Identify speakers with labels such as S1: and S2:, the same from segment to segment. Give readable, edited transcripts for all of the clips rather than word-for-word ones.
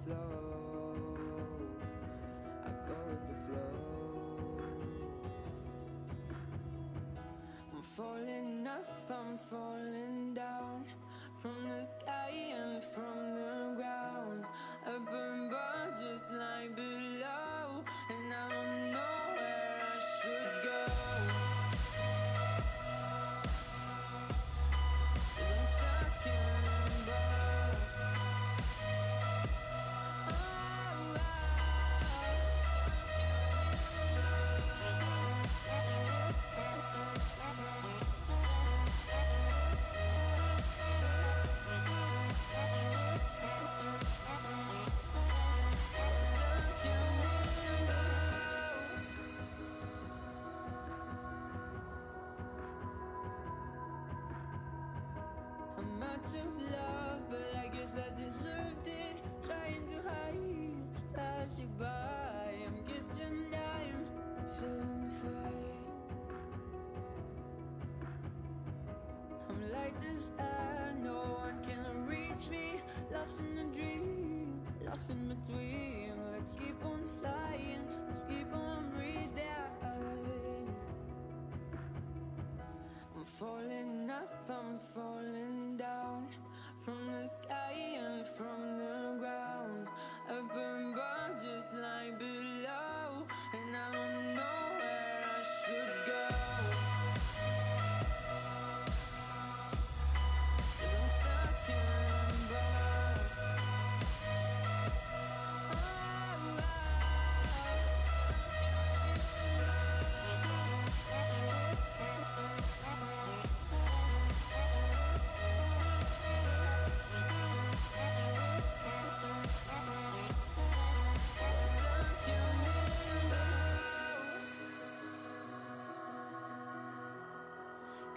S1: flow. I go with the flow. I'm falling up, I'm falling down, from the sky and from the ground. Up above just like below, and I don't know where I should go. 'Cause I'm stuck in limbo. I'm out of love, but I guess I deserved it. Trying to hide, to pass you by. I'm getting down, feeling fine. I'm light as air, no one can reach me. Lost in a dream, lost in between. Let's keep on flying, let's keep on breathing. I'm falling up, I'm falling down, from the sky and from the ground. Up above just like below, and I don't know where I should go. 'Cause I'm stuck in limbo.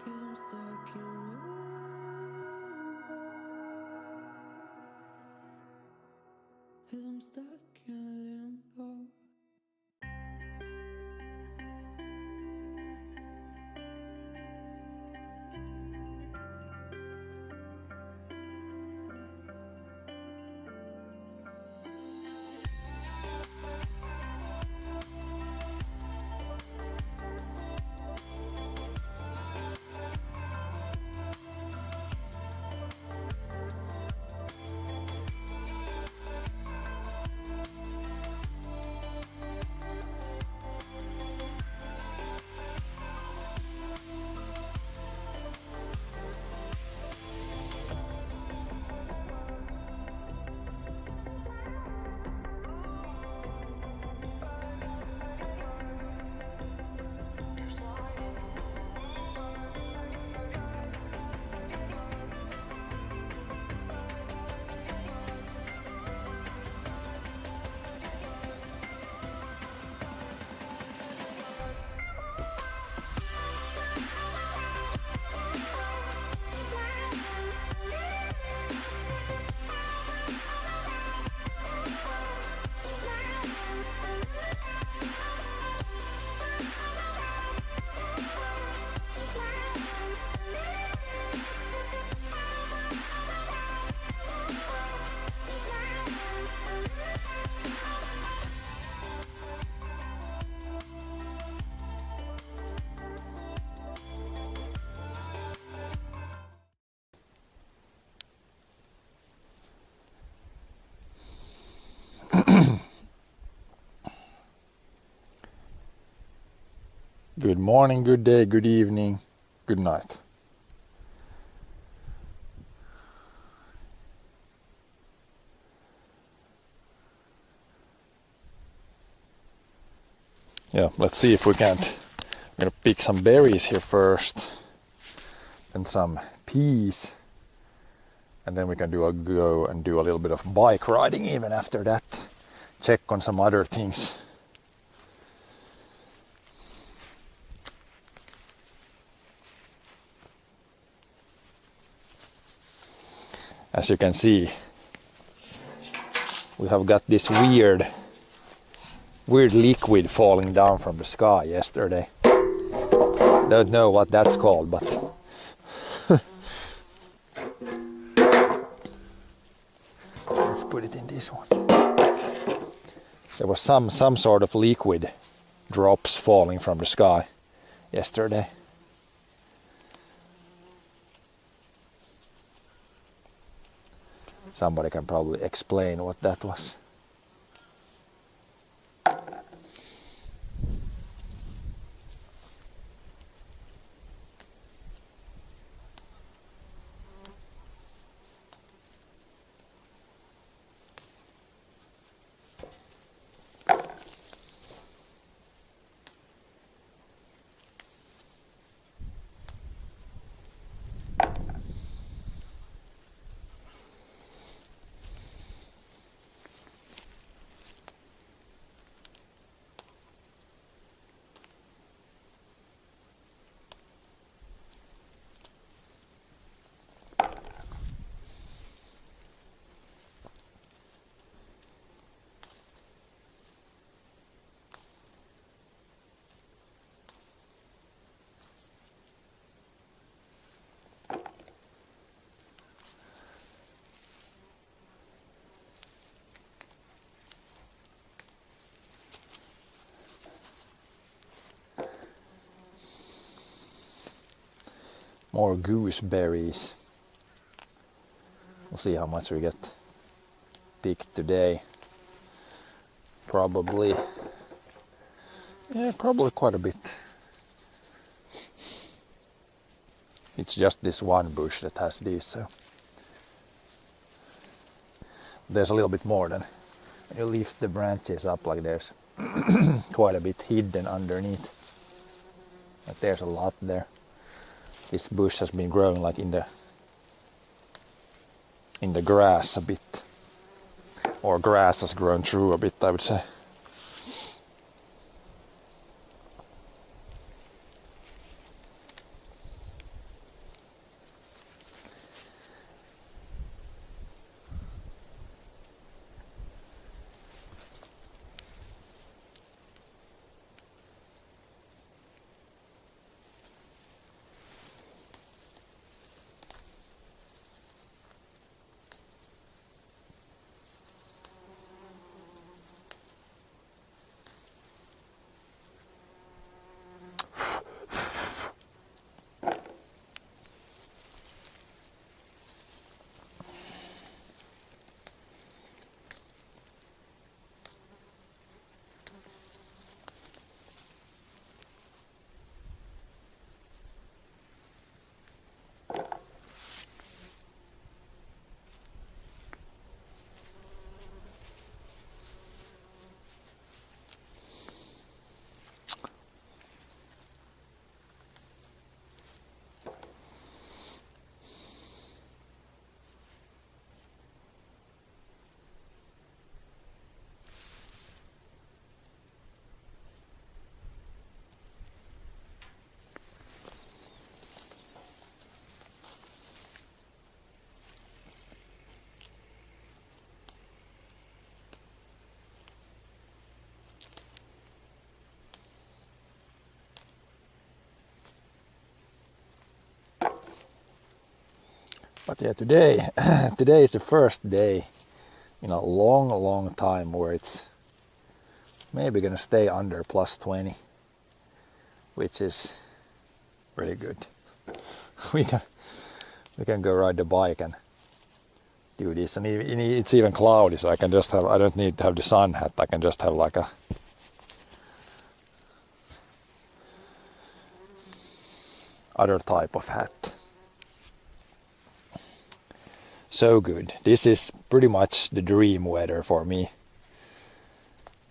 S1: Cause I'm stuck in limbo. Cause I'm stuck in limbo.
S2: Good morning, good day, good evening, good night. Yeah, let's see if we can't. I'm gonna pick some berries here first, and some peas, and then we can go and do a little bit of bike riding even after that. Check on some other things. As you can see, we have got this weird liquid falling down from the sky yesterday. Don't know what that's called, but let's put it in this one. There was some sort of liquid drops falling from the sky yesterday. Somebody can probably explain what that was. More gooseberries. We'll see how much we get picked today. Probably quite a bit. It's just this one bush that has these, so there's a little bit more than when you lift the branches up, like there's quite a bit hidden underneath. Like there's a lot there. This bush has been growing like in the grass a bit, or grass has grown through a bit, I would say. But yeah, today is the first day in a long time where it's maybe gonna stay under plus 20, which is really good. We can go ride the bike and do this, and it's even cloudy, so I don't need to have the sun hat. I can just have like a other type of hat. So good. This is pretty much the dream weather for me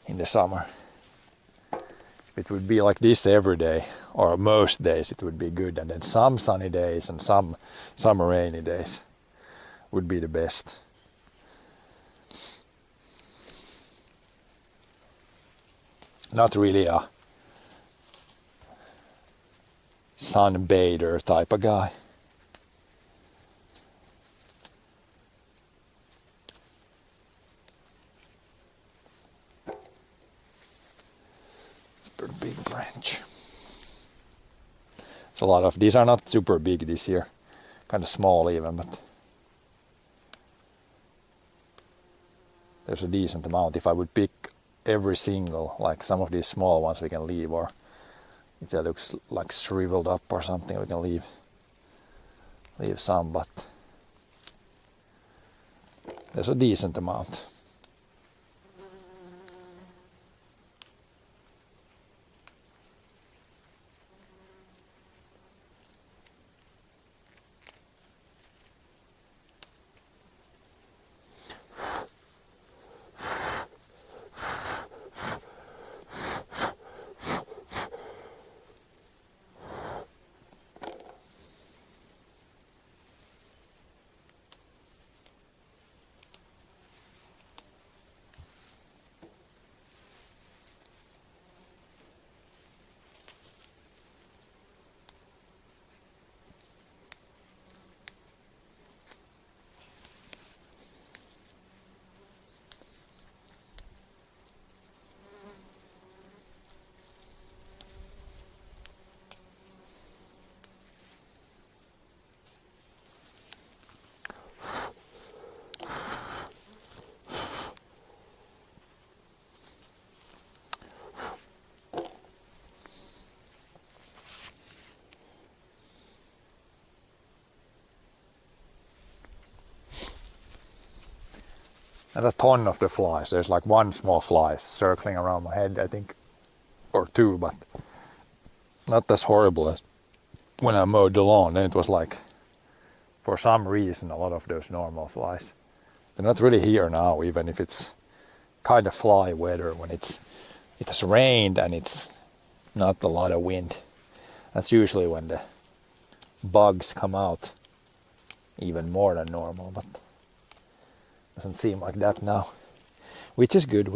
S2: in the summer. If it would be like this every day, or most days, it would be good, and then some sunny days and some rainy days would be the best. Not really a sunbather type of guy. Big branch. It's a lot of these are not super big this year, kind of small even, but there's a decent amount. If I would pick every single, like some of these small ones we can leave, or if they looks like shriveled up or something, we can leave some, but there's a decent amount. And a ton of the flies. There's like one small fly circling around my head, I think, or two, but not as horrible as when I mowed the lawn. Then it was like, for some reason, a lot of those normal flies. They're not really here now, even if it's kind of fly weather, when it has rained and it's not a lot of wind. That's usually when the bugs come out even more than normal, but doesn't seem like that now, which is good.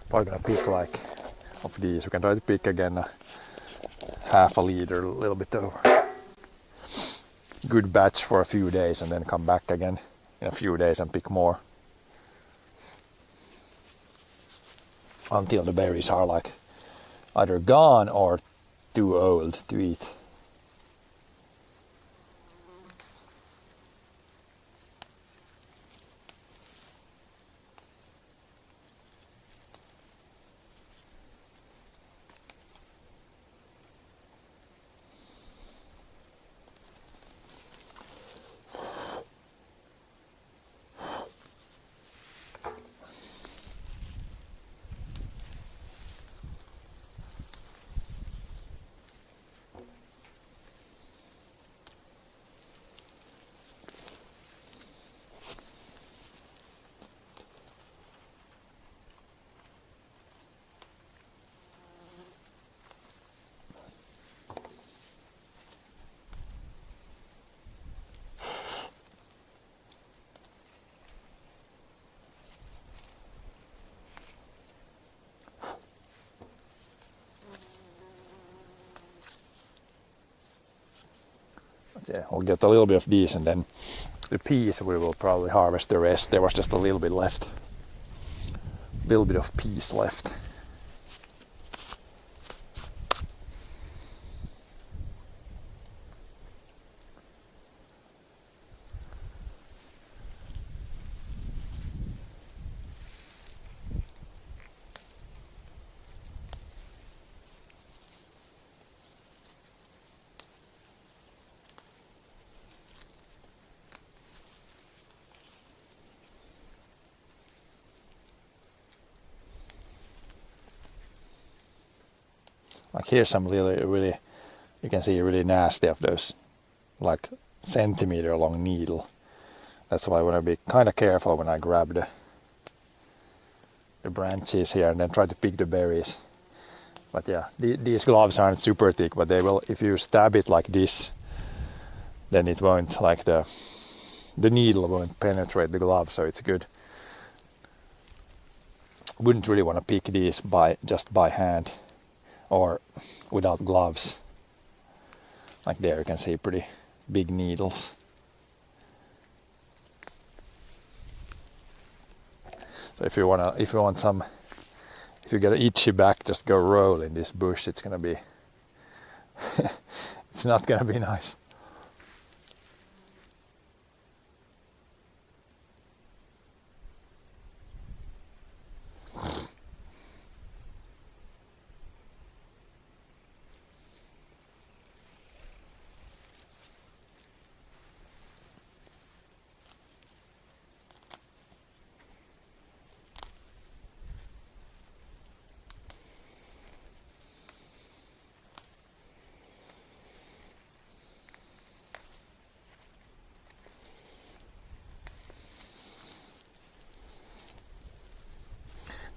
S2: Probably gonna pick like of these. We can try to pick again a half a liter, a little bit over. Good batch for a few days and then come back again in a few days and pick more. Until the berries are like either gone or too old to eat. Yeah, we'll get a little bit of these, and then the peas we will probably harvest the rest. There was just a little bit left. A little bit of peas left. Like here's some really, you can see really nasty of those, like centimeter long needle. That's why I want to be kind of careful when I grab the branches here and then try to pick the berries. But yeah, these gloves aren't super thick, but they will, if you stab it like this, then it won't, like the the needle won't penetrate the glove, so it's good. Wouldn't really want to pick these just by hand or without gloves. Like there you can see pretty big needles. So if you get an itchy back, just go roll in this bush. It's gonna be it's not gonna be nice.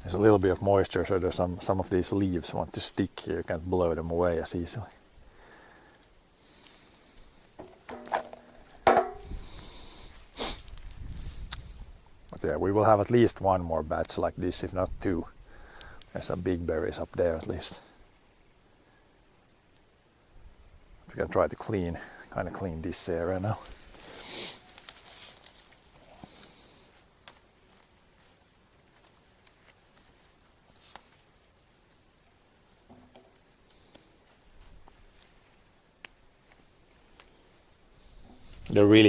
S2: There's a little bit of moisture, so there's some of these leaves want to stick here. You can't blow them away as easily. But yeah, we will have at least one more batch like this, if not two. There's some big berries up there at least. We can try to kind of clean this area now.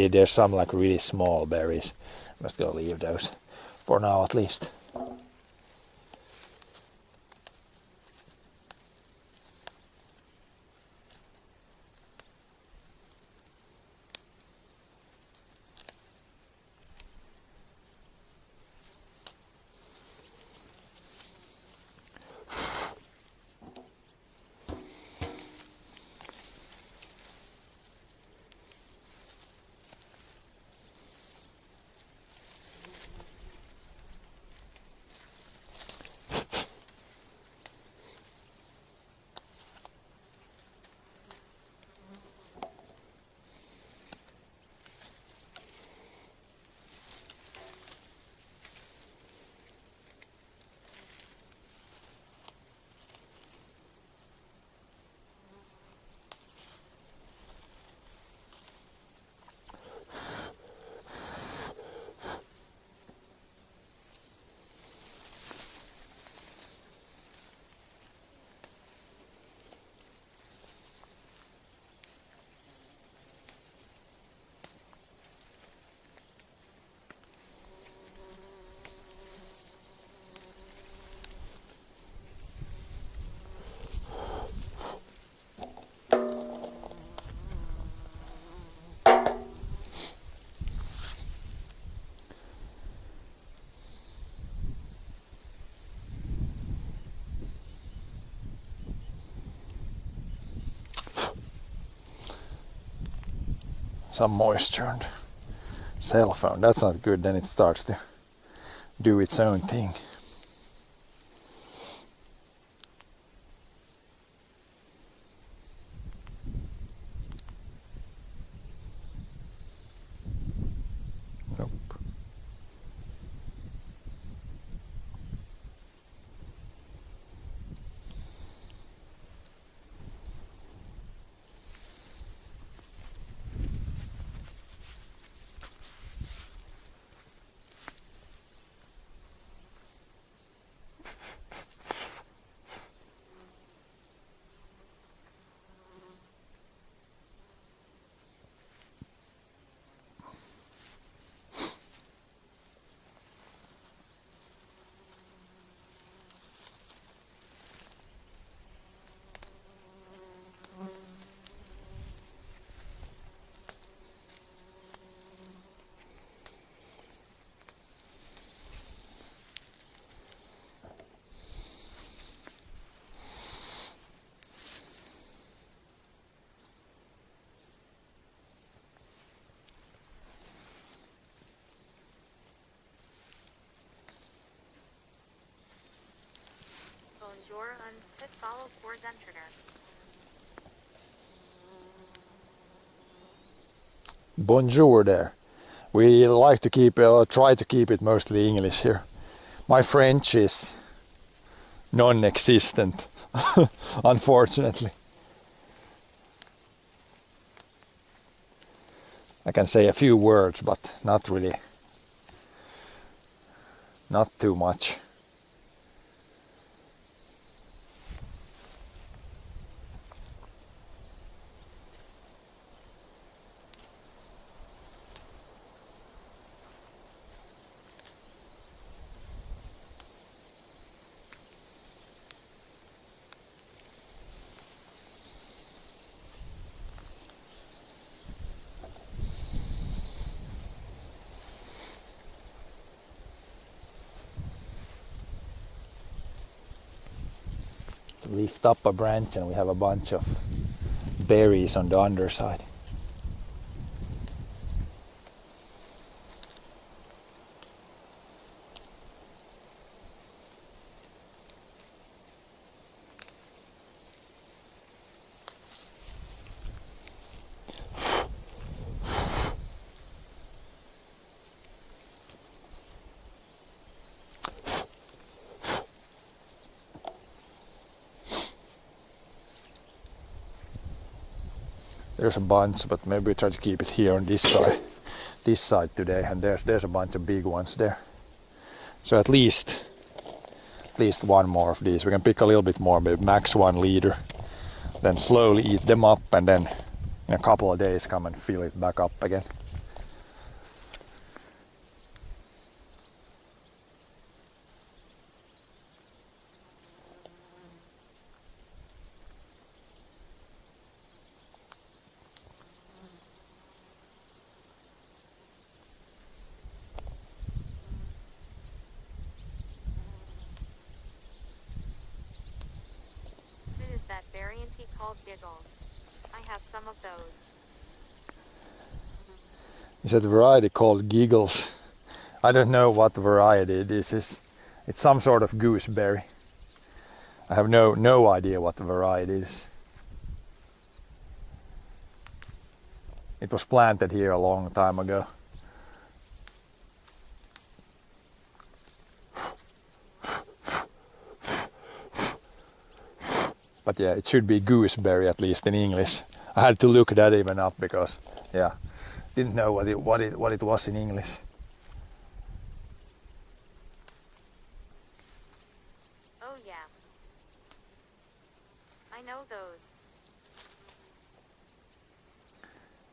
S2: There's some like really small berries. I'm just gonna leave those for now at least. Some moisture on the cell phone. That's not good, then it starts to do its own thing. Nope.
S3: Bonjour und fit follow cours entrepreneur.
S2: Bonjour there. We like to keep, try to keep it mostly English here. My French is non-existent, unfortunately. I can say a few words, but not really, not too much. Lift up a branch and we have a bunch of berries on the underside. There's a bunch, but maybe we try to keep it here on this side today, and there's a bunch of big ones there. So at least one more of these. We can pick a little bit more, maybe max 1 liter, then slowly eat them up, and then in a couple of days come and fill it back up again.
S3: Is that variety called giggles? I have some of those.
S2: Is that variety called Giggles? I don't know what variety this is. It's some sort of gooseberry. I have no idea what the variety is. It was planted here a long time ago. But yeah, it should be gooseberry, at least in English. I had to look that even up because, yeah, didn't know what it was in English.
S3: Oh yeah. I know those.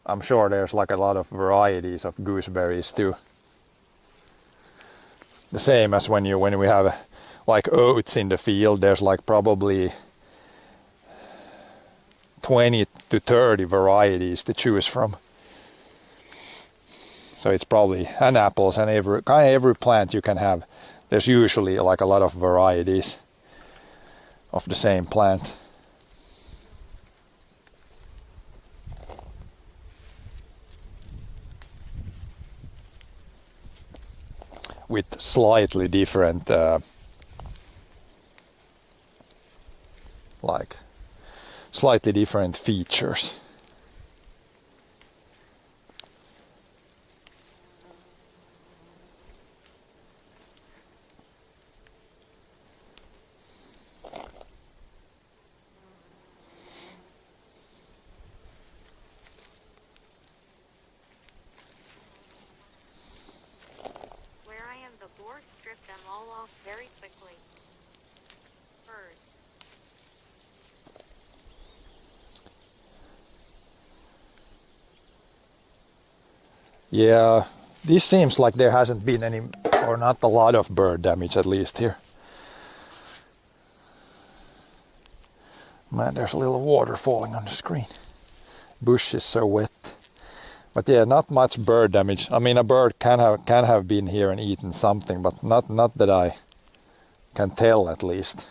S2: I'm sure there's like a lot of varieties of gooseberries too. The same as when we have like oats in the field, there's like probably 20 to 30 varieties to choose from. So it's probably, and apples, and every plant you can have, there's usually like a lot of varieties of the same plant. With slightly different slightly different features.
S3: Where I am, the board stripped them all off very quickly. Birds.
S2: Yeah, this seems like there hasn't been any, or not a lot of bird damage, at least here. Man, there's a little water falling on the screen. Bush is so wet. But yeah, not much bird damage. I mean, a bird can have been here and eaten something, but not that I can tell, at least.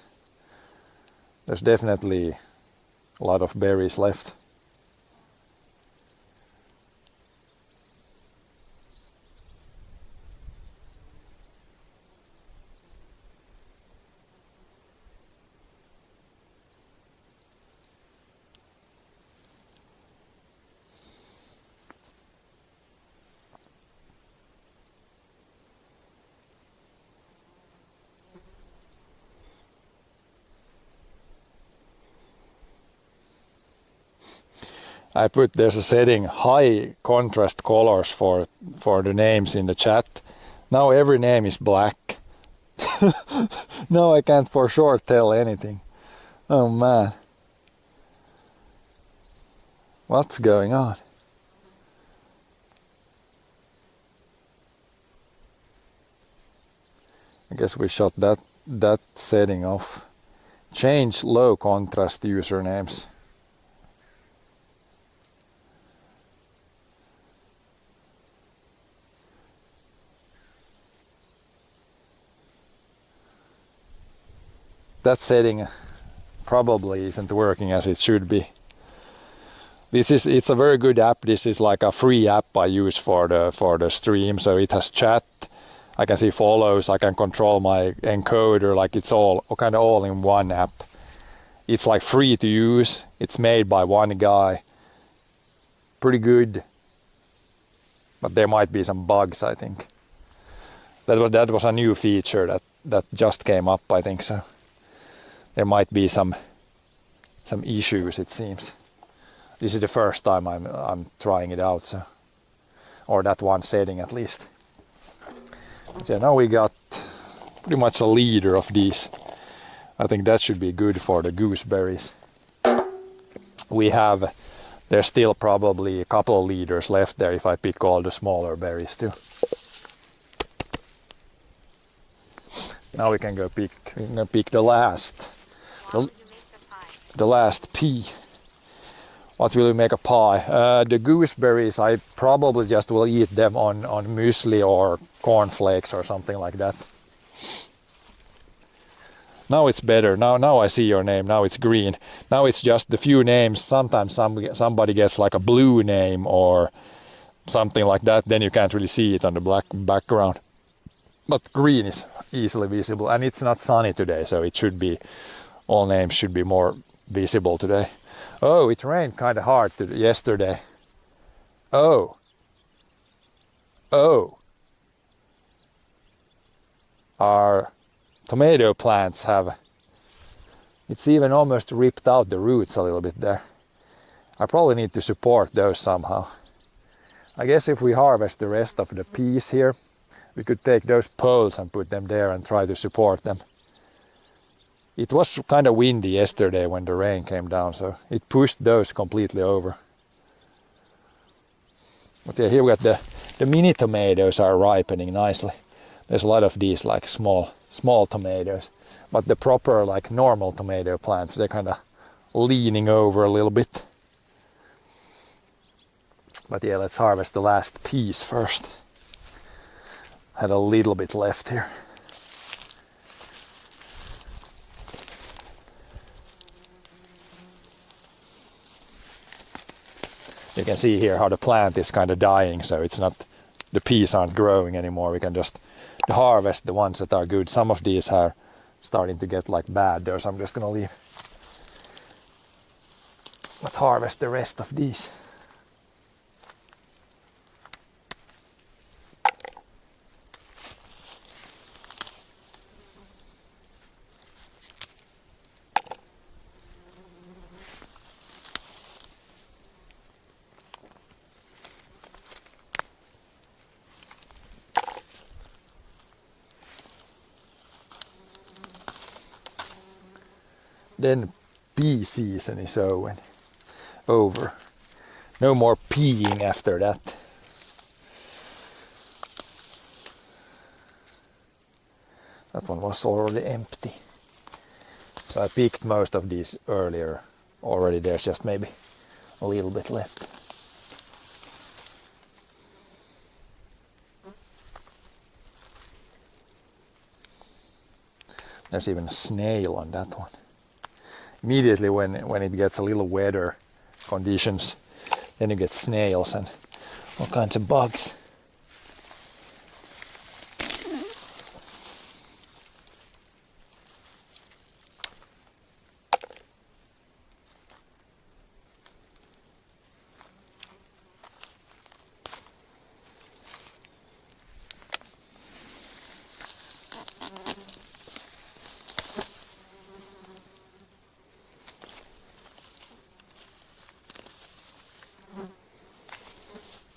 S2: There's definitely a lot of berries left. there's a setting high contrast colors for the names in the chat. Now every name is black. Now I can't for sure tell anything. Oh man. What's going on? I guess we shut that setting off. Change low contrast usernames. That setting probably isn't working as it should be. It's a very good app. This is like a free app I use for the stream. So it has chat. I can see follows. I can control my encoder. Like it's all kind of all in one app. It's like free to use. It's made by one guy. Pretty good. But there might be some bugs, I think. That was a new feature that just came up, I think so. There might be some issues, it seems. This is the first time I'm trying it out, so, or that one setting at least. So now we got pretty much a leader of these. I think that should be good for the gooseberries. There's still probably a couple of leaders left there if I pick all the smaller berries too. Now we can go pick the last.
S3: How will you make the pie?
S2: The last pea. What will you make a pie? The gooseberries, I probably just will eat them on muesli or cornflakes or something like that. Now it's better. Now I see your name. Now it's green. Now it's just the few names. Sometimes somebody gets like a blue name or something like that. Then you can't really see it on the black background. But green is easily visible, and it's not sunny today, so it should be. All names should be more visible today. Oh, it rained kind of hard yesterday. Oh. Our tomato plants it's even almost ripped out the roots a little bit there. I probably need to support those somehow. I guess if we harvest the rest of the peas here, we could take those poles and put them there and try to support them. It was kind of windy yesterday when the rain came down, so it pushed those completely over. But yeah, here we got the mini tomatoes are ripening nicely. There's a lot of these like small tomatoes, but the proper like normal tomato plants, they're kind of leaning over a little bit. But yeah, let's harvest the last peas first. Had a little bit left here. You can see here how the plant is kind of dying, so it's not, the peas aren't growing anymore. We can just harvest the ones that are good. Some of these are starting to get like bad though, so I'm just gonna leave. Let's harvest the rest of these. Then pea season is over. No more peeing after that. That one was already empty. So I picked most of these earlier already. There's just maybe a little bit left. There's even a snail on that one. Immediately when it gets a little wetter conditions, then you get snails and all kinds of bugs.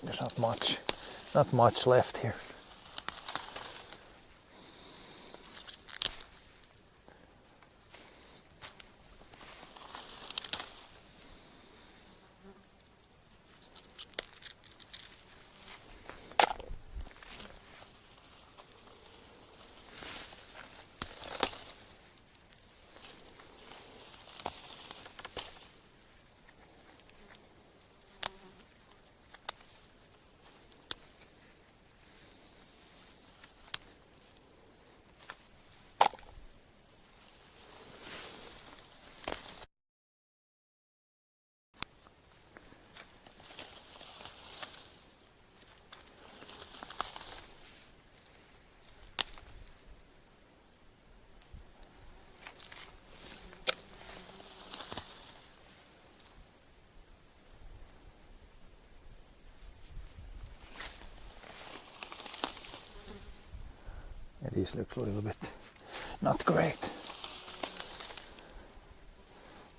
S2: There's not much left here. Yeah, these look a little bit not great.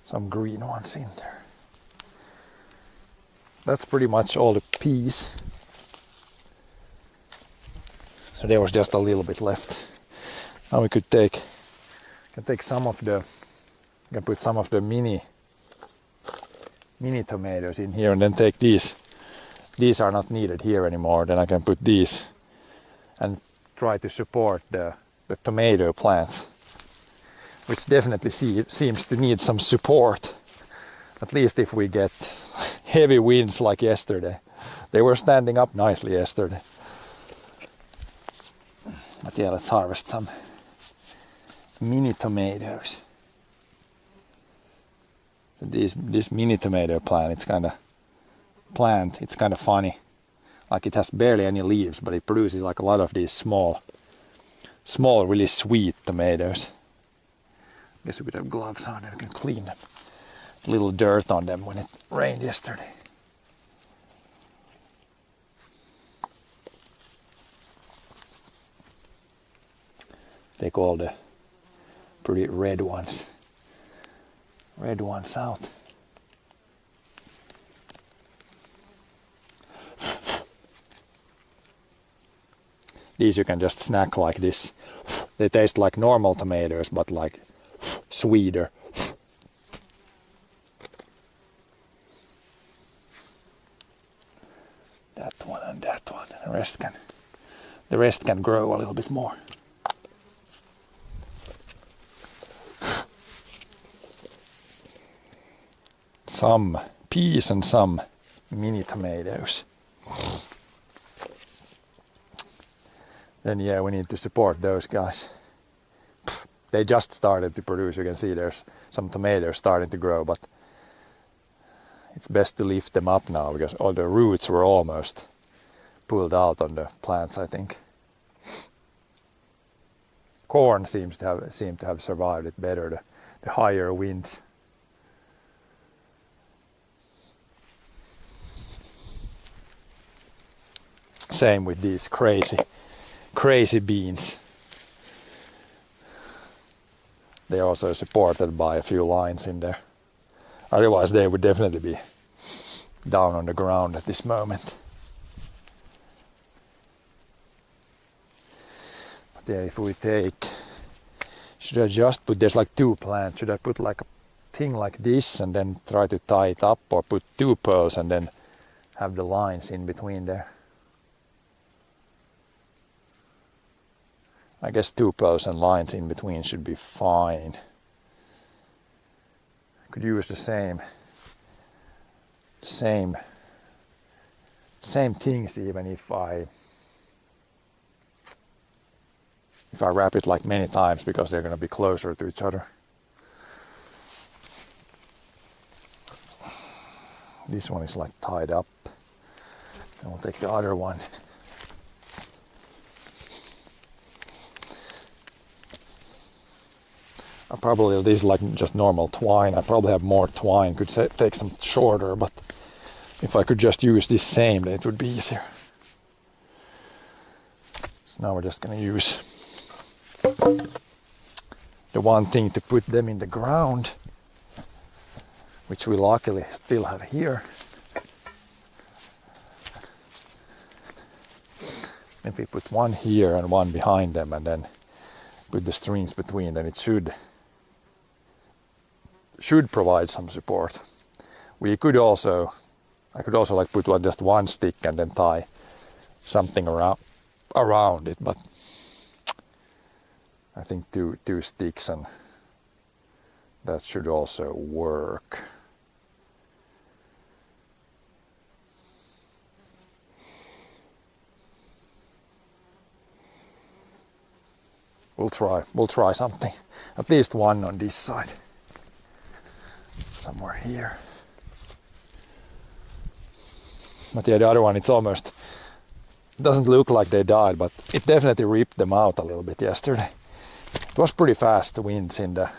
S2: Some green ones in there. That's pretty much all the peas. So there was just a little bit left. Now we could take some of the, we can put some of the mini tomatoes in here and then take these. These are not needed here anymore. Then I can put these and try to support the tomato plants, which definitely seems to need some support, at least if we get heavy winds like yesterday. They were standing up nicely yesterday. But yeah, let's harvest some mini tomatoes. So this mini tomato plant, it's kind of funny. Like it has barely any leaves, but it produces like a lot of these small, really sweet tomatoes. I guess we could have gloves on and we can clean them. A little dirt on them when it rained yesterday. Take all the pretty red ones out. These you can just snack like this. They taste like normal tomatoes, but like sweeter. That one and that one. The rest can grow a little bit more. Some peas and some mini tomatoes. Then yeah, we need to support those guys. They just started to produce. You can see there's some tomatoes starting to grow, but it's best to lift them up now because all the roots were almost pulled out on the plants, I think. Corn seemed to have survived it better, the higher winds. Same with these crazy beans. They're also supported by a few lines in there. Otherwise they would definitely be down on the ground at this moment. But yeah, if we take, should I just put, there's like two plants, should I put like a thing like this and then try to tie it up, or put two pearls and then have the lines in between there? I guess two pearls and lines in between should be fine. Could use the same things even if I wrap it like many times, because they're going to be closer to each other. This one is like tied up. And we'll take the other one. Probably this is like just normal twine. I probably have more twine, could take some shorter, but if I could just use this same, then it would be easier. So now we're just going to use the one thing to put them in the ground, which we luckily still have here. If we put one here and one behind them and then put the strings between, then it should provide some support. I could also like put just one stick and then tie something around it, but I think two sticks and that should also work. We'll try something. At least one on this side. Somewhere here. But yeah, the other one, it doesn't look like they died, but it definitely ripped them out a little bit yesterday. It was pretty fast winds in the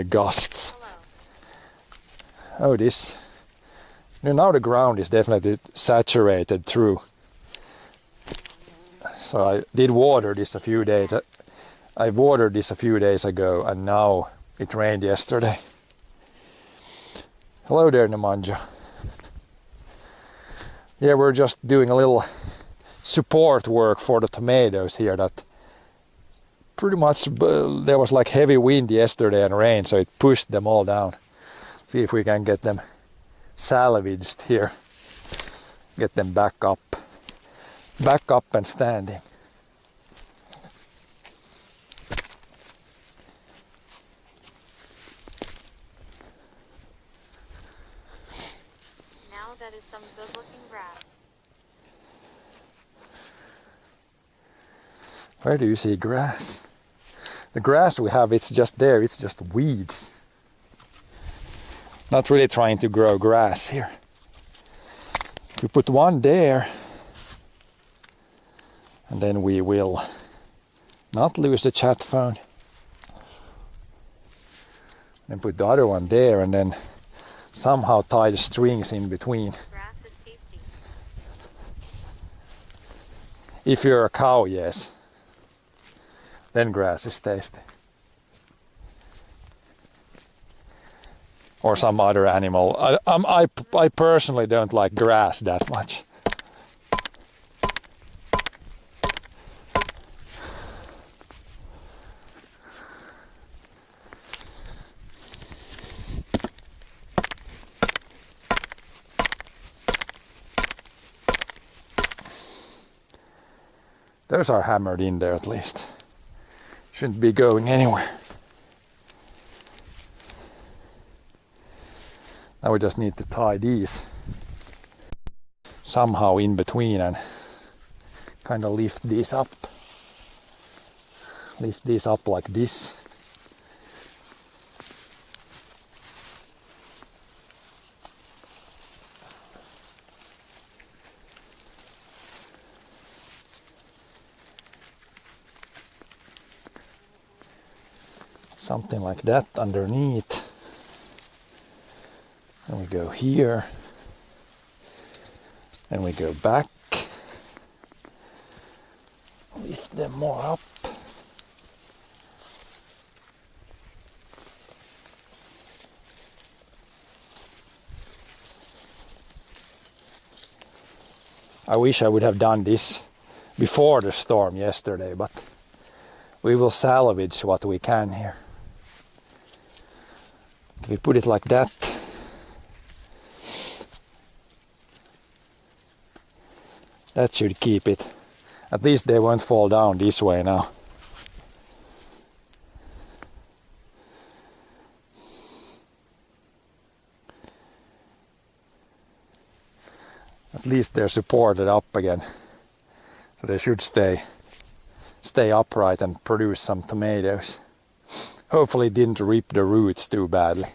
S2: gusts.
S3: Hello.
S2: Oh, now the ground is definitely saturated through. So I did water this a few days. I watered this a few days ago, and now it rained yesterday. Hello there, Nemanja. Yeah, we're just doing a little support work for the tomatoes here. That pretty much there was like heavy wind yesterday and rain, so it pushed them all down. See if we can get them salvaged here. Get them back up and standing.
S3: Now that is some good looking grass.
S2: Where do you see grass? The grass we have, it's just there, it's just weeds. Not really trying to grow grass here. We put one there, and then we will not lose the chat phone. And put the other one there, and then somehow tie the strings in between.
S3: Grass is tasty.
S2: If you're a cow, yes. Then grass is tasty. Or some other animal. I personally don't like grass that much. Those are hammered in there at least. Shouldn't be going anywhere. Now we just need to tie these somehow in between and kind of lift these up. Lift these up like this. Something like that underneath. And we go here. And we go back. Lift them more up. I wish I would have done this before the storm yesterday, but we will salvage what we can here. If we put it like that, that should keep it. At least they won't fall down this way now. At least they're supported up again. So they should stay upright and produce some tomatoes. Hopefully it didn't rip the roots too badly.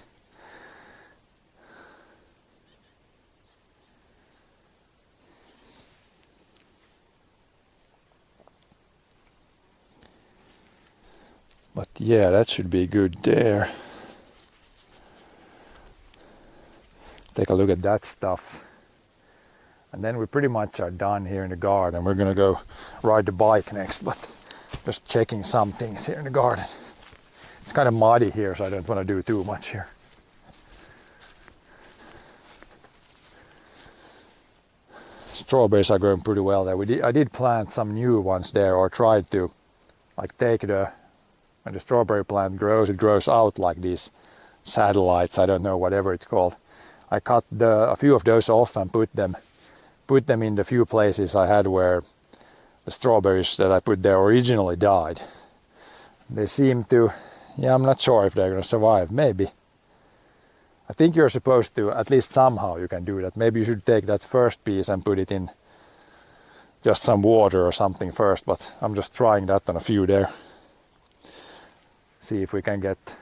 S2: But yeah, that should be good there. Take a look at that stuff. And then we pretty much are done here in the garden. We're gonna go ride the bike next, but just checking some things here in the garden. It's kind of muddy here, so I don't want to do too much here. strawberries are growing pretty well there. I did plant some new ones there, or tried to, like, take when the strawberry plant grows, it grows out like these satellites, I don't know, whatever it's called. I cut a few of those off and put them in the few places I had where the strawberries that I put there originally died. They seem to, yeah, I'm not sure if they're going to survive, maybe. I think you're supposed to, at least somehow you can do that. Maybe you should take that first piece and put it in just some water or something first, but I'm just trying that on a few there. See if we can get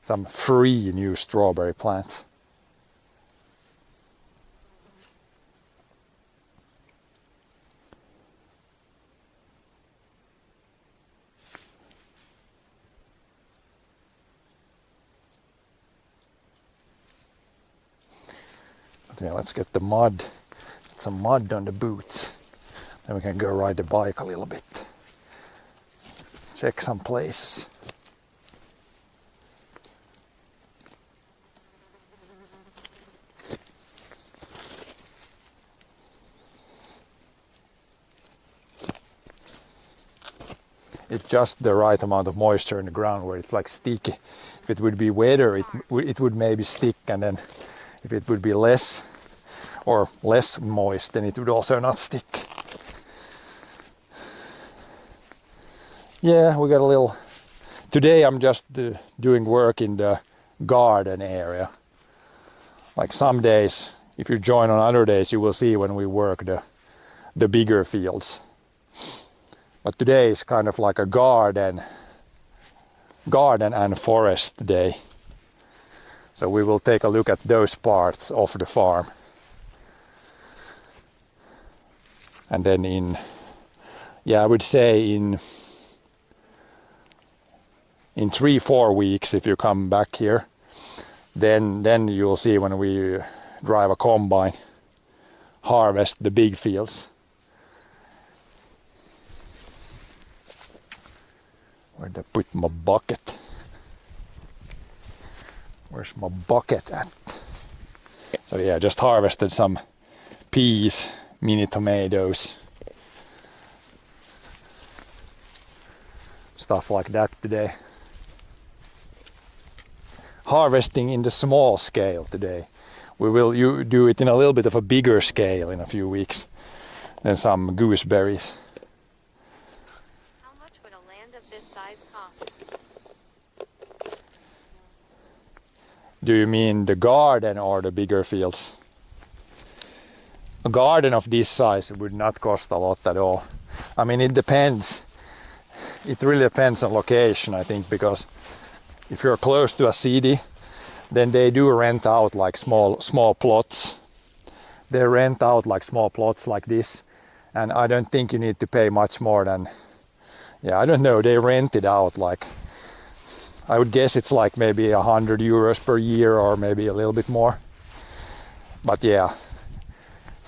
S2: some free new strawberry plants. Yeah, let's get the mud, some mud on the boots. Then we can go ride the bike a little bit. Check some places. It's just the right amount of moisture in the ground where it's like sticky. If it would be wetter, it would maybe stick, and then if it would be less moist, then it would also not stick. Yeah, we got a little... Today I'm just doing work in the garden area. Like some days, if you join on other days, you will see when we work the bigger fields. But today is kind of like a garden and forest day. So we will take a look at those parts of the farm. And then I would say in 3-4 weeks, if you come back here, then you'll see when we drive a combine, harvest the big fields. Where'd I put my bucket? Where's my bucket at? So yeah, just harvested some peas, mini tomatoes, stuff like that today. Harvesting in the small scale today. We will do it in a little bit of a bigger scale in a few weeks. Then some gooseberries.
S3: How much would a land of this size cost?
S2: Do you mean the garden or the bigger fields? A garden of this size would not cost a lot at all. I mean, it depends. It really depends on location, I think, because if you're close to a city, then they do rent out like small plots. They rent out like small plots like this, and I don't think you need to pay much more than, I don't know, they rent it out like, I would guess it's like maybe €100 per year or maybe a little bit more. But yeah,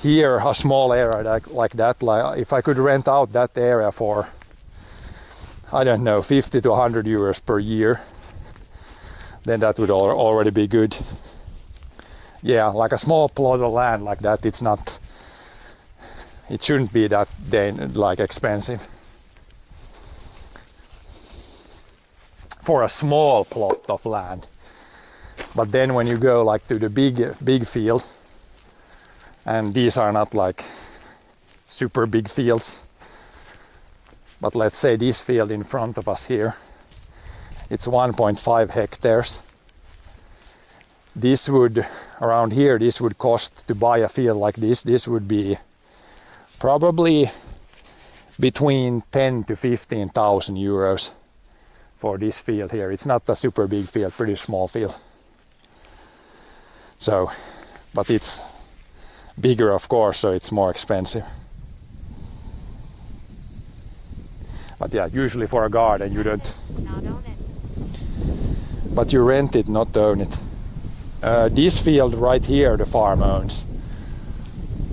S2: here a small area like that, like if I could rent out that area for, I don't know, €50 to €100 per year, then that would already be good. Yeah, like a small plot of land like that, it shouldn't be that like expensive. For a small plot of land. But then when you go like to the big field, and these are not like super big fields, but let's say this field in front of us here, it's 1.5 hectares. This would, around here, this would cost to buy a field like this would be probably between 10 to 15,000 euros for this field here. It's not a super big field, pretty small field. So, but it's bigger of course, so it's more expensive. But yeah, usually for a garden you don't.
S3: Not own it.
S2: But you rent it, not own it. This field right here the farm owns.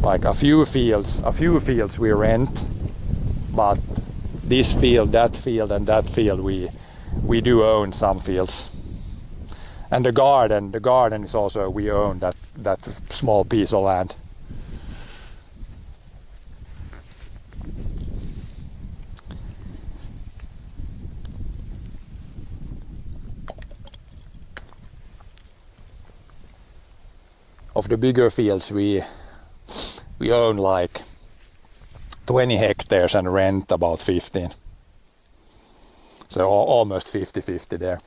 S2: Like a few fields we rent, but this field, and that field we do own some fields. And the garden is also, we own that small piece of land. of the bigger fields we own like 20 hectares and rent about 15. So almost 50-50 there.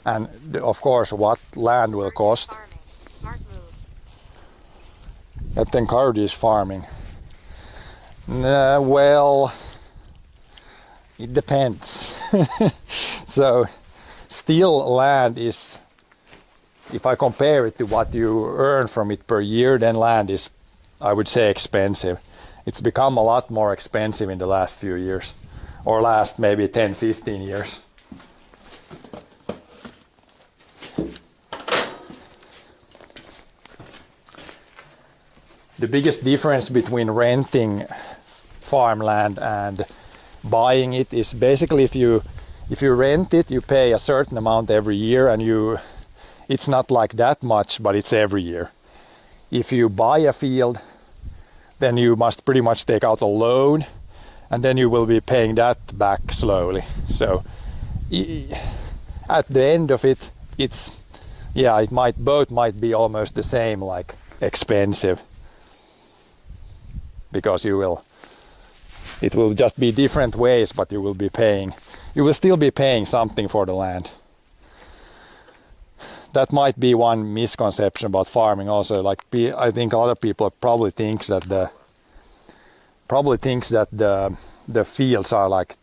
S2: And of course, what land will cost.
S3: Farming. Smart move.
S2: That encourages farming. Well, it depends. So still land is, if I compare it to what you earn from it per year, then land is, I would say, expensive. It's become a lot more expensive in the last few years, or last maybe 10-15 years. The biggest difference between renting farmland and buying it is basically if you rent it, you pay a certain amount every year, and it's not like that much, but it's every year. If you buy a field, then you must pretty much take out a loan, and then you will be paying that back slowly. So at the end of it, both might be almost the same, like expensive, because it will just be different ways, but you will still be paying something for the land. That might be one misconception about farming also. Like, I think a lot of people probably thinks that the fields are like,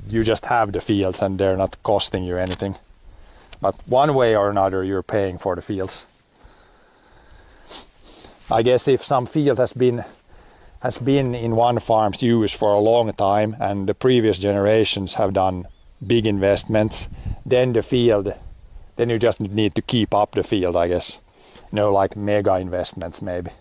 S2: you just have the fields and they're not costing you anything. But one way or another, you're paying for the fields. I guess if some field has been in one farm's use for a long time and the previous generations have done big investments, then you just need to keep up the field, I guess. Like mega investments maybe.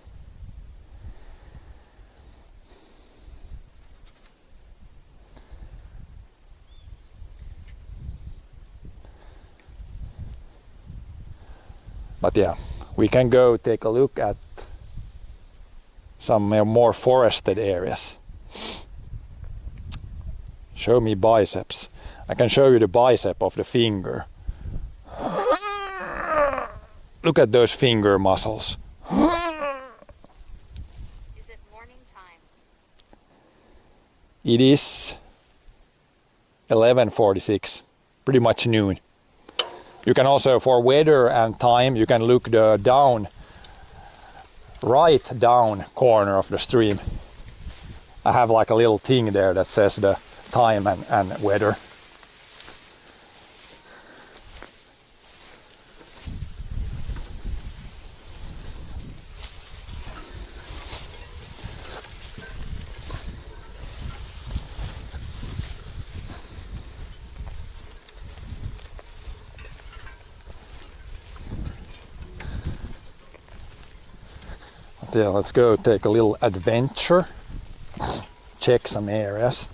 S2: But yeah, we can go take a look at some more forested areas. Show me biceps. I can show you the bicep of the finger. Look at those finger muscles.
S3: Is it morning time?
S2: It is 11:46, pretty much noon. You can also, for weather and time, you can look the right down corner of the stream. I have like a little thing there that says the time and weather. Yeah, let's go take a little adventure, check some areas.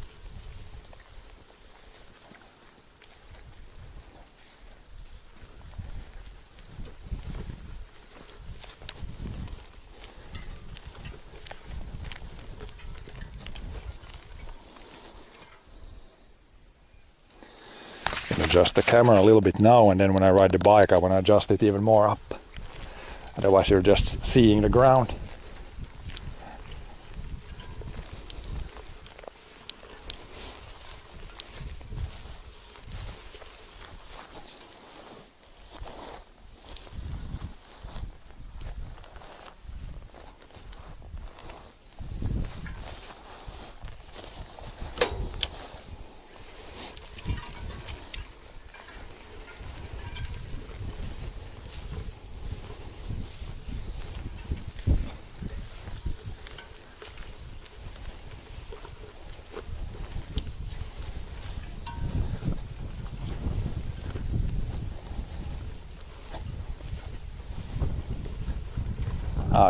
S2: Adjust the camera a little bit now, and then when I ride the bike I want to adjust it even more up. Otherwise you're just seeing the ground.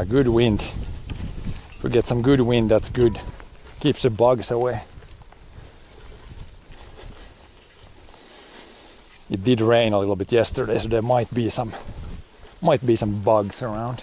S2: Good wind. If we get some good wind, that's good. Keeps the bugs away. It did rain a little bit yesterday, so there might be some bugs around.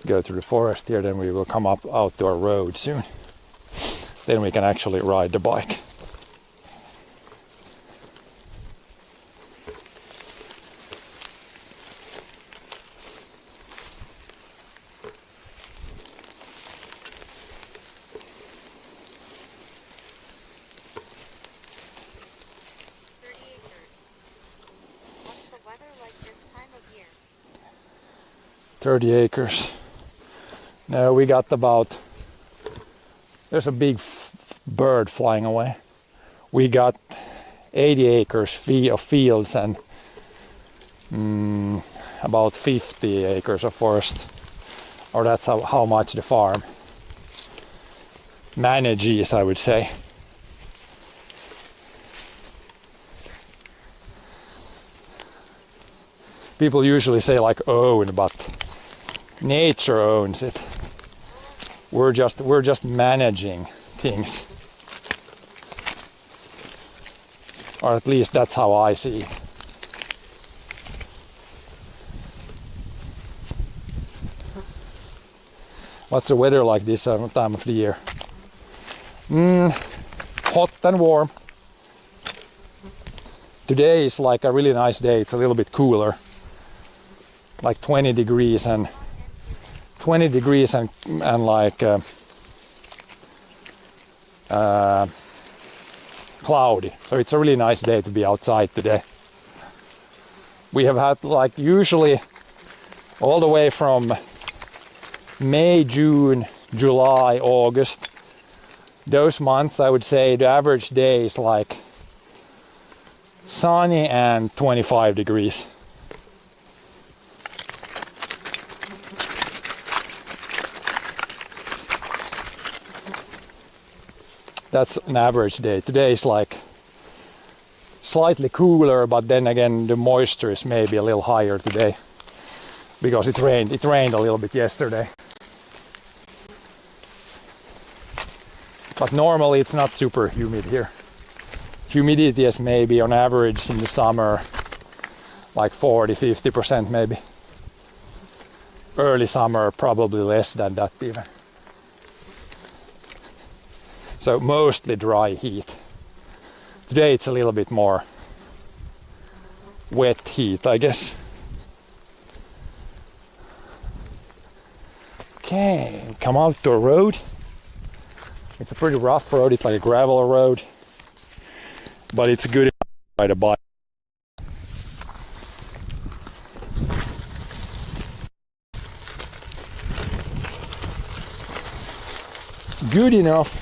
S2: go through the forest here, then we will come up out to our road soon. Then we can actually ride the bike.
S3: What's the weather like this time of year?
S2: 30 acres. Now we got about, there's a big bird flying away. We got 80 acres of fields and about 50 acres of forest. Or that's how much the farm manages, I would say. People usually say like own, but nature owns it. We're just managing things. Or at least that's how I see it. What's the weather like this time of the year? Hot and warm. Today is like a really nice day. It's a little bit cooler. Like 20 degrees and like cloudy. So it's a really nice day to be outside today. We have had like usually all the way from May, June, July, August. Those months I would say the average day is like sunny and 25 degrees. That's an average day. Today is like slightly cooler, but then again the moisture is maybe a little higher today because it rained. It rained a little bit yesterday. But normally it's not super humid here. Humidity is maybe on average in the summer like 40-50% maybe. Early summer probably less than that even. So mostly dry heat. Today it's a little bit more wet heat, I guess. Okay, come out to a road. It's a pretty rough road, it's like a gravel road. But it's good to ride a bike. Good enough.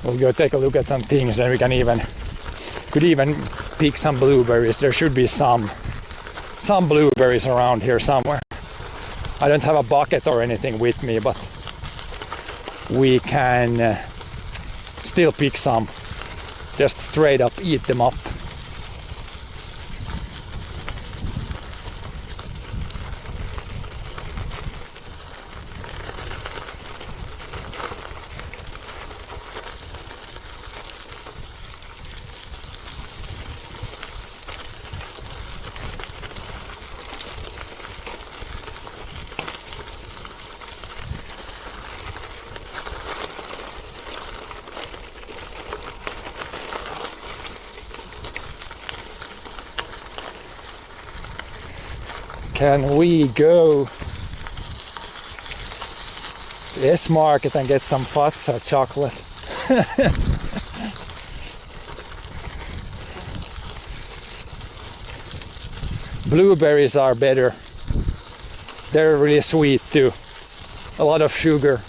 S2: We'll go take a look at some things, then we could even pick some blueberries. There should be some blueberries around here somewhere. I don't have a bucket or anything with me, but we can still pick some. Just straight up eat them up. Can we go to S-Market and get some Fazer chocolate? Blueberries are better. They're really sweet too. a lot of sugar.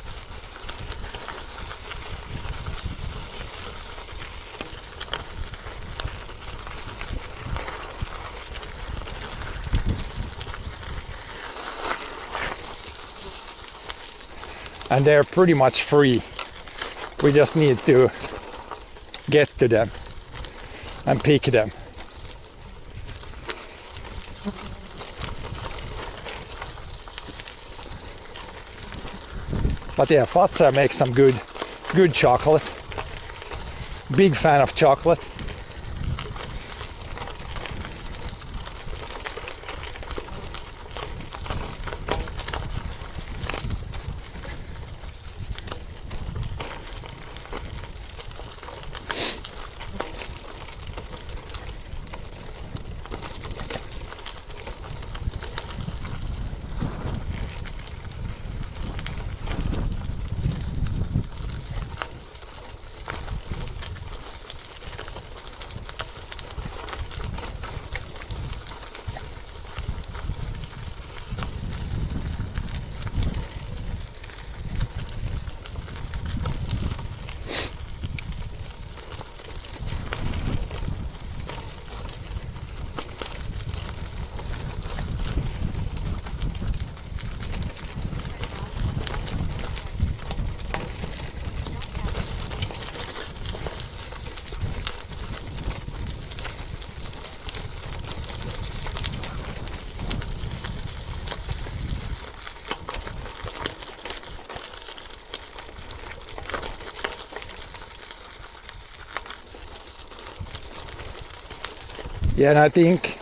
S2: And they're pretty much free. We just need to get to them and pick them. But yeah, Fazer makes some good chocolate. Big fan of chocolate. Yeah, and I think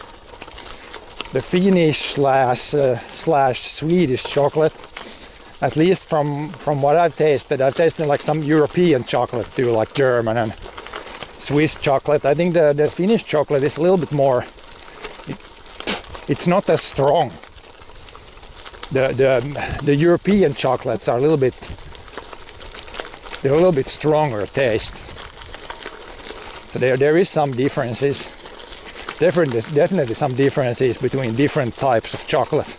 S2: the Finnish slash Swedish chocolate, at least from what I've tasted like some European chocolate too, like German and Swiss chocolate. I think the Finnish chocolate is a little bit more, it's not as strong. The European chocolates are a little bit stronger taste. So there is some differences. Definitely some differences between different types of chocolate.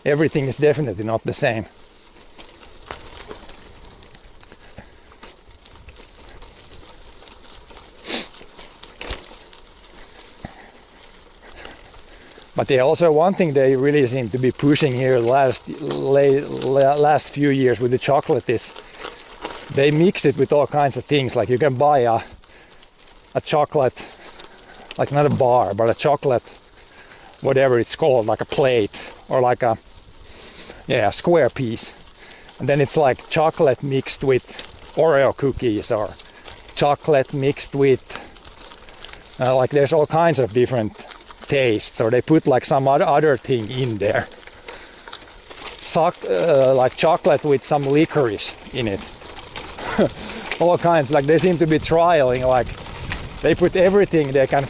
S2: Everything is definitely not the same. But yeah, also one thing they really seem to be pushing here last few years with the chocolate is they mix it with all kinds of things. Like you can buy a chocolate, like not a bar, but a chocolate, whatever it's called, like a plate or like a square piece. And then it's like chocolate mixed with Oreo cookies or chocolate mixed with, like there's all kinds of different tastes, or they put like some other thing in there. Like chocolate with some licorice in it. All kinds, like they seem to be trialing, like they put everything they can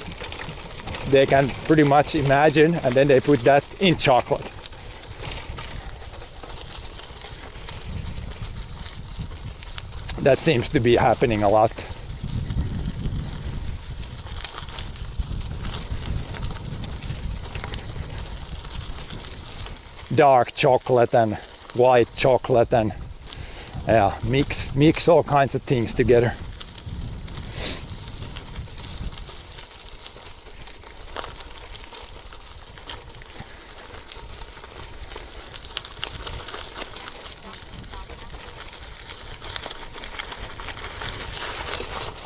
S2: pretty much imagine, and then they put that in chocolate. That seems to be happening a lot. Dark chocolate and white chocolate and mix all kinds of things together.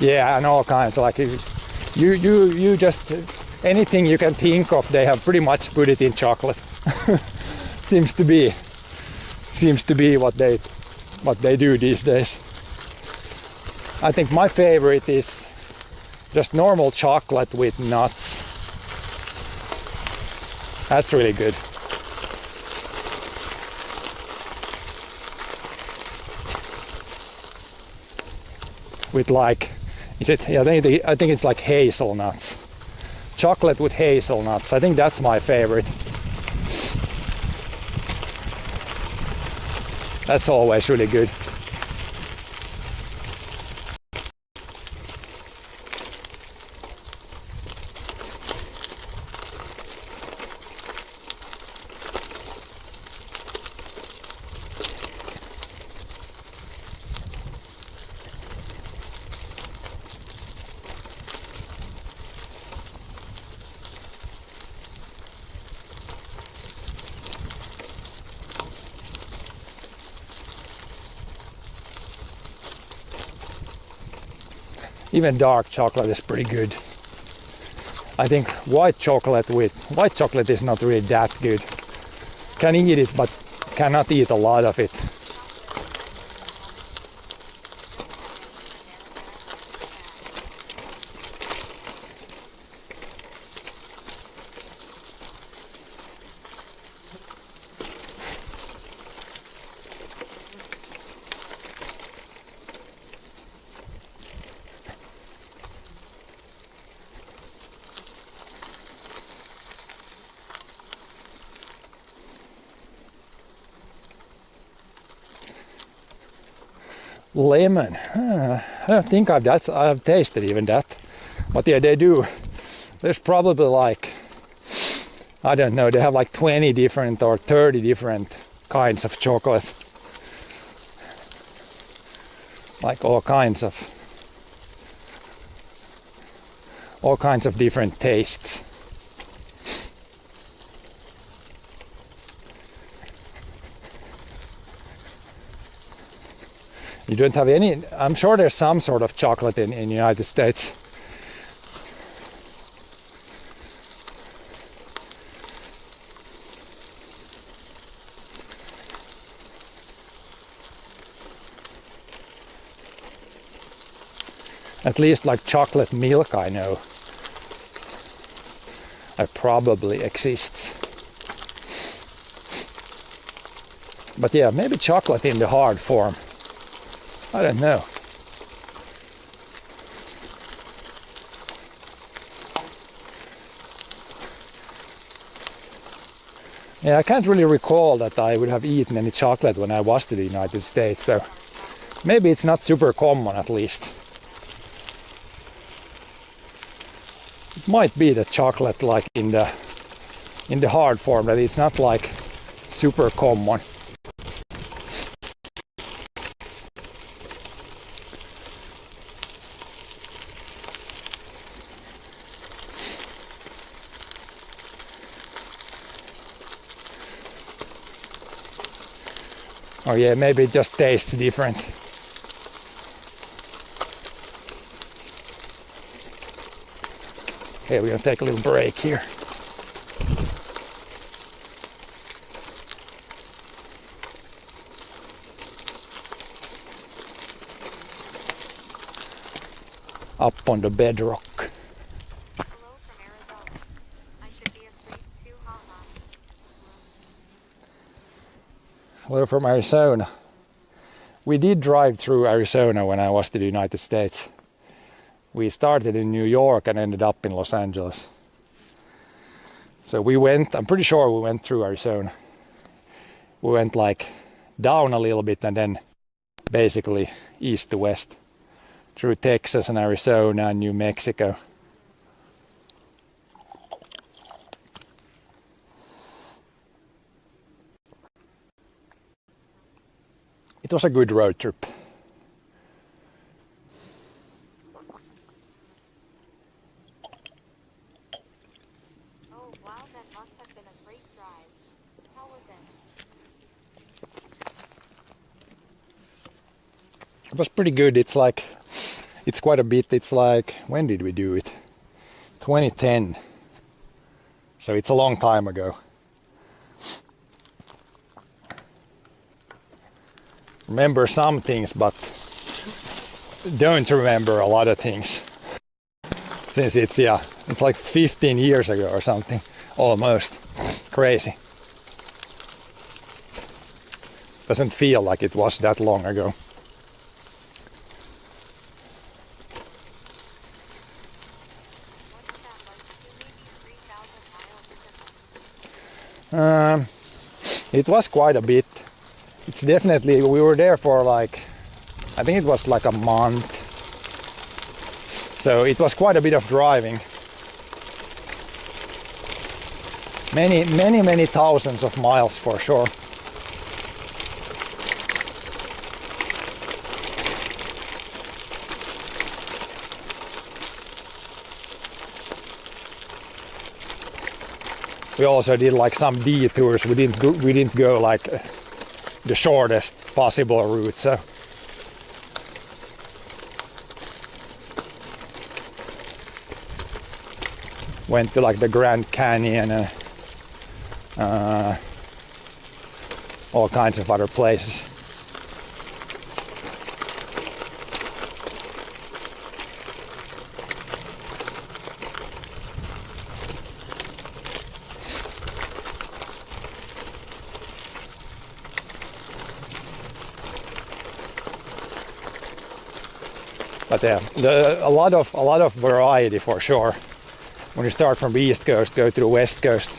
S2: Yeah, and all kinds. Like you just anything you can think of, they have pretty much put it in chocolate. Seems to be what they do these days. I think my favorite is just normal chocolate with nuts. That's really good. With like, is it? Yeah, I think it's like hazelnuts. Chocolate with hazelnuts. I think that's my favorite. That's always really good. Even dark chocolate is pretty good. I think white chocolate is not really that good. Can eat it, but cannot eat a lot of it. Lemon. I don't think I've tasted even that. But yeah, they do. There's probably like, I don't know, they have like 20 different or 30 different kinds of chocolate. Like all kinds of different tastes. You don't have any, I'm sure there's some sort of chocolate in the United States. At least like chocolate milk, I know. It probably exists. But yeah, maybe chocolate in the hard form. I don't know. Yeah, I can't really recall that I would have eaten any chocolate when I was to the United States, so maybe it's not super common at least. It might be the chocolate like in the hard form, that it's not like super common. Or yeah, maybe it just tastes different. Okay, we're gonna take a little break here. Up on the bedrock.
S3: Hello from Arizona. I should be asleep too, haha.
S2: Hello from Arizona. We did drive through Arizona when I was to the United States. We started in New York and ended up in Los Angeles. So I'm pretty sure we went through Arizona. We went like down a little bit and then basically east to west through Texas and Arizona and New Mexico. It was a good road trip.
S3: Oh wow, that must have been a great drive. How was it?
S2: It was pretty good. It's quite a bit. It's like, when did we do it? 2010. So it's a long time ago. Remember some things, but don't remember a lot of things. Since it's like 15 years ago or something, almost. Crazy. Doesn't feel like it was that long ago.
S3: What's that like? 2 maybe 3,000 miles, isn't it?
S2: It was quite a bit. It's definitely, we were there for like, I think it was like a month. So it was quite a bit of driving. Many thousands of miles for sure. We also did like some detours. We didn't go like the shortest possible route. So went to like the Grand Canyon and all kinds of other places. But yeah, a lot of variety for sure. When you start from the East Coast, go to the West Coast.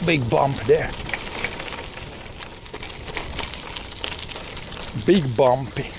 S2: Big bump there. Big bumpy.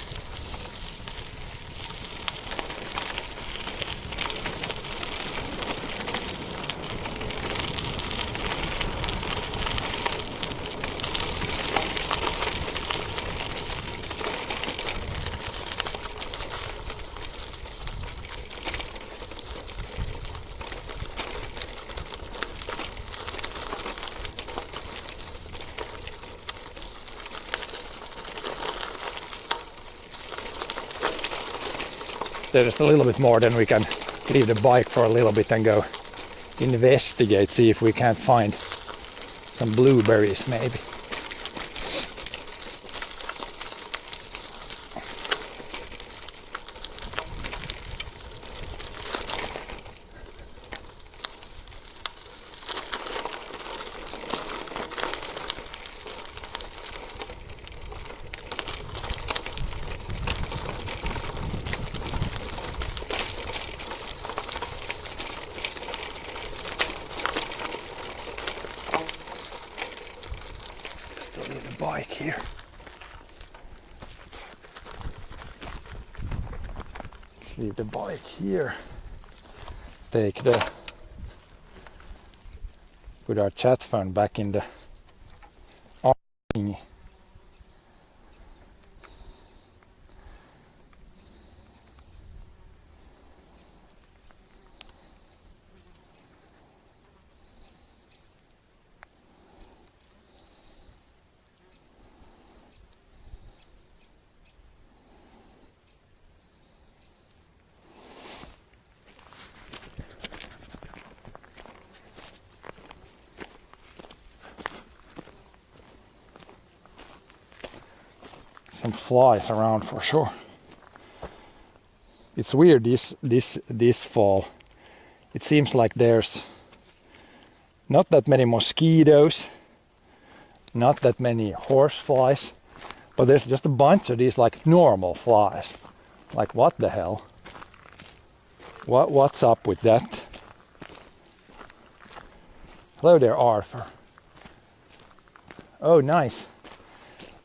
S2: Just a little bit more, then we can leave the bike for a little bit and go investigate, see if we can't find some blueberries maybe. Bike here. Let's leave the bike here. Take the put our chat phone back in the thingy. Some flies around for sure. It's weird this fall. It seems like there's not that many mosquitoes, not that many horse flies, but there's just a bunch of these like normal flies. Like what the hell? What's up with that? Hello there, Arthur. Oh, nice.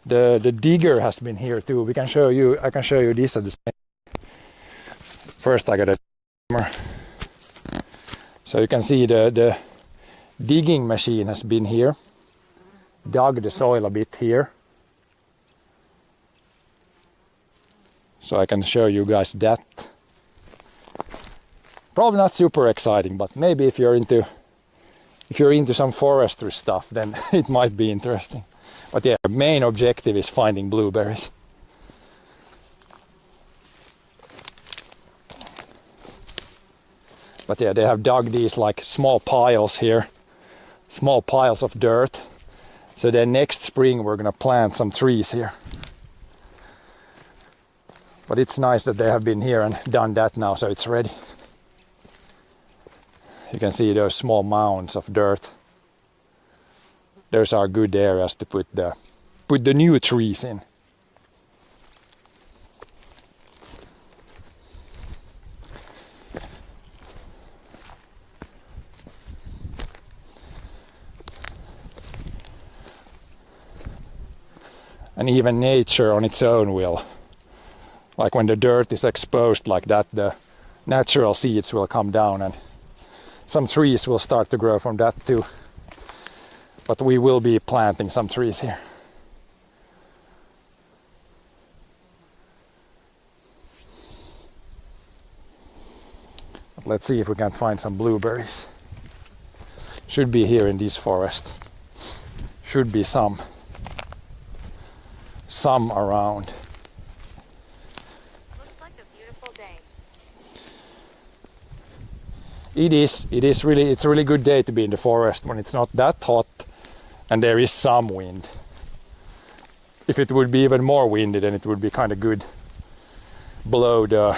S2: The digger has been here too. We can show you. I can show you this at the same. First, I got a camera, so you can see the digging machine has been here, dug the soil a bit here. So I can show you guys that. Probably not super exciting, but maybe if you're into some forestry stuff, then it might be interesting. But yeah, the main objective is finding blueberries. But yeah, they have dug these like small piles here, small piles of dirt. So then next spring we're gonna plant some trees here. But it's nice that they have been here and done that now, so it's ready. You can see those small mounds of dirt. Those are good areas to put the new trees in. And even nature on its own will. Like when the dirt is exposed like that, the natural seeds will come down and some trees will start to grow from that too. But we will be planting some trees here. But let's see if we can find some blueberries. Should be here in this forest. Should be some around.
S3: Looks like a beautiful day.
S2: It's a really good day to be in the forest when it's not that hot and there is some wind. If it would be even more windy, then it would be kind of good. Blow the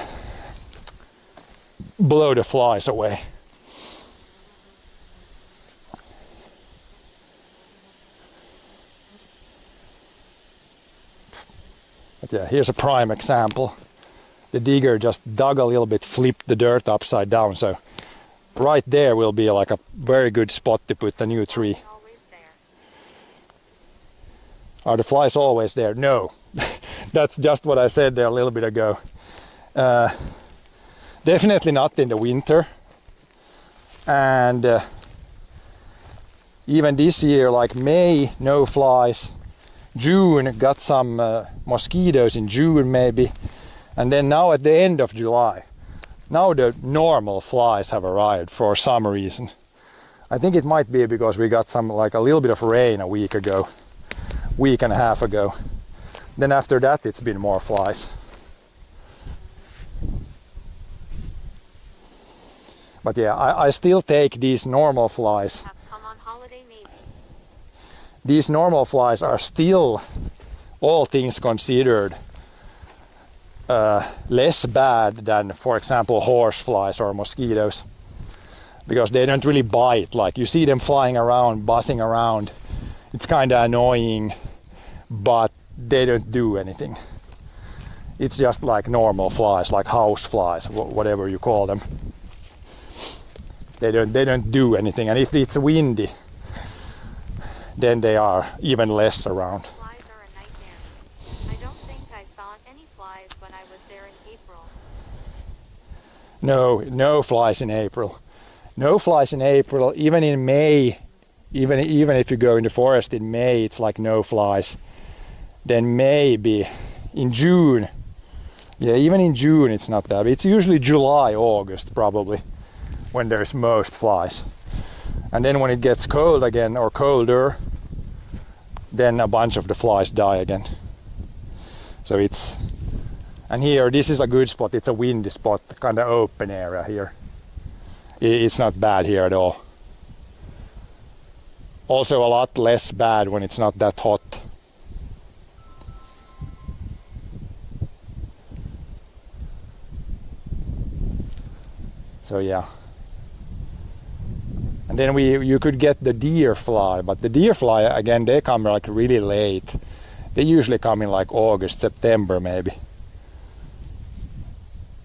S2: flies away. But yeah, here's a prime example. The digger just dug a little bit, flipped the dirt upside down, so right there will be like a very good spot to put a new tree.
S3: Always there.
S2: Are the flies always there? No. That's just what I said there a little bit ago. Definitely not in the winter. And even this year, like May, no flies. June, got some mosquitoes in June maybe. And then now at the end of July, now the normal flies have arrived for some reason. I think it might be because we got some, like a little bit of rain a week and a half ago. Then after that it's been more flies. But yeah, I still take these normal flies.
S3: Have come on holiday maybe.
S2: These normal flies are still, all things considered, less bad than, for example, horse flies or mosquitoes, because they don't really bite. Like you see them flying around, buzzing around. It's kind of annoying, but they don't do anything. It's just like normal flies, like house flies, whatever you call them. They don't do anything, and if it's windy, then they are even less around.
S3: Flies are a nightmare. I don't think I saw any flies when I was there in April.
S2: No flies in April. No flies in April. Even in May, even if you go in the forest in May, it's like no flies. Then maybe in June. Yeah, even in June it's not that. It's usually July, August probably, when there's most flies. And then when it gets cold again or colder, then a bunch of the flies die again. So it's, and here this is a good spot. It's a windy spot, kind of open area here. It's not bad here at all. Also a lot less bad when it's not that hot. So yeah. And then you could get the deer fly, but the deer fly, again, they come like really late. They usually come in like August, September maybe.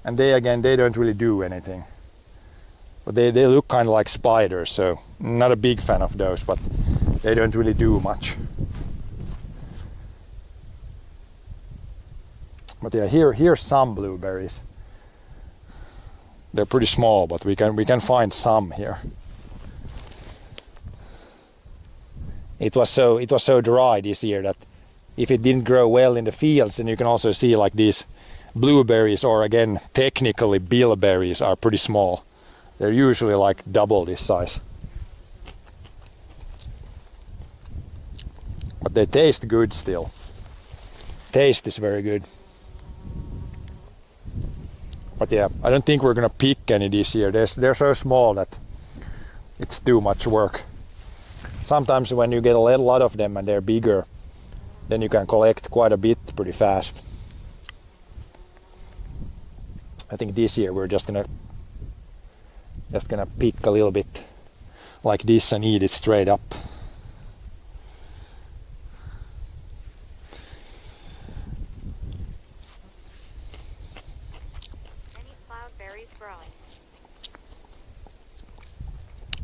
S2: And they don't really do anything. But they look kind of like spiders, so not a big fan of those, but they don't really do much. But yeah, here's some blueberries. They're pretty small, but we can find some here. It was so dry this year that if it didn't grow well in the fields, then you can also see like these blueberries, or again technically bilberries, are pretty small. They're usually like double this size. But they taste good still. Taste is very good. But yeah, I don't think we're gonna pick any this year. They're so small that it's too much work. Sometimes when you get a lot of them and they're bigger, then you can collect quite a bit pretty fast. I think this year we're just gonna pick a little bit like this and eat it straight up.
S3: Any cloudberries growing?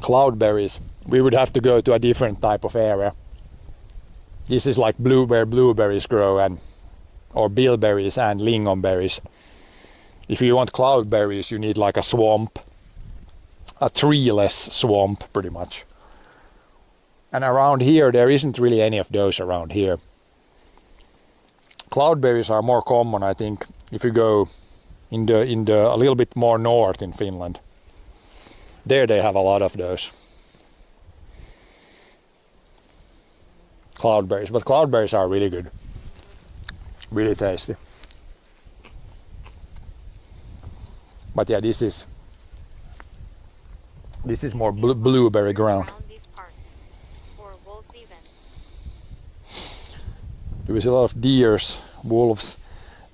S2: Cloudberries, we would have to go to a different type of area. This is like blueberries grow, and or bilberries and lingonberries. If you want cloudberries, you need like a swamp, a treeless swamp pretty much. And around here there isn't really any of those around here. Cloudberries are more common, I think, if you go in the a little bit more north in Finland. There they have a lot of those cloudberries, but cloudberries are really good, really tasty. But yeah, this is more blueberry ground.
S3: Around these parts. Or wolves even.
S2: There was a lot of deers, wolves,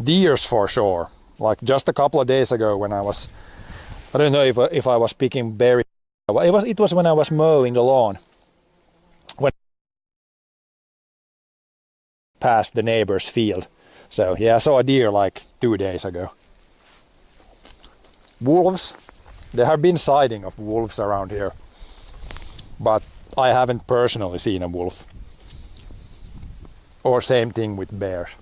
S2: deers for sure. Like just a couple of days ago when I don't know if I was picking berries. It was when I was mowing the lawn. When past the neighbor's field. So yeah, I saw a deer like 2 days ago. Wolves, there have been sighting of wolves around here, but I haven't personally seen a wolf. Or same thing with bears.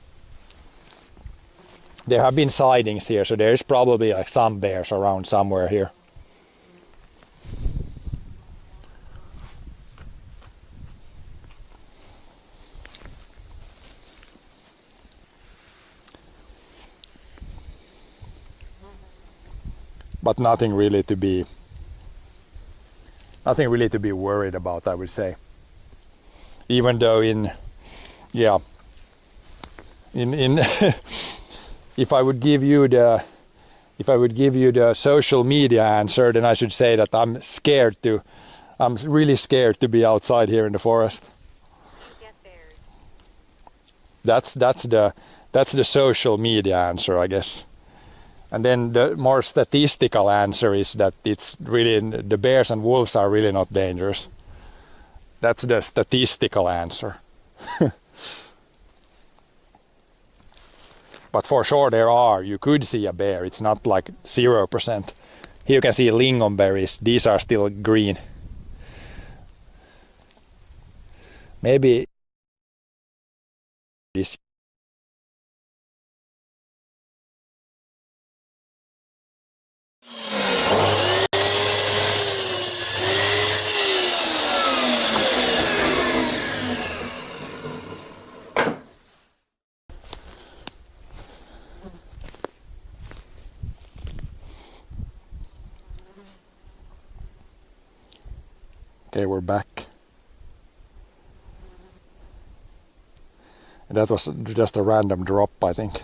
S2: There have been sightings here, so there is probably like some bears around somewhere here. But nothing really to be worried about, I would say. Even though if I would give you the social media answer, then I should say that I'm really scared to be outside here in the forest.
S3: Get bears.
S2: That's the social media answer, I guess. And then the more statistical answer is that it's really, the bears and wolves are really not dangerous. That's the statistical answer. But for sure you could see a bear. It's not like 0%. Here you can see lingonberries. These are still green. Maybe this. Okay, we're back. And that was just a random drop, I think.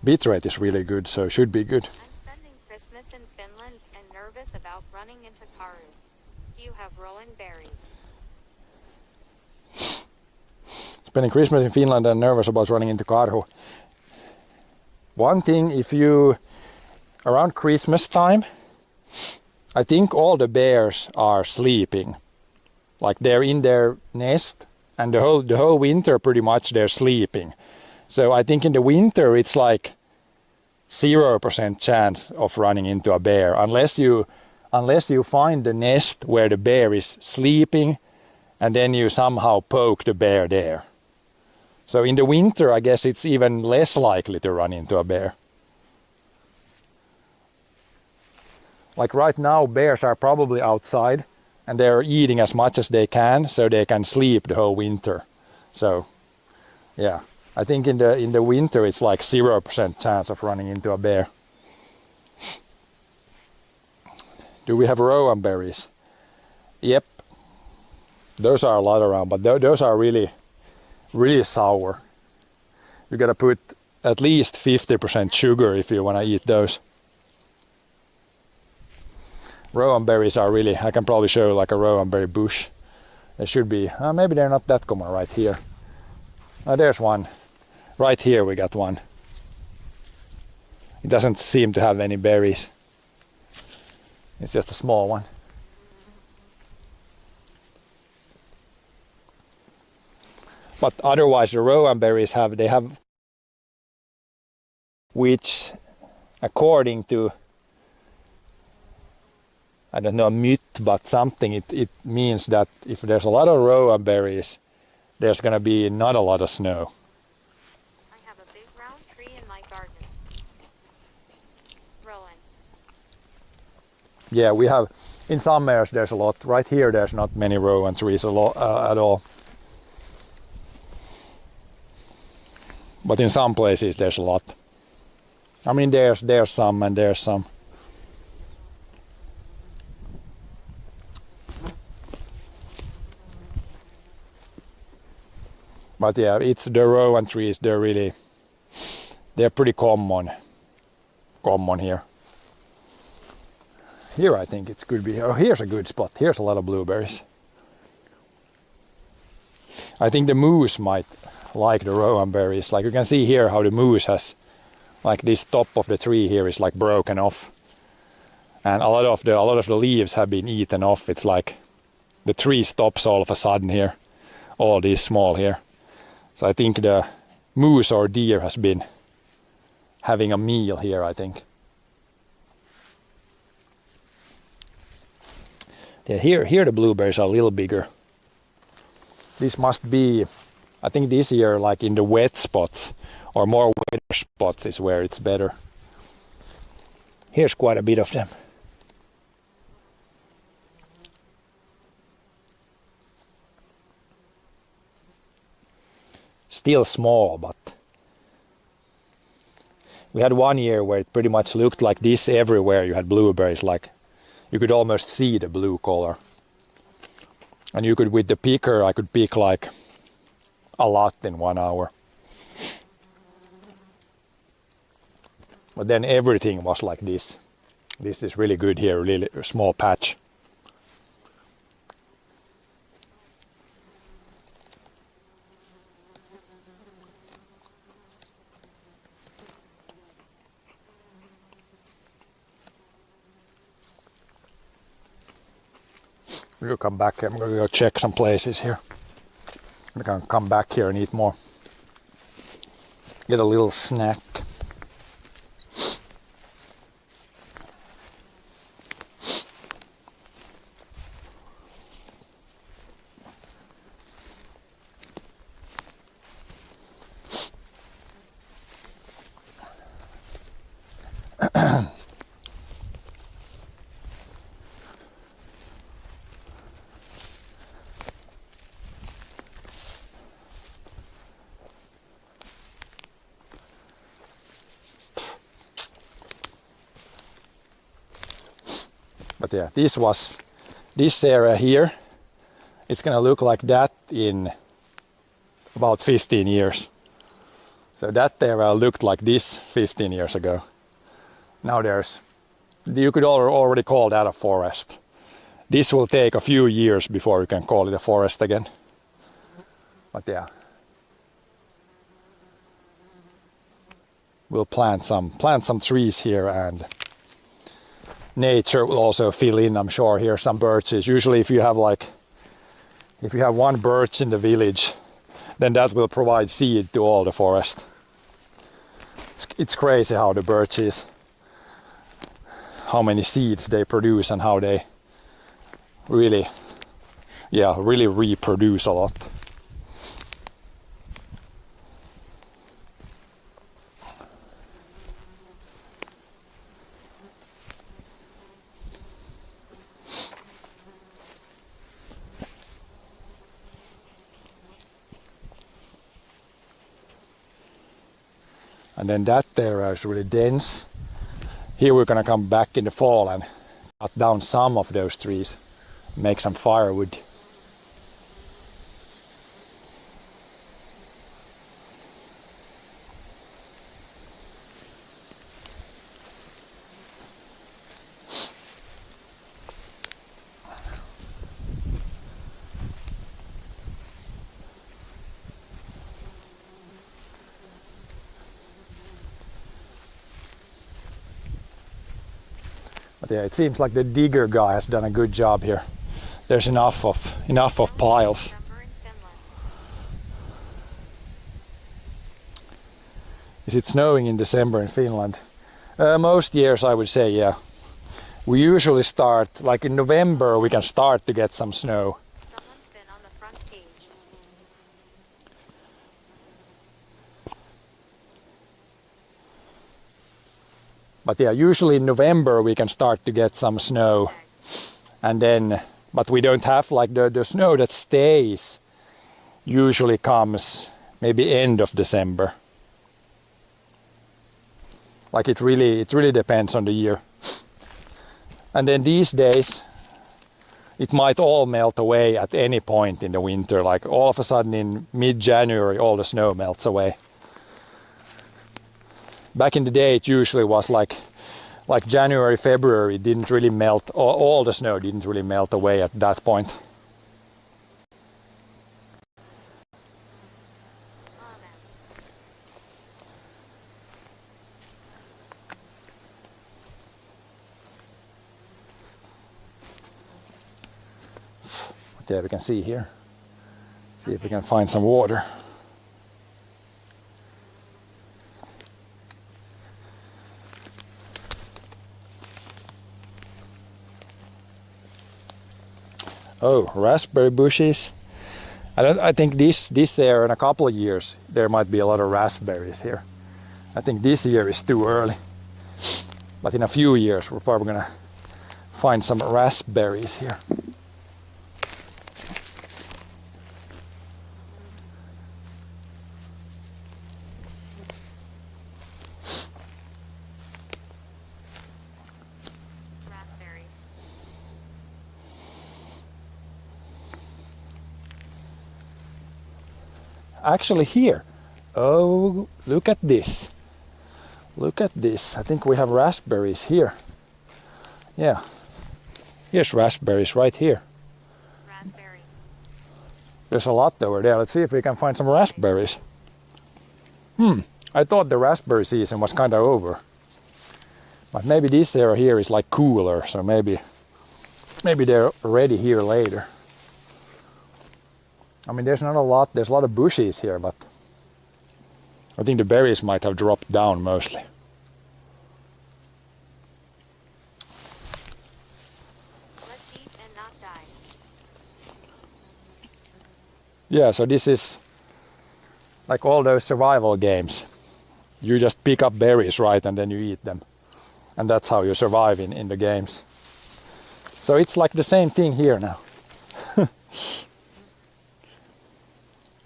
S2: Bitrate is really good, so it should be good.
S3: I'm spending Christmas in Finland and nervous about running into Karu. Do you have rowan berries?
S2: Spending Christmas in Finland and nervous about running into Karhu. One thing, around Christmas time, I think all the bears are sleeping. Like they're in their nest, and the whole winter pretty much they're sleeping. So I think in the winter it's like 0% chance of running into a bear unless you find the nest where the bear is sleeping, and then you somehow poke the bear there. So in the winter, I guess it's even less likely to run into a bear. Like right now, bears are probably outside and they're eating as much as they can so they can sleep the whole winter. So, yeah, I think in the winter it's like 0% chance of running into a bear. Do we have rowan berries? Yep, those are a lot around, but those are really, really sour. You gotta put at least 50% sugar if you wanna eat those. Rowan berries are really, I can probably show you like a rowan berry bush. It should be, maybe they're not that common right here. There's one. Right here we got one. It doesn't seem to have any berries. It's just a small one. But otherwise the Rowan berries have which according to, I don't know, a myth, but something, it means that if there's a lot of Rowan berries, there's gonna be not a lot of snow.
S3: I have a big round tree in my garden. Rowan.
S2: Yeah, we have, in some areas there's a lot. Right here there's not many Rowan trees at all. But in some places there's a lot. I mean there's some and there's some. But yeah, it's the Rowan trees, they're pretty common here. Here I think it's could be, oh here's a good spot, here's a lot of blueberries. I think the moose might like the Rowan berries. Like you can see here how the moose has, like this top of the tree here is like broken off. And a lot of the leaves have been eaten off. It's like the tree stops all of a sudden here, all these small here. So I think the moose or deer has been having a meal here, I think. Yeah, here the blueberries are a little bigger. This must be, I think this year, like in the wet spots or more wetter spots is where it's better. Here's quite a bit of them. Still small, but we had one year where it pretty much looked like this everywhere. You had blueberries, like you could almost see the blue color. And you could, with the picker, I could pick like a lot in 1 hour. But then everything was like this. This is really good here, really a small patch. We'll come back. I'm gonna go check some places here. We can come back here and eat more. Get a little snack. But yeah, this area here, it's gonna look like that in about 15 years. So that area looked like this 15 years ago. Now you could already call that a forest. This will take a few years before you can call it a forest again. But yeah. We'll plant some trees here, and nature will also fill in, I'm sure. Here some birches. Usually if you have one birch in the village, then that will provide seed to all the forest. It's crazy how the birches, how many seeds they produce and how they really reproduce a lot. And then that area is really dense. Here we're gonna come back in the fall and cut down some of those trees, make some firewood. yeah, it seems like the digger guy has done a good job here. There's enough of piles.
S3: December in Finland.
S2: Is it snowing in December in Finland? Most years I would say, yeah. We usually start, like in November we can start to get some snow.
S3: Someone's been on the front page.
S2: But yeah, usually in November we can start to get some snow. And then, but we don't have like the snow that stays usually comes maybe end of December. Like it really depends on the year. And then these days, it might all melt away at any point in the winter. Like all of a sudden in mid-January, all the snow melts away. Back in the day, it usually was like January, February, it didn't really melt. All the snow didn't really melt away at that point. Yeah, we can see here. See if we can find some water. Oh, raspberry bushes. I think this year, in a couple of years, there might be a lot of raspberries here. I think this year is too early. But in a few years, we're probably gonna find some raspberries here. Actually here. Oh, look at this. Look at this. I think we have raspberries here. Yeah. Here's raspberries right here.
S3: Raspberry.
S2: There's a lot over there. Let's see if we can find some raspberries. I thought the raspberry season was kind of over. But maybe this area here is like cooler, so maybe they're ready here later. I mean, there's a lot of bushes here, but I think the berries might have dropped down mostly.
S3: Let's eat and not die.
S2: Yeah, so this is like all those survival games. You just pick up berries, right, and then you eat them. And that's how you survive in the games. So it's like the same thing here now.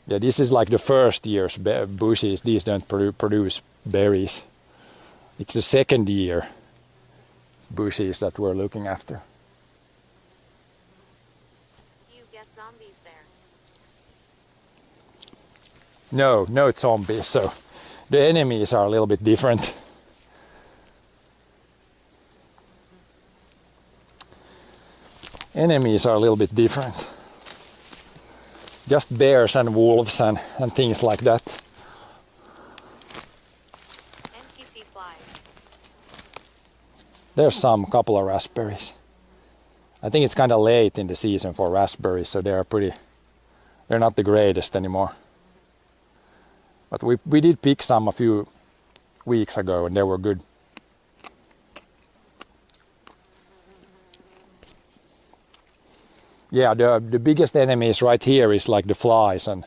S2: Yeah, this is like the first year's bushes. These don't produce berries. It's the second year bushes that we're looking after.
S3: You get zombies there.
S2: No zombies, so the enemies are a little bit different. Enemies are a little bit different. Just bears and wolves and things like that.
S3: NPC flies.
S2: There's couple of raspberries. I think it's kind of late in the season for raspberries, so they're not the greatest anymore. But we did pick some a few weeks ago and they were good. Yeah, the biggest enemies right here is like the flies and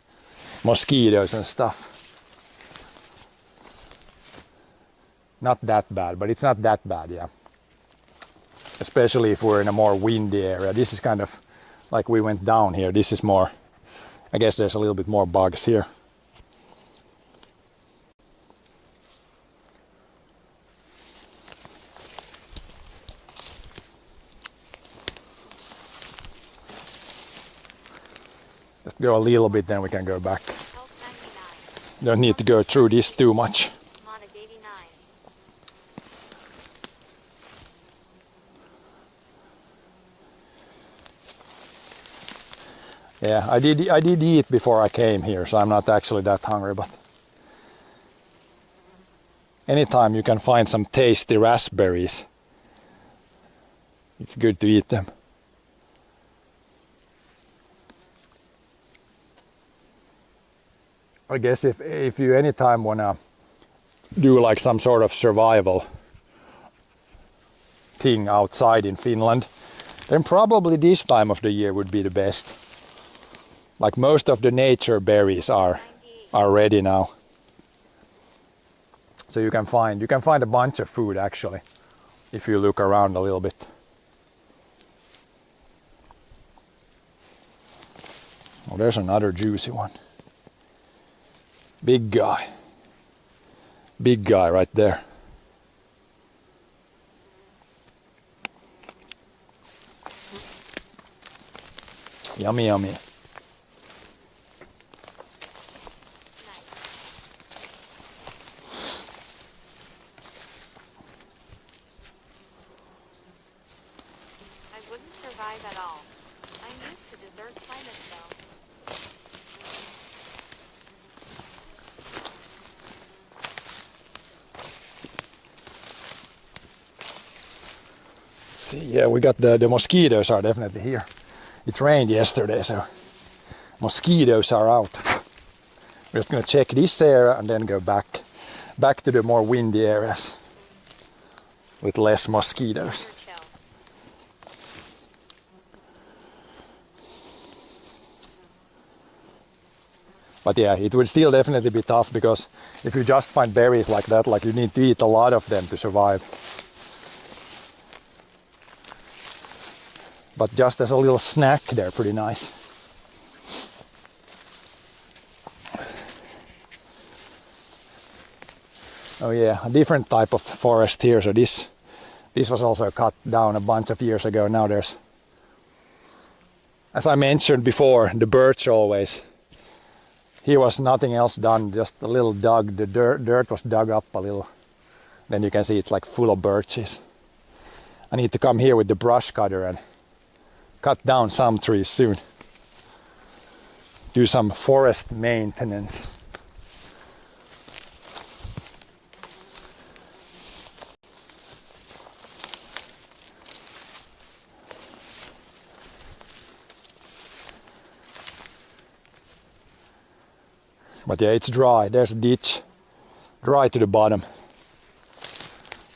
S2: mosquitoes and stuff. Not that bad, but it's not that bad, yeah. Especially if we're in a more windy area. This is kind of like we went down here. This is more, I guess there's a little bit more bugs here. Just go a little bit, then we can go back.
S3: Health 99.
S2: Don't need to go through this too much.
S3: Monig 89.
S2: Yeah, I did eat before I came here, so I'm not actually that hungry, but anytime you can find some tasty raspberries, It's good to eat them. I guess if you anytime wanna do like some sort of survival thing outside in Finland, then probably this time of the year would be the best. Like most of the nature berries are ready now. So you can find a bunch of food actually if you look around a little bit. Oh, there's another juicy one. Big guy. Big guy right there. Yummy, yummy.
S3: I wouldn't survive at all. I'm used to desert climates though.
S2: See, yeah, we got the mosquitoes are definitely here. It rained yesterday, so mosquitoes are out. We're just gonna check this area and then go back to the more windy areas with less mosquitoes.
S3: Super chill.
S2: But yeah, it would still definitely be tough because if you just find berries like that, like you need to eat a lot of them to survive. But just as a little snack, they're pretty nice. Oh yeah, a different type of forest here. So this was also cut down a bunch of years ago. Now there's, as I mentioned before, the birch always. Here was nothing else done, just a little dug. The dirt was dug up a little. Then you can see it's like full of birches. I need to come here with the brush cutter and cut down some trees soon. Do some forest maintenance. But yeah, it's dry. There's a ditch, dry to the bottom.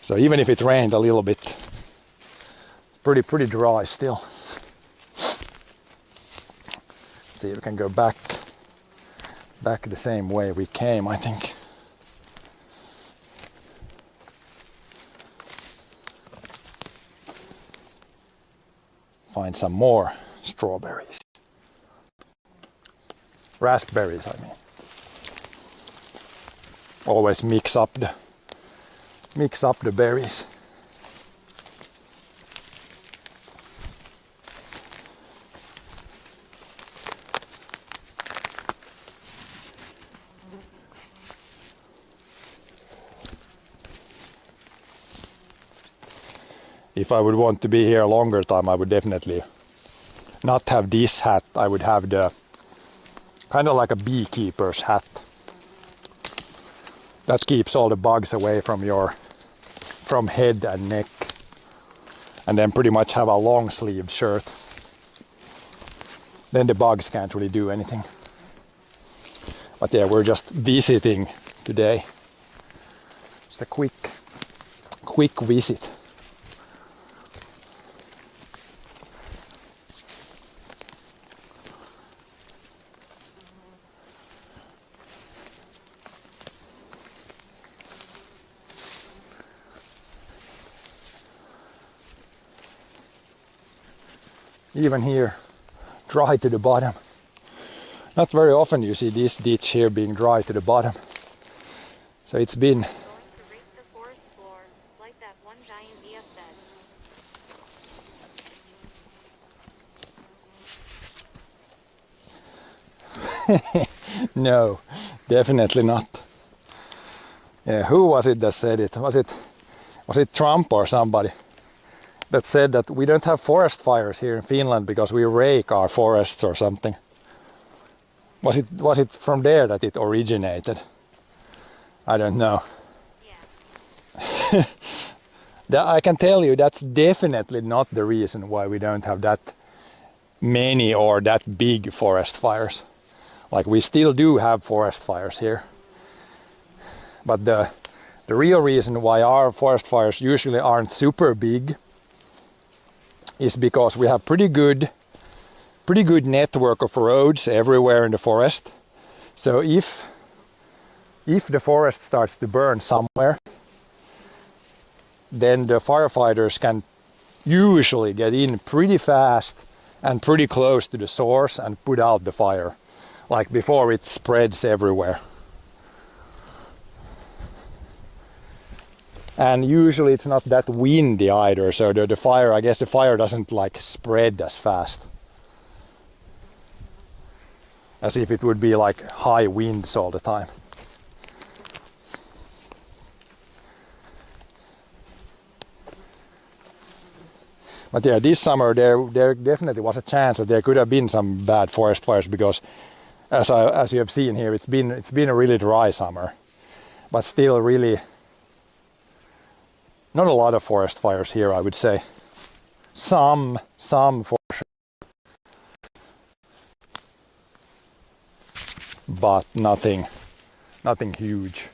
S2: So even if it rained a little bit, it's pretty dry still. See if we can go back the same way we came, I think. Find some more strawberries. Raspberries, I mean. Always mix up the berries. If I would want to be here a longer time, I would definitely not have this hat. I would have the kind of like a beekeeper's hat. That keeps all the bugs away from head and neck. And then pretty much have a long sleeved shirt. Then the bugs can't really do anything. But yeah, we're just visiting today. Just a quick visit. Even here, dry to the bottom. Not very often you see this ditch here being dry to the bottom. So it's been...
S3: Going to rake the forest floor, like that one guy in Mia said.
S2: No, definitely not. Yeah, who was it that said it? Was it Trump or somebody that said that we don't have forest fires here in Finland because we rake our forests or something? Was it from there that it originated? I don't know.
S3: Yeah.
S2: I can tell you that's definitely not the reason why we don't have that many or that big forest fires. Like we still do have forest fires here. But the real reason why our forest fires usually aren't super big is because we have pretty good network of roads everywhere in the forest. So if the forest starts to burn somewhere, then the firefighters can usually get in pretty fast and pretty close to the source and put out the fire, like before it spreads everywhere. And usually it's not that windy either, so the fire, I guess the fire doesn't like spread as fast as if it would be like high winds all the time. But yeah, this summer there definitely was a chance that there could have been some bad forest fires because, as you have seen here, it's been a really dry summer, but still really not a lot of forest fires here, I would say. Some for sure, but nothing huge.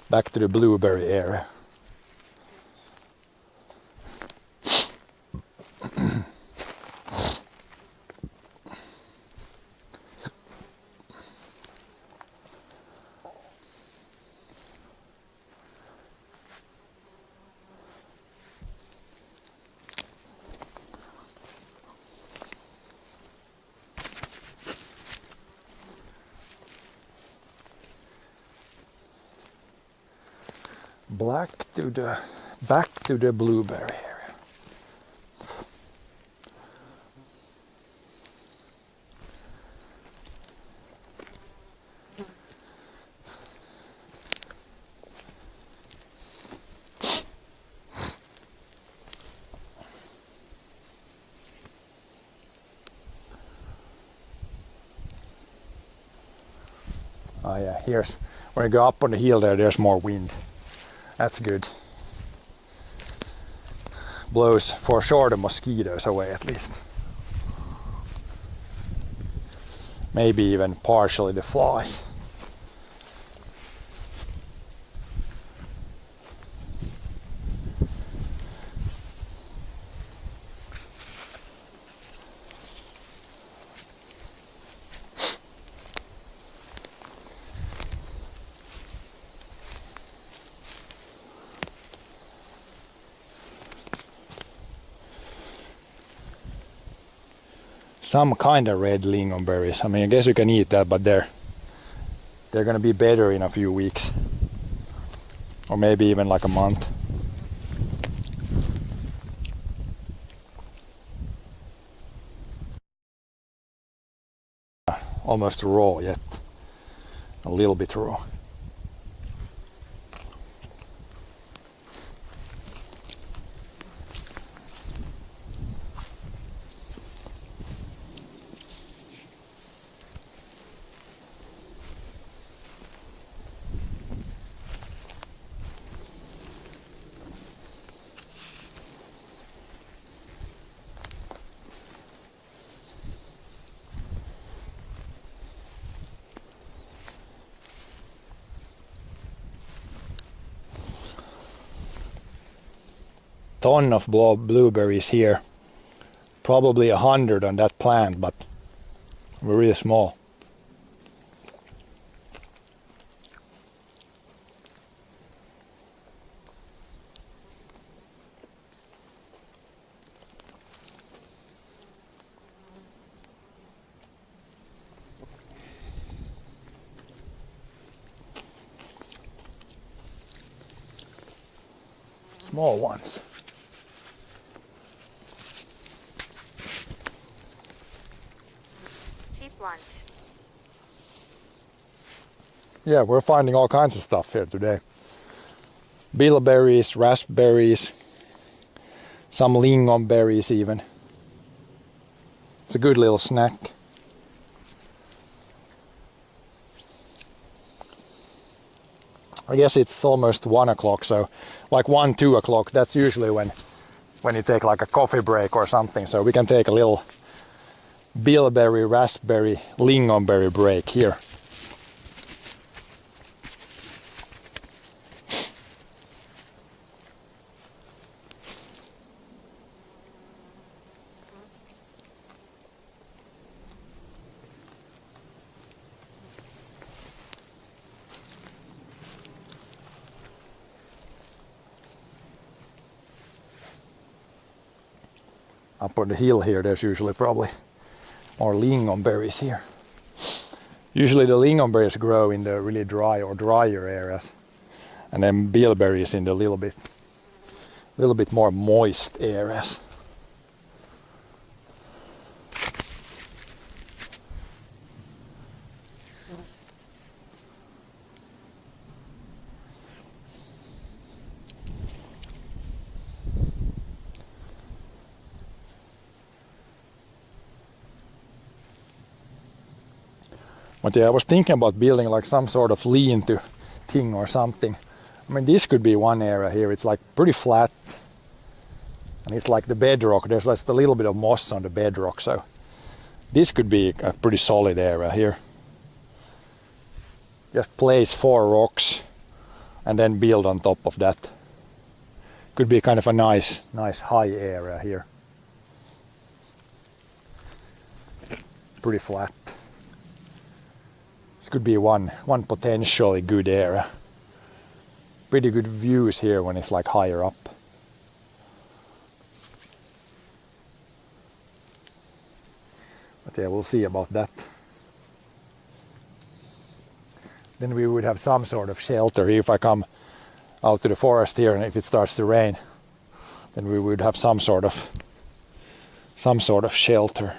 S2: Back to the blueberry area. Back to the blueberry area. Oh yeah, here's when you go up on the hill there's more wind. That's good. Blows for sure the mosquitoes away at least. Maybe even partially the flies. Some kind of red lingonberries. I mean, I guess you can eat that, but they're gonna be better in a few weeks, or maybe even like a month. Almost raw yet, a little bit raw. Ton of blueberries here, probably 100 on that plant, but really small. small ones.
S3: Cheap lunch.
S2: Yeah, we're finding all kinds of stuff here today. Bilberries, raspberries, some lingonberries even. It's a good little snack. I guess it's almost 1 o'clock, so like 1, 2 o'clock, that's usually when you take like a coffee break or something. So we can take a little bilberry, raspberry, lingonberry break here. Up on the hill here, there's usually probably more lingonberries here. Usually the lingonberries grow in the really dry or drier areas, and then bilberries in the little bit more moist areas. But yeah, I was thinking about building like some sort of lean-to thing or something. I mean, this could be one area here. It's like pretty flat, and it's like the bedrock. There's just a little bit of moss on the bedrock, so this could be a pretty solid area here. Just place 4 rocks and then build on top of that. Could be kind of a nice high area here. Pretty flat. This could be one potentially good area. Pretty good views here when it's like higher up. But yeah, we'll see about that. Then we would have some sort of shelter. If I come out to the forest here and if it starts to rain, then we would have some sort of shelter.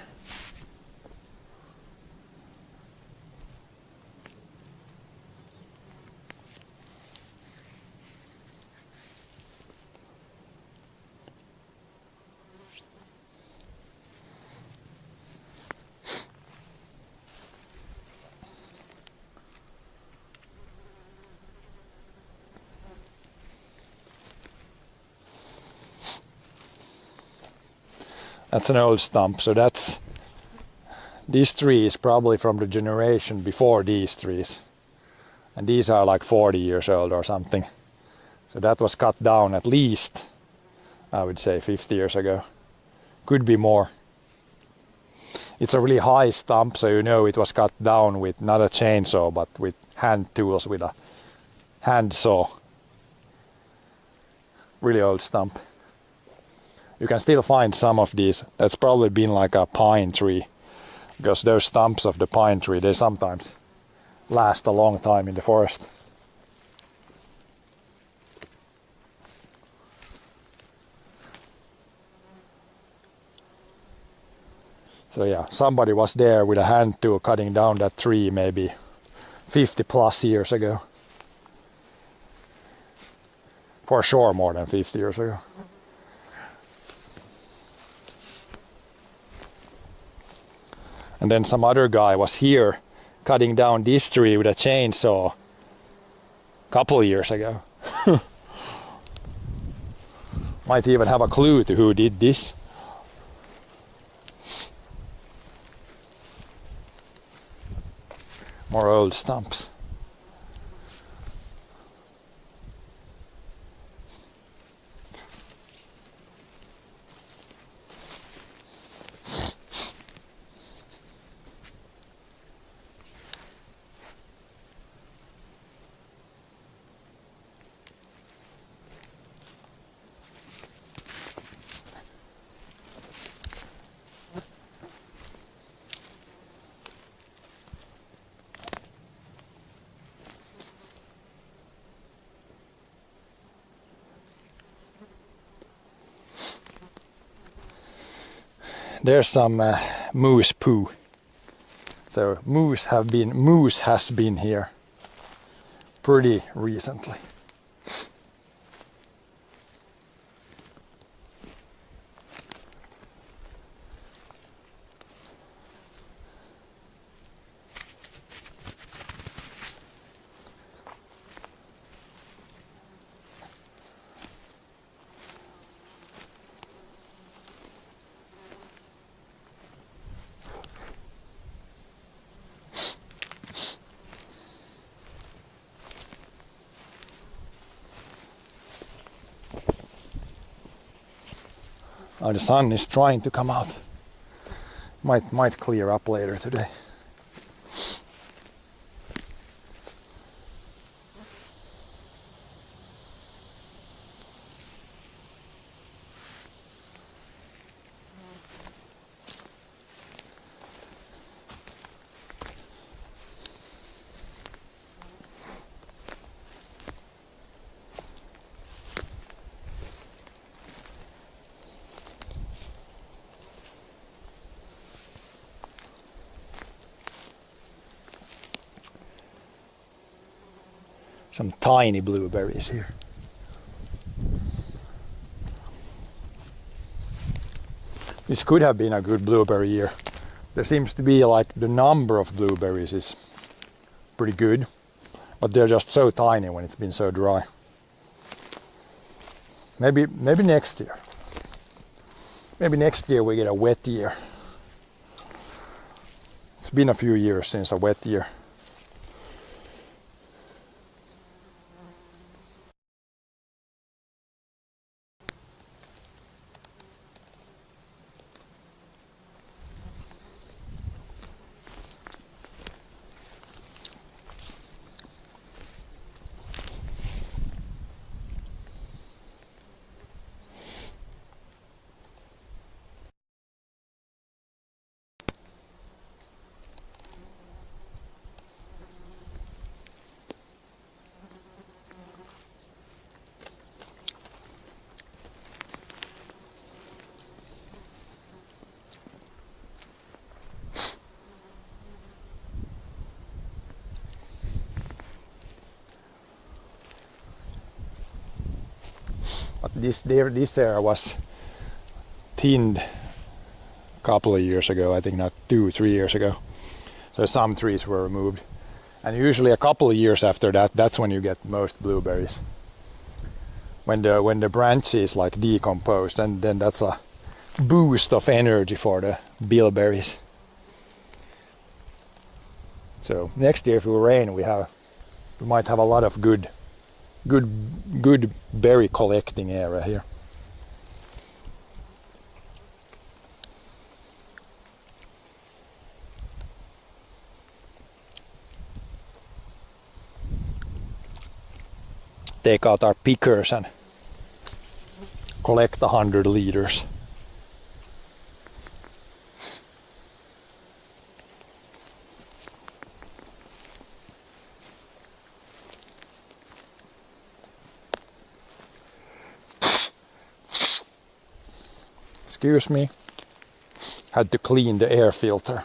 S2: That's an old stump, so this tree is probably from the generation before these trees. And these are like 40 years old or something. So that was cut down at least, I would say 50 years ago. Could be more. It's a really high stump, so you know it was cut down with not a chainsaw, but with hand tools, with a hand saw. Really old stump. You can still find some of these. That's probably been like a pine tree, because those stumps of the pine tree, they sometimes last a long time in the forest. So yeah, somebody was there with a hand tool cutting down that tree maybe 50 plus years ago. For sure more than 50 years ago. And then some other guy was here cutting down this tree with a chainsaw a couple of years ago. Might even have a clue to who did this. More old stumps. there's some moose poo. So moose has been here pretty recently. Oh, the sun is trying to come out. Might clear up later today. Some tiny blueberries here. This could have been a good blueberry year. There seems to be like the number of blueberries is pretty good, but they're just so tiny when it's been so dry. Maybe next year. Maybe next year we get a wet year. It's been a few years since a wet year. But this area was thinned a couple of years ago, I think not 2-3 years ago. So some trees were removed. And usually a couple of years after that, that's when you get most blueberries. When the branches like decomposed, and then that's a boost of energy for the bilberries. So next year if it will rain, we might have a lot of good berry collecting area here. Take out our pickers and collect 100 liters. Excuse me, had to clean the air filter.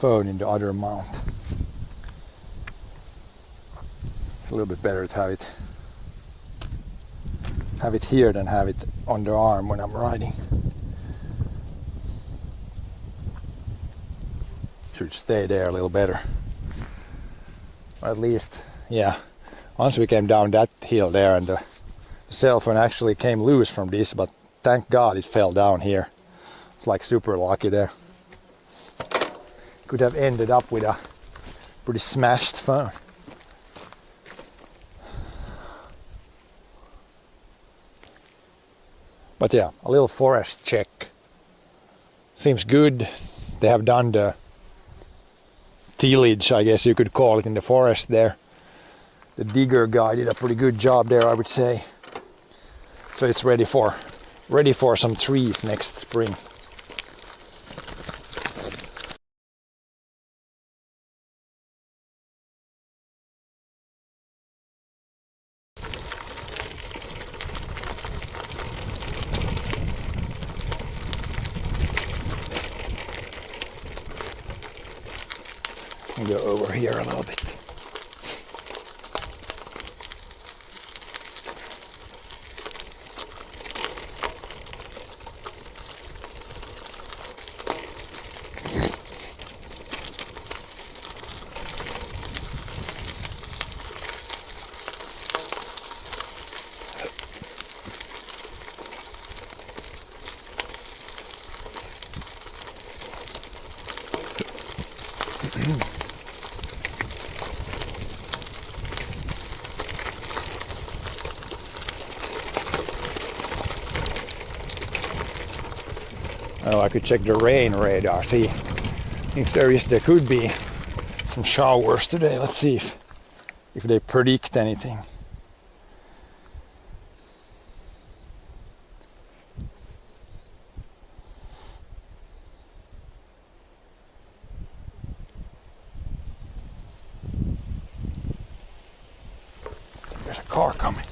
S2: phone in the other mount. It's a little bit better to have it here than have it on the arm when I'm riding. Should stay there a little better. Or at least, yeah. Once we came down that hill there and the cell phone actually came loose from this, but thank God it fell down here. It's like super lucky there. Could have ended up with a pretty smashed phone. But yeah, a little forest check. Seems good. They have done the tillage, I guess you could call it, in the forest there. The digger guy did a pretty good job there, I would say. So it's ready for some trees next spring. I'll go over here a little bit. Oh, I could check the rain radar, see if there could be some showers today. Let's see if they predict anything. There's a car coming.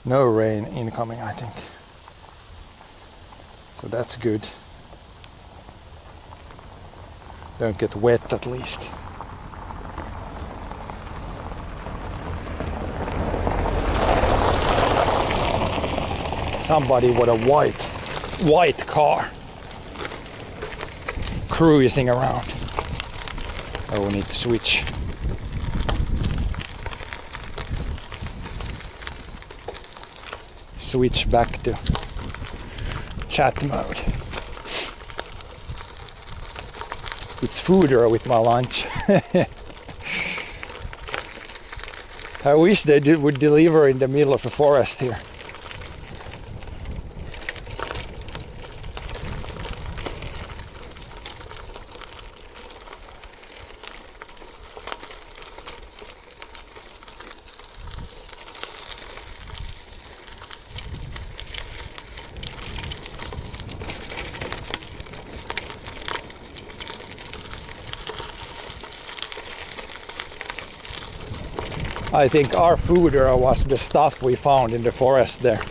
S2: No rain incoming, I think. So that's good. Don't get wet at least. Somebody with a white car cruising around. Oh, we need to switch. Switch back to chat mode. It's fooder with my lunch. I wish they would deliver in the middle of the forest here. I think our fooder was the stuff we found in the forest there.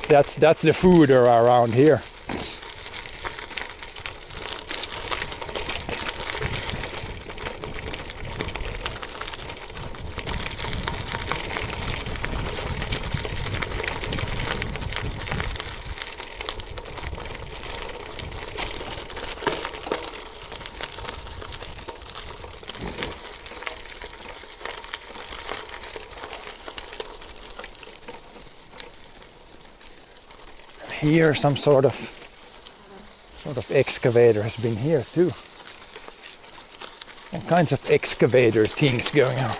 S2: That's the fooder around here. Here some sort of excavator has been here too. All kinds of excavator things going on.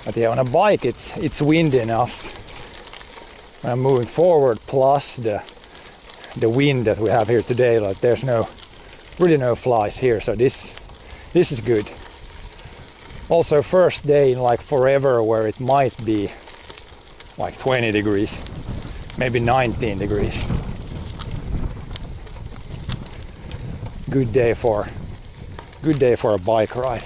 S2: But yeah, on a bike it's windy enough. When I'm moving forward, plus the wind that we have here today, like there's really no flies here, so this is good. Also first day in like forever where it might be like 20 degrees, maybe 19 degrees. Good day for a bike ride.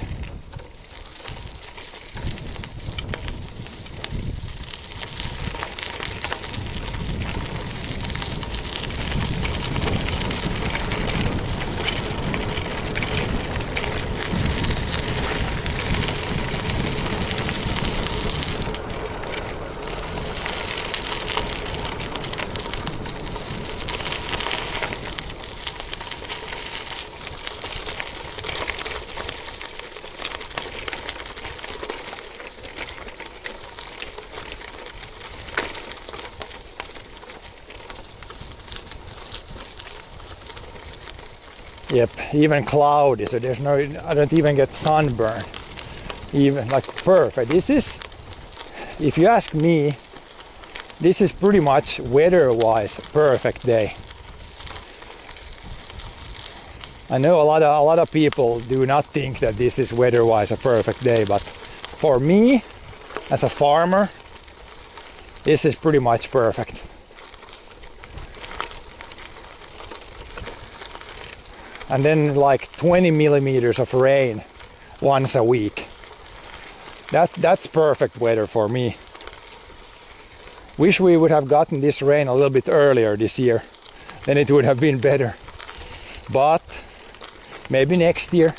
S2: Yep, even cloudy, so I don't even get sunburn. Even like perfect. This is, if you ask me, this is pretty much weather-wise perfect day. I know a lot of people do not think that this is weather-wise a perfect day, but for me, as a farmer, this is pretty much perfect. And then like 20 millimeters of rain once a week. That's perfect weather for me. Wish we would have gotten this rain a little bit earlier this year, then it would have been better. But maybe next year.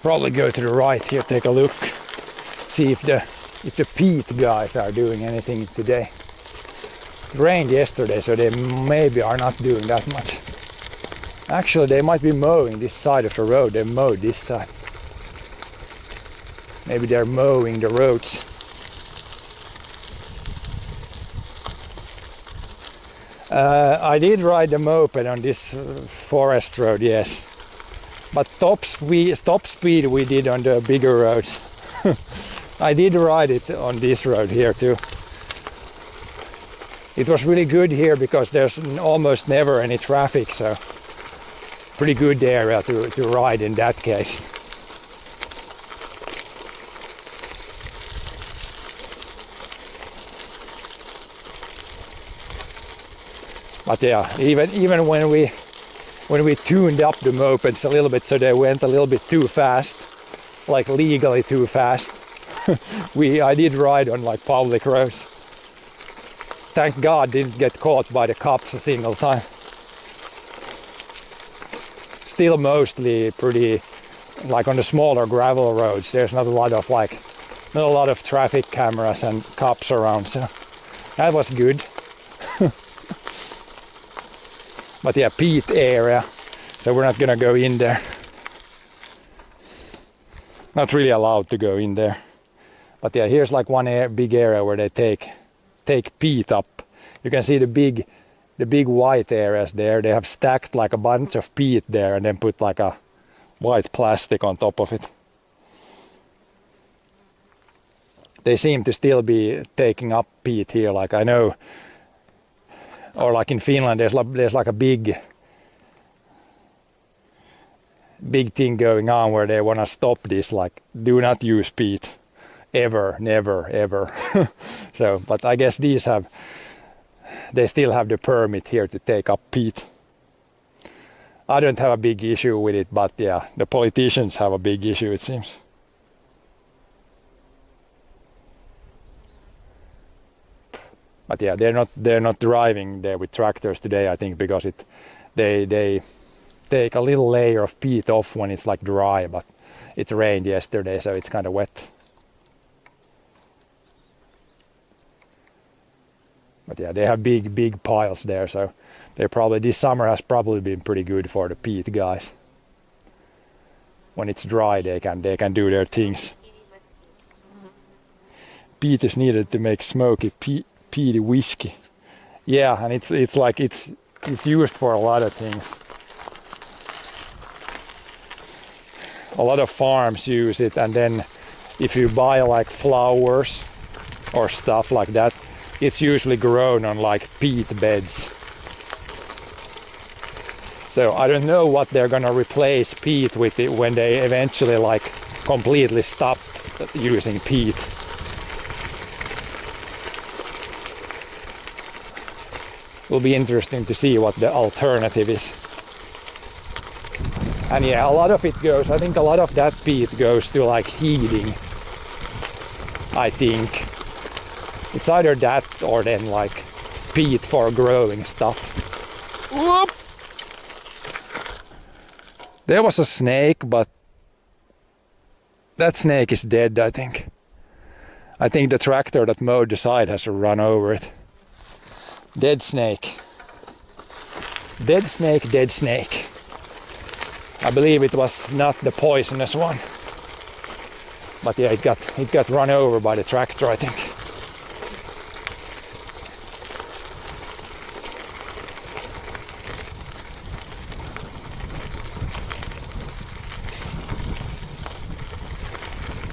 S2: Probably go to the right here, take a look, see if the peat guys are doing anything today. It rained yesterday, so they maybe are not doing that much. Actually, they might be mowing this side of the road. They mowed this side. Maybe they're mowing the roads. I did ride the moped on this forest road, yes. But top speed we did on the bigger roads. I did ride it on this road here too. It was really good here because there's almost never any traffic, so pretty good area to ride in that case. But yeah, even when we tuned up the mopeds a little bit so they went a little bit too fast, like legally too fast, I did ride on like public roads. thank God didn't get caught by the cops a single time. Still mostly pretty, like on the smaller gravel roads, there's not a lot of traffic cameras and cops around, so that was good. But yeah, peat area, so we're not gonna go in there. Not really allowed to go in there. But yeah, here's like one big area where they take peat up. You can see the big white areas there. They have stacked like a bunch of peat there and then put like a white plastic on top of it. They seem to still be taking up peat here, like I know, or like in Finland there's like a big thing going on where they want to stop this, like do not use peat ever, never, ever. So, but I guess they still have the permit here to take up peat. I don't have a big issue with it, but yeah, the politicians have a big issue, it seems. But yeah, they're not driving there with tractors today, I think, because they take a little layer of peat off when it's like dry, but it rained yesterday, so it's kind of wet. But yeah, they have big piles there, so this summer has probably been pretty good for the peat guys. When it's dry, they can do their things. Peat is needed to make smoky peaty whiskey. Yeah, and it's used for a lot of things. A lot of farms use it, and then if you buy like flowers or stuff like that, it's usually grown on like peat beds. So I don't know what they're gonna replace peat with it when they eventually like completely stop using peat. Will be interesting to see what the alternative is. And yeah, a lot of it goes, I think a lot of that peat goes to like heating, I think. It's either that or then like peat for growing stuff. Whoop! There was a snake, but that snake is dead, I think. I think the tractor that mowed the side has run over it. Dead snake. Dead snake, dead snake. I believe it was not the poisonous one. But yeah, it got run over by the tractor, I think.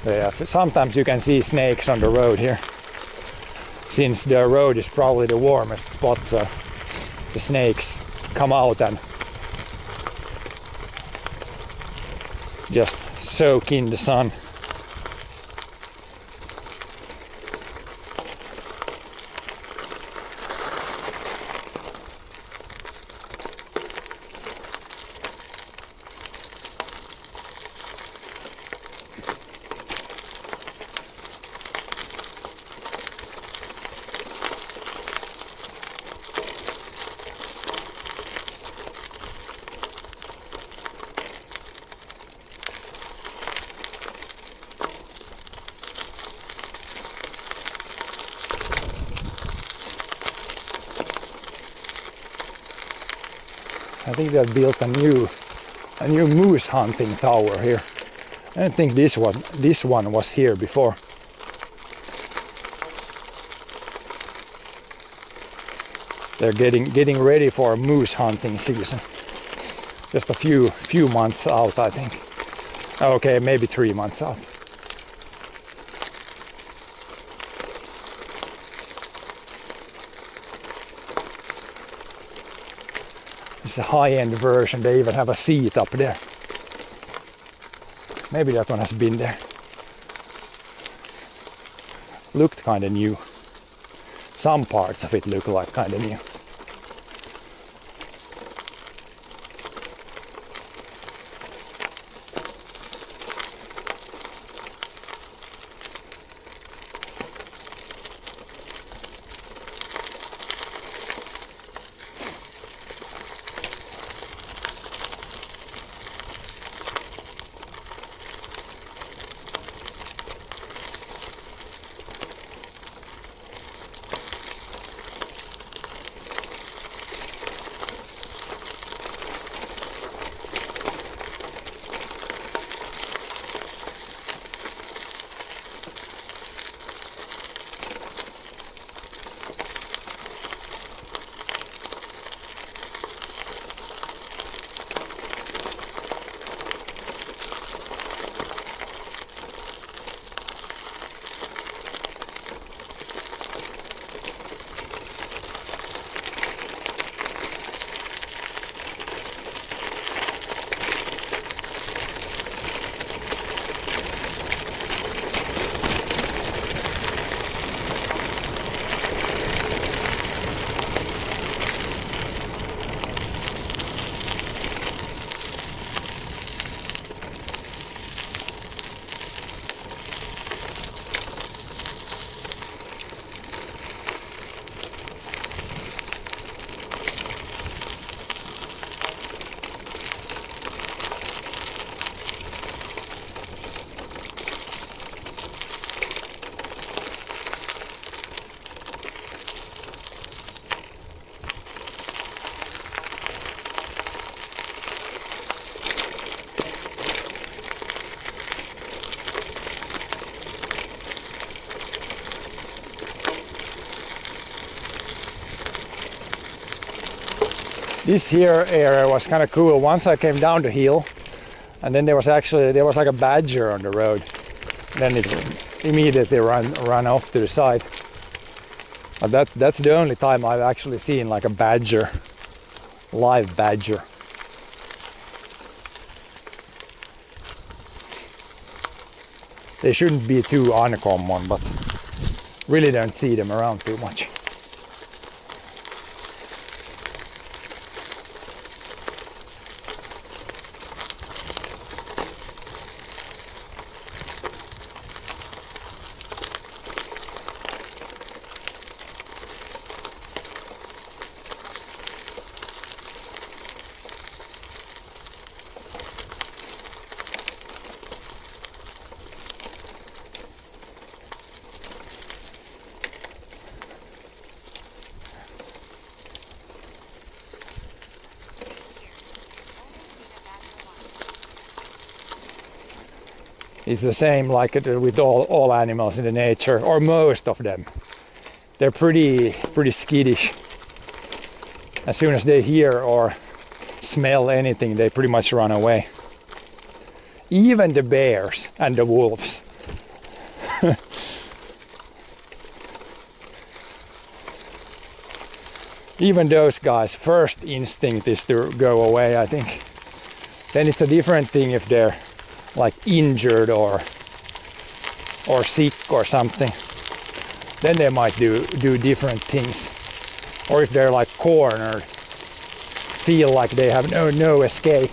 S2: Yeah, sometimes you can see snakes on the road here. Since the road is probably the warmest spot, so the snakes come out and just soak in the sun. I think they built a new moose hunting tower here. I don't think this one was here before. They're getting ready for a moose hunting season. Just a few months out, I think. Okay, maybe 3 months out. It's a high-end version. They even have a seat up there. Maybe that one has been there. Looked kind of new. Some parts of it look like kind of new. This here area was kind of cool. Once I came down the hill, and then there was like a badger on the road. Then it immediately ran off to the side. But that's the only time I've actually seen like a badger, live badger. They shouldn't be too uncommon, but really don't see them around too much. It's the same like with all animals in the nature, or most of them. They're pretty skittish. As soon as they hear or smell anything, they pretty much run away. Even the bears and the wolves. Even those guys' first instinct is to go away, I think. Then it's a different thing if they're like injured or sick or something. Then they might do different things. Or if they're like cornered, feel like they have no escape.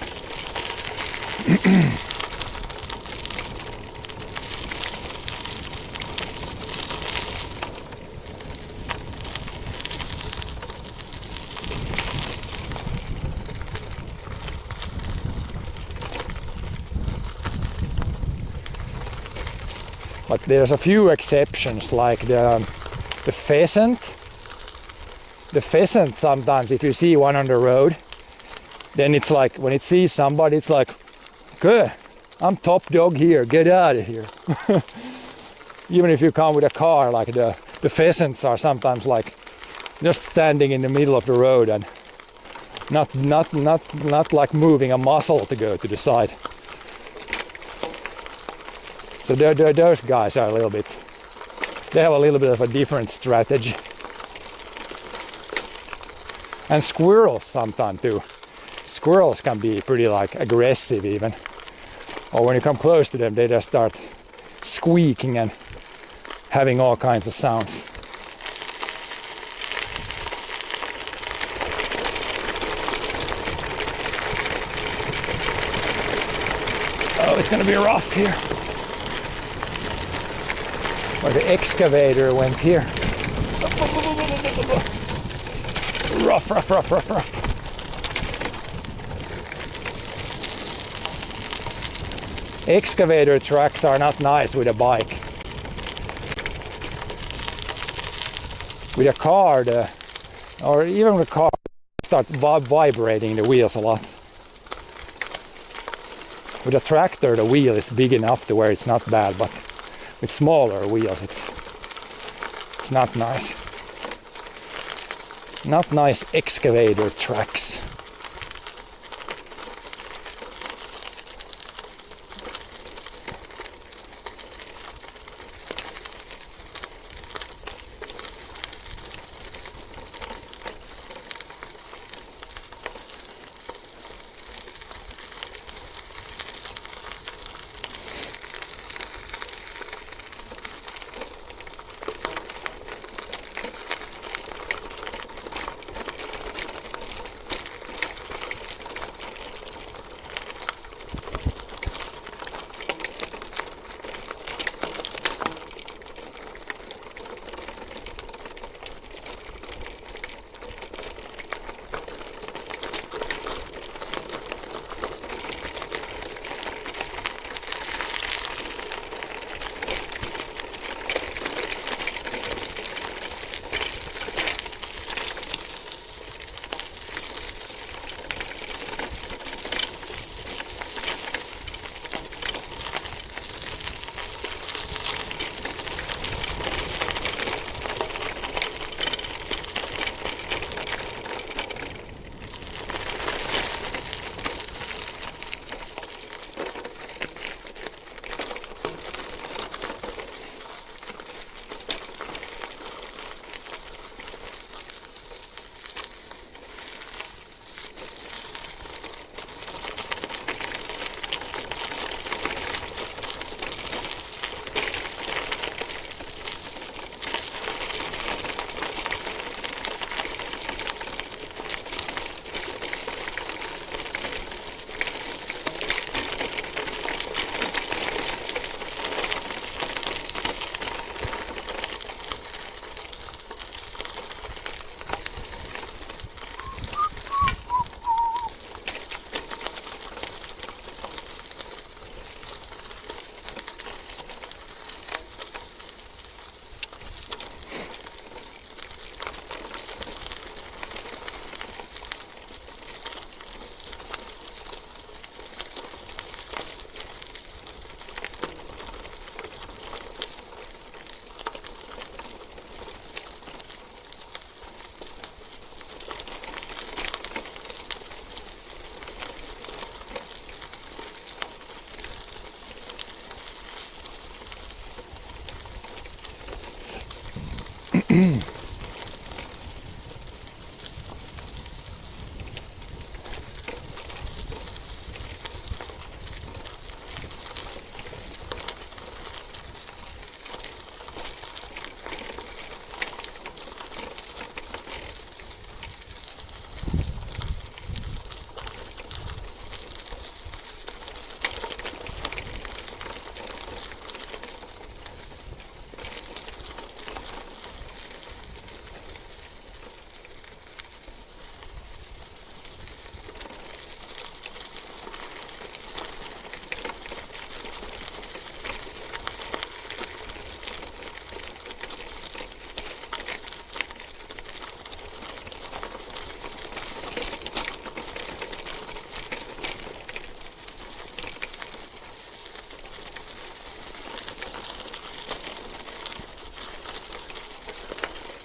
S2: But there's a few exceptions, like the pheasant. The pheasant sometimes, if you see one on the road, then it's like when it sees somebody, it's like, good, I'm top dog here, get out of here. Even if you come with a car, like the pheasants are sometimes like just standing in the middle of the road and not like moving a muscle to go to the side. So those guys are they have a little bit of a different strategy. And squirrels sometimes too. Squirrels can be pretty like aggressive even. Or when you come close to them, they just start squeaking and having all kinds of sounds. Oh, it's gonna be rough here. Or the excavator went here. Rough. Excavator tracks are not nice with a bike. With a car, or even the car starts vibrating the wheels a lot. With a tractor, the wheel is big enough to where it's not bad, but with smaller wheels, it's not nice. Not nice excavator tracks.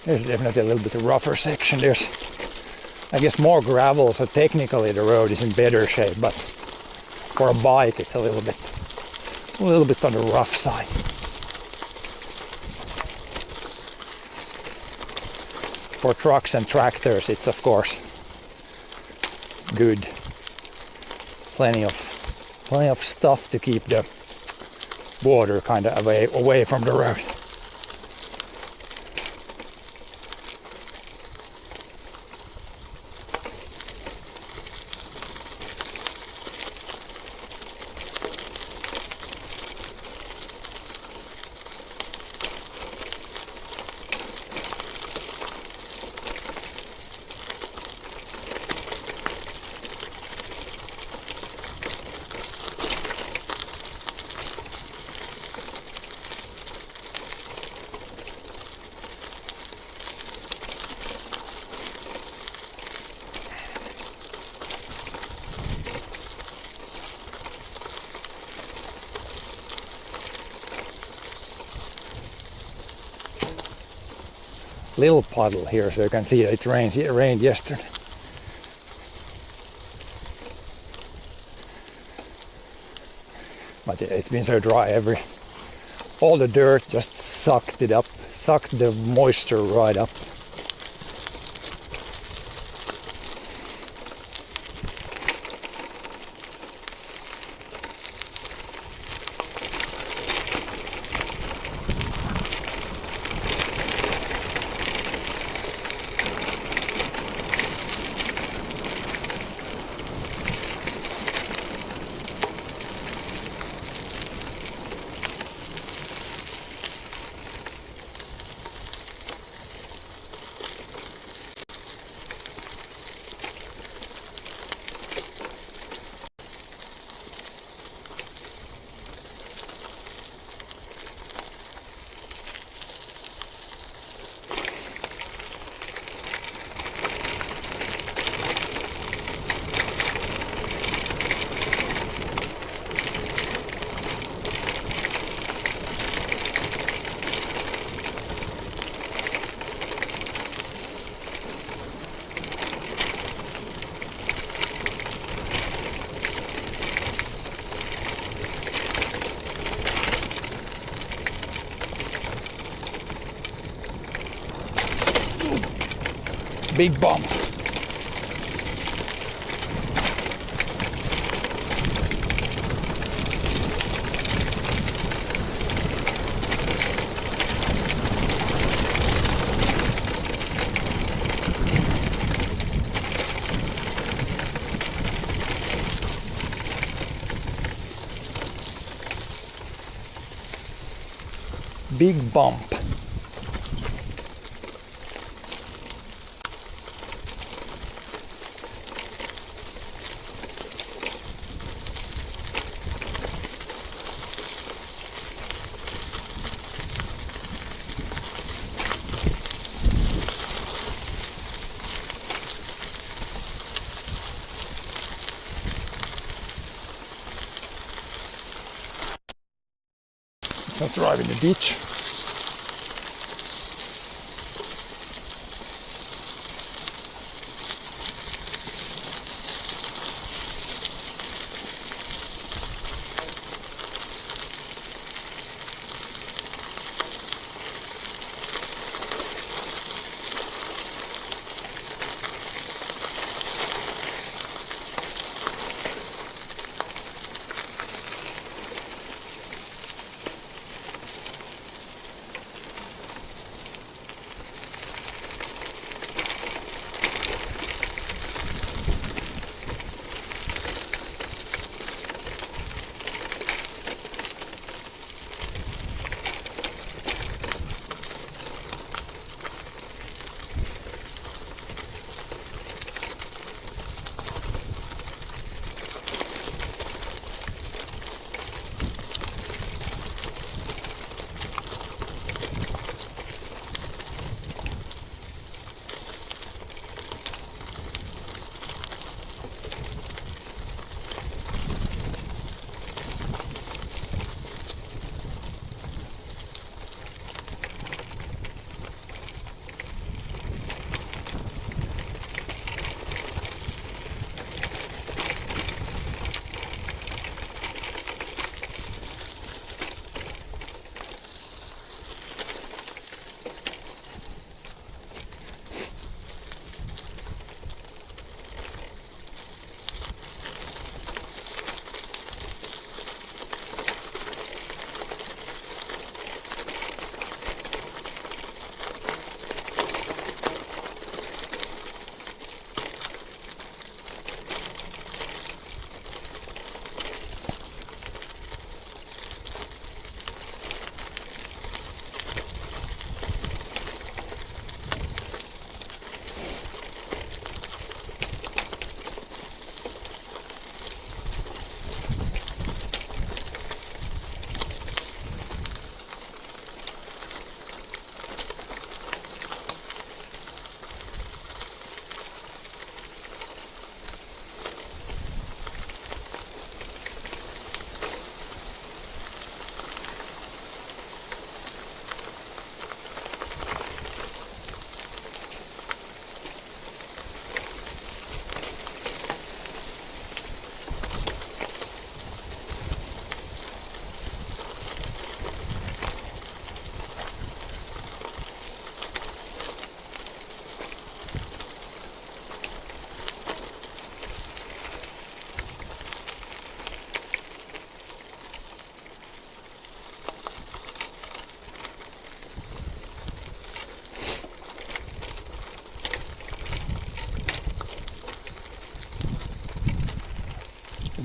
S2: There's definitely a little bit of rougher section. There's, I guess, more gravel, so technically the road is in better shape, but for a bike it's a little bit on the rough side. For trucks and tractors it's of course good. Plenty of stuff to keep the water kind of away from the road. Little puddle here, so you can see it rains. It rained yesterday. But it's been so dry. All the dirt just sucked the moisture right up. Big bump. Big bump. Let's not drive in the ditch.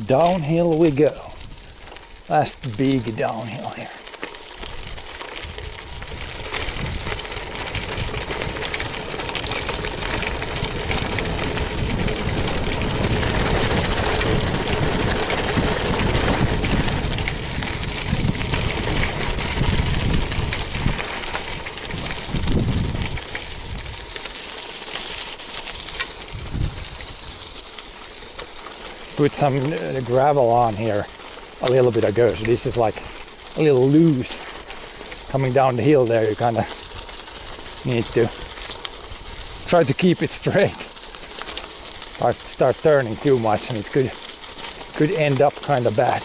S2: downhill we go. Last big downhill here. Put some gravel on here a little bit ago, so this is like a little loose. Coming down the hill there, you kind of need to try to keep it straight. Start turning too much and it could end up kind of bad.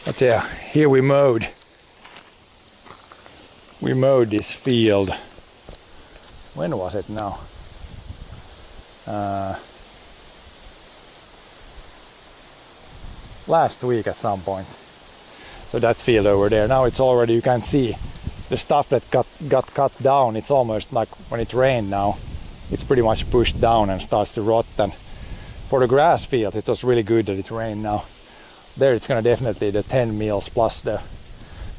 S2: But yeah, here we mowed this field. When was it now? Last week at some point. So that field over there, now it's already, you can see the stuff that got cut down. It's almost like when it rained now, it's pretty much pushed down and starts to rot. And for the grass field, it was really good that it rained now. There it's gonna definitely, the 10 meals plus the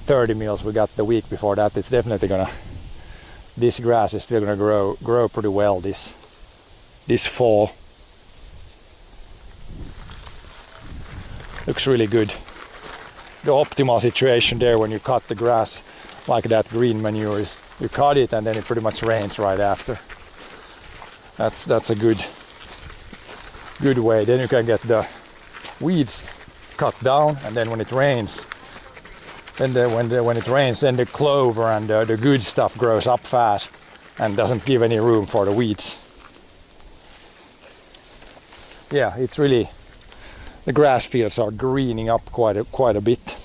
S2: 30 meals we got the week before that, it's definitely gonna, this grass is still gonna grow pretty well this fall. Looks really good. The optimal situation there when you cut the grass like that green manure is you cut it and then it pretty much rains right after. That's a good way. Then you can get the weeds cut down, and then when it rains, when it rains, then the clover and the good stuff grows up fast and doesn't give any room for the weeds. Yeah, it's really, the grass fields are greening up quite a bit.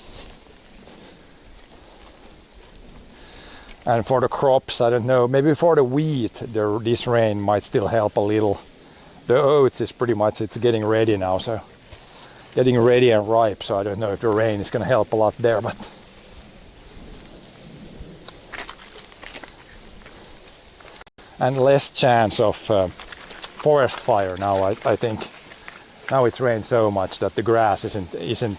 S2: And for the crops, I don't know, maybe for the wheat, this rain might still help a little. The oats is pretty much, it's getting ready now, so getting ready and ripe, so I don't know if the rain is going to help a lot there, but and less chance of forest fire now. I think now it's rained so much that the grass isn't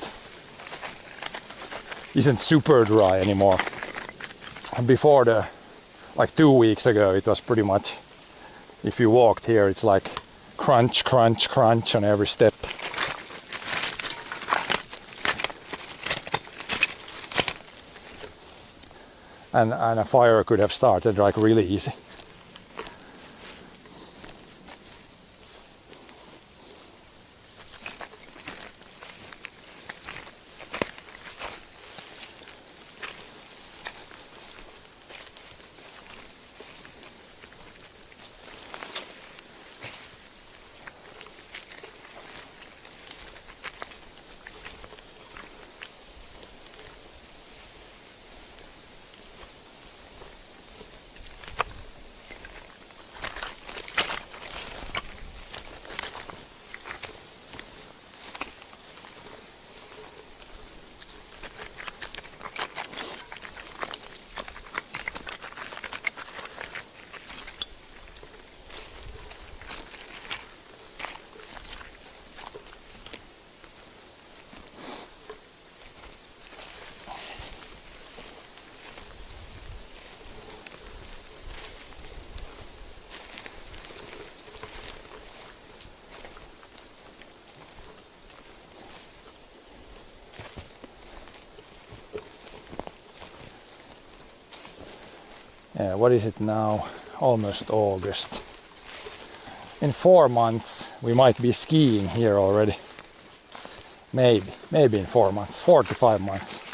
S2: super dry anymore. And before, like 2 weeks ago, it was pretty much, if you walked here, it's like crunch, crunch, crunch on every step. And a fire could have started like really easy. What is it now? Almost August. in 4 months we might be skiing here already. Maybe in 4 months, 4 to 5 months.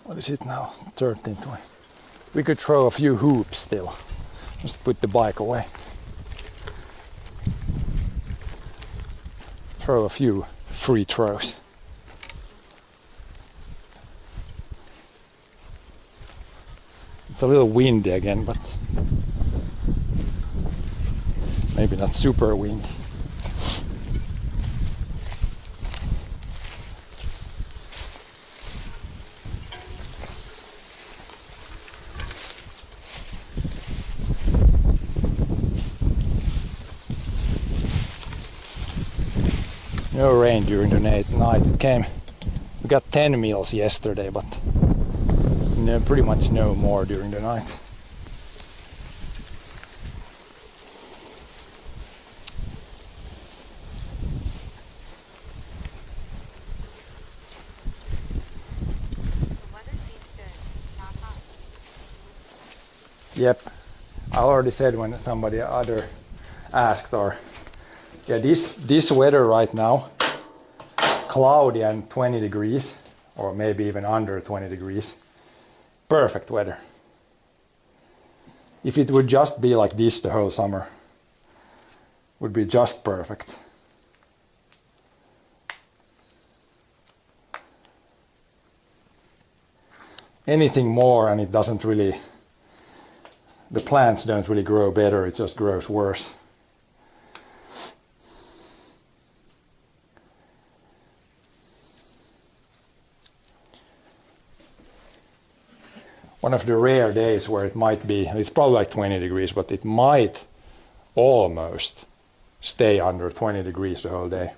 S2: What is it now? 13:20. We could throw a few hoops still. Just put the bike away. Throw a few free throws. It's a little windy again, but maybe not super windy. No rain during the night. It came. We got 10 mils yesterday, but no, pretty much no more during the night.
S3: The weather seems good. Not hot.
S2: Yep, I already said when somebody other asked, or yeah, this weather right now, cloudy and 20 degrees, or maybe even under 20 degrees, perfect weather. If it would just be like this the whole summer, would be just perfect. Anything more and it doesn't really, the plants don't really grow better, it just grows worse. One of the rare days where it might be, it's probably like 20 degrees, but it might almost stay under 20 degrees the whole day.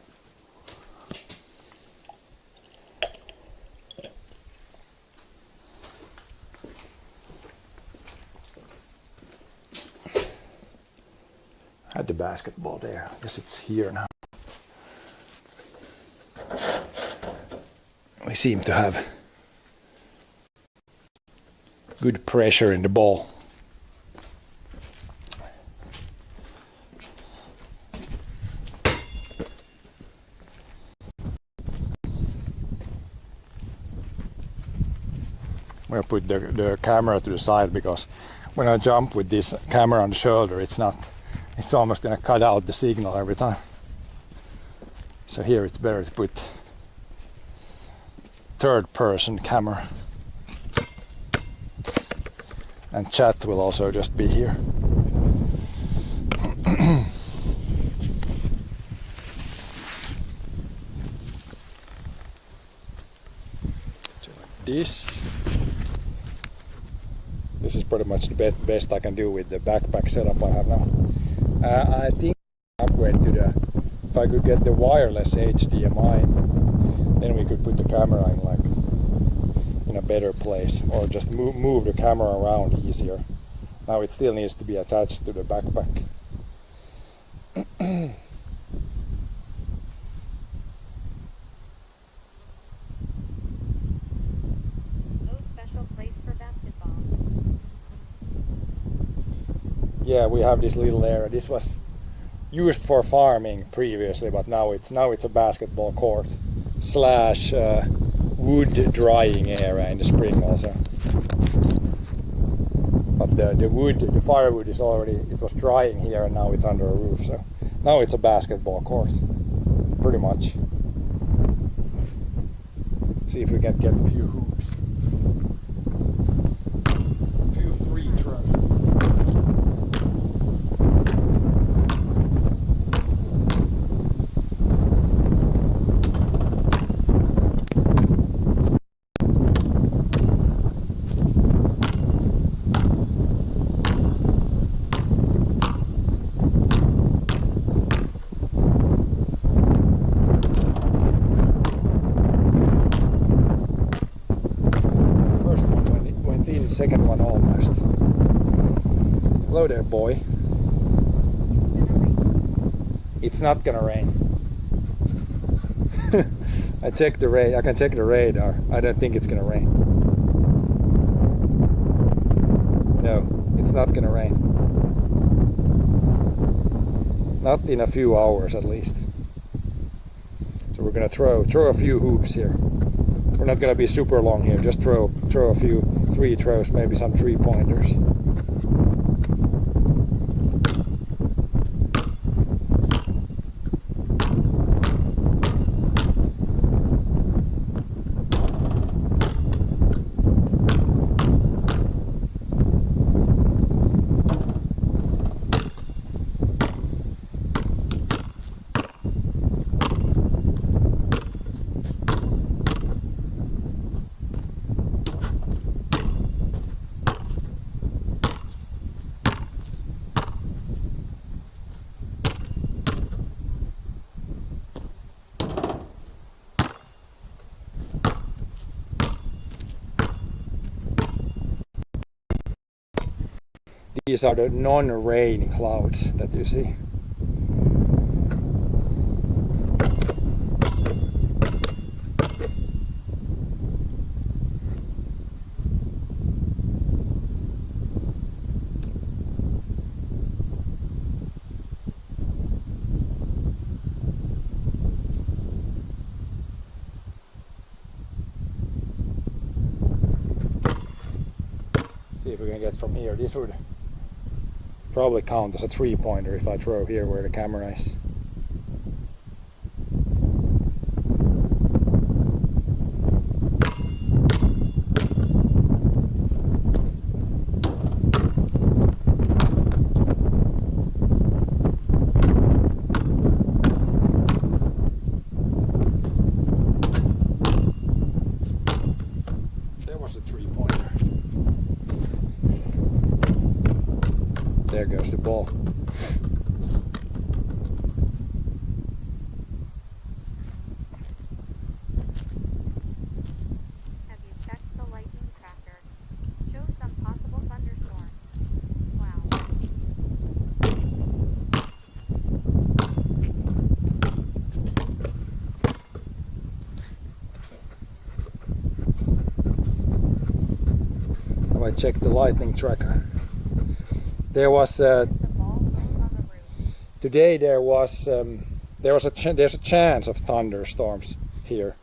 S2: I had the basketball there. I guess it's here now. We seem to have good pressure in the ball. We'll put the camera to the side because when I jump with this camera on the shoulder, it's almost gonna cut out the signal every time. So here it's better to put third person camera. And chat will also just be here. This is pretty much the best I can do with the backpack setup I have now. I think upgrade to the, if I could get the wireless HDMI, then we could put the camera in like in a better place, or just move the camera around easier. Now it still needs to be attached to the backpack.
S3: Oh, special place for basketball.
S2: Yeah, we have this little area. This was used for farming previously, but now it's a basketball court slash wood drying area in the spring also. But the firewood is already, it was drying here and now it's under a roof, so now it's a basketball court, pretty much. See if we can get a few hoops. A few free throws. Second one almost. Hello there, boy. It's not gonna rain. I checked the radar. I can check the radar. I don't think it's gonna rain. No, it's not gonna rain. Not in a few hours at least. So we're gonna throw a few hoops here. We're not gonna be super long here. Just throw a few free throws, maybe some 3-pointers. These are the non-rain clouds that you see. See if we can get from here. This would probably count as a 3-pointer if I throw here where the camera is. There was a 3-pointer. There goes the ball.
S3: Have you checked the lightning tracker? Shows some possible thunderstorms. Wow.
S2: Have I checked the lightning tracker? There was
S3: The ball goes on the roof.
S2: today there's a chance of thunderstorms here,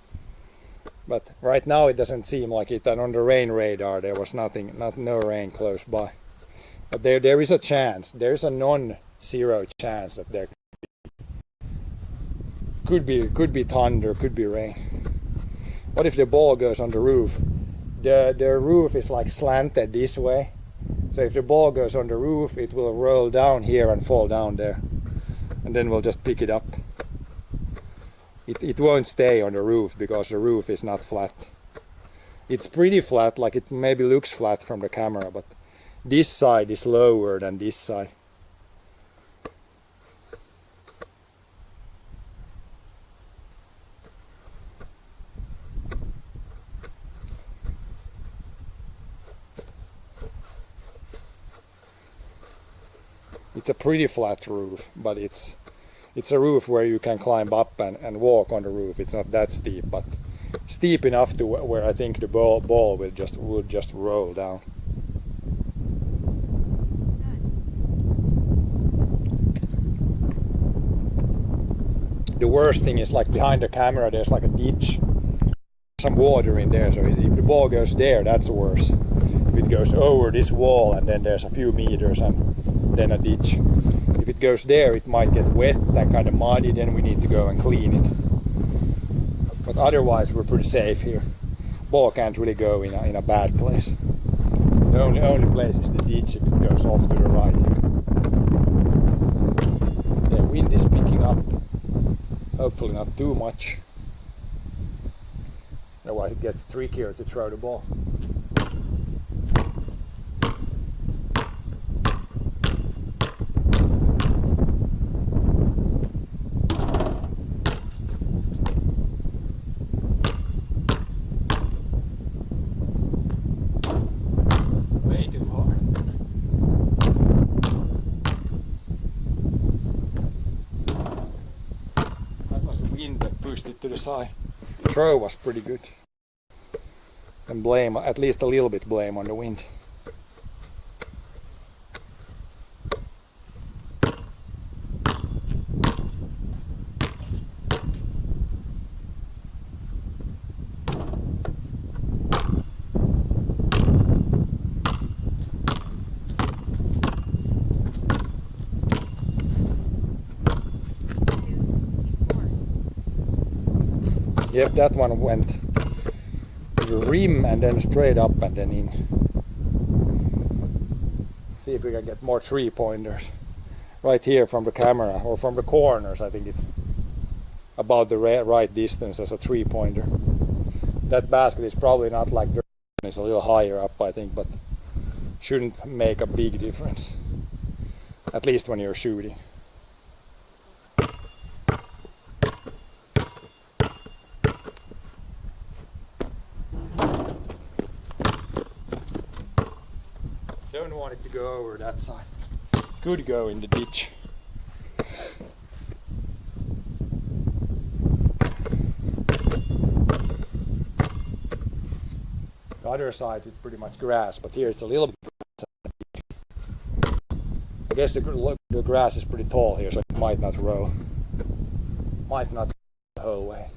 S2: but right now it doesn't seem like it. And on the rain radar there was no rain close by, but there is a chance. There is a non-zero chance that there could be thunder, could be rain. What if the ball goes on the roof? The roof is like slanted this way. So if the ball goes on the roof, it will roll down here and fall down there. And then we'll just pick it up. It won't stay on the roof because the roof is not flat. It's pretty flat, like it maybe looks flat from the camera, but this side is lower than this side. It's a pretty flat roof, but it's a roof where you can climb up and walk on the roof. It's not that steep, but steep enough to where I think the ball would just roll down.
S3: Good.
S2: the worst thing is like behind the camera there's like a ditch, some water in there, so if the ball goes there, that's worse. If it goes over this wall and then there's a few meters and then a ditch. If it goes there, it might get wet and kind of muddy, then we need to go and clean it. But otherwise we're pretty safe here. Ball can't really go in a bad place. The only place is the ditch if it goes off to the right here. The wind is picking up. Hopefully not too much. Otherwise it gets trickier to throw the ball. Way too hard. That was the wind that pushed it to the side. The throw was pretty good. And blame, at least a little bit blame on the wind. Yep, that one went to the rim and then straight up and then in. See if we can get more 3-pointers. Right here from the camera or from the corners, I think it's about the right distance as a 3-pointer. That basket is probably not like the it's a little higher up, I think, but shouldn't make a big difference. At least when you're shooting. Don't want it to go over that side. It could go in the ditch. The other side it's pretty much grass, but here it's a little bit grass. I guess the grass is pretty tall here, so it might not roll. Might not go the whole way.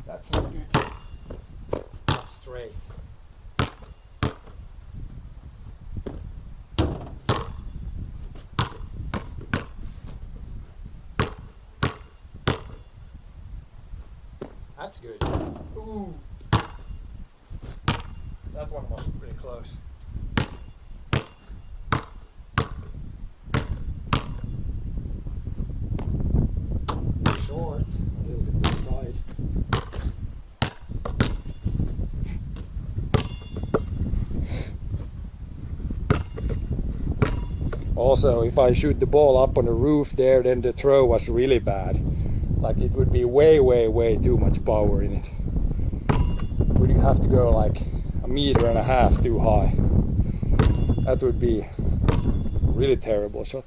S2: That's not good. Not straight. That's good. Ooh. That one was pretty close. Short, a little bit to the side. Also, if I shoot the ball up on the roof there, then the throw was really bad. Like it would be way too much power in it. Would you have to go like 1.5 meters too high? That would be a really terrible shot.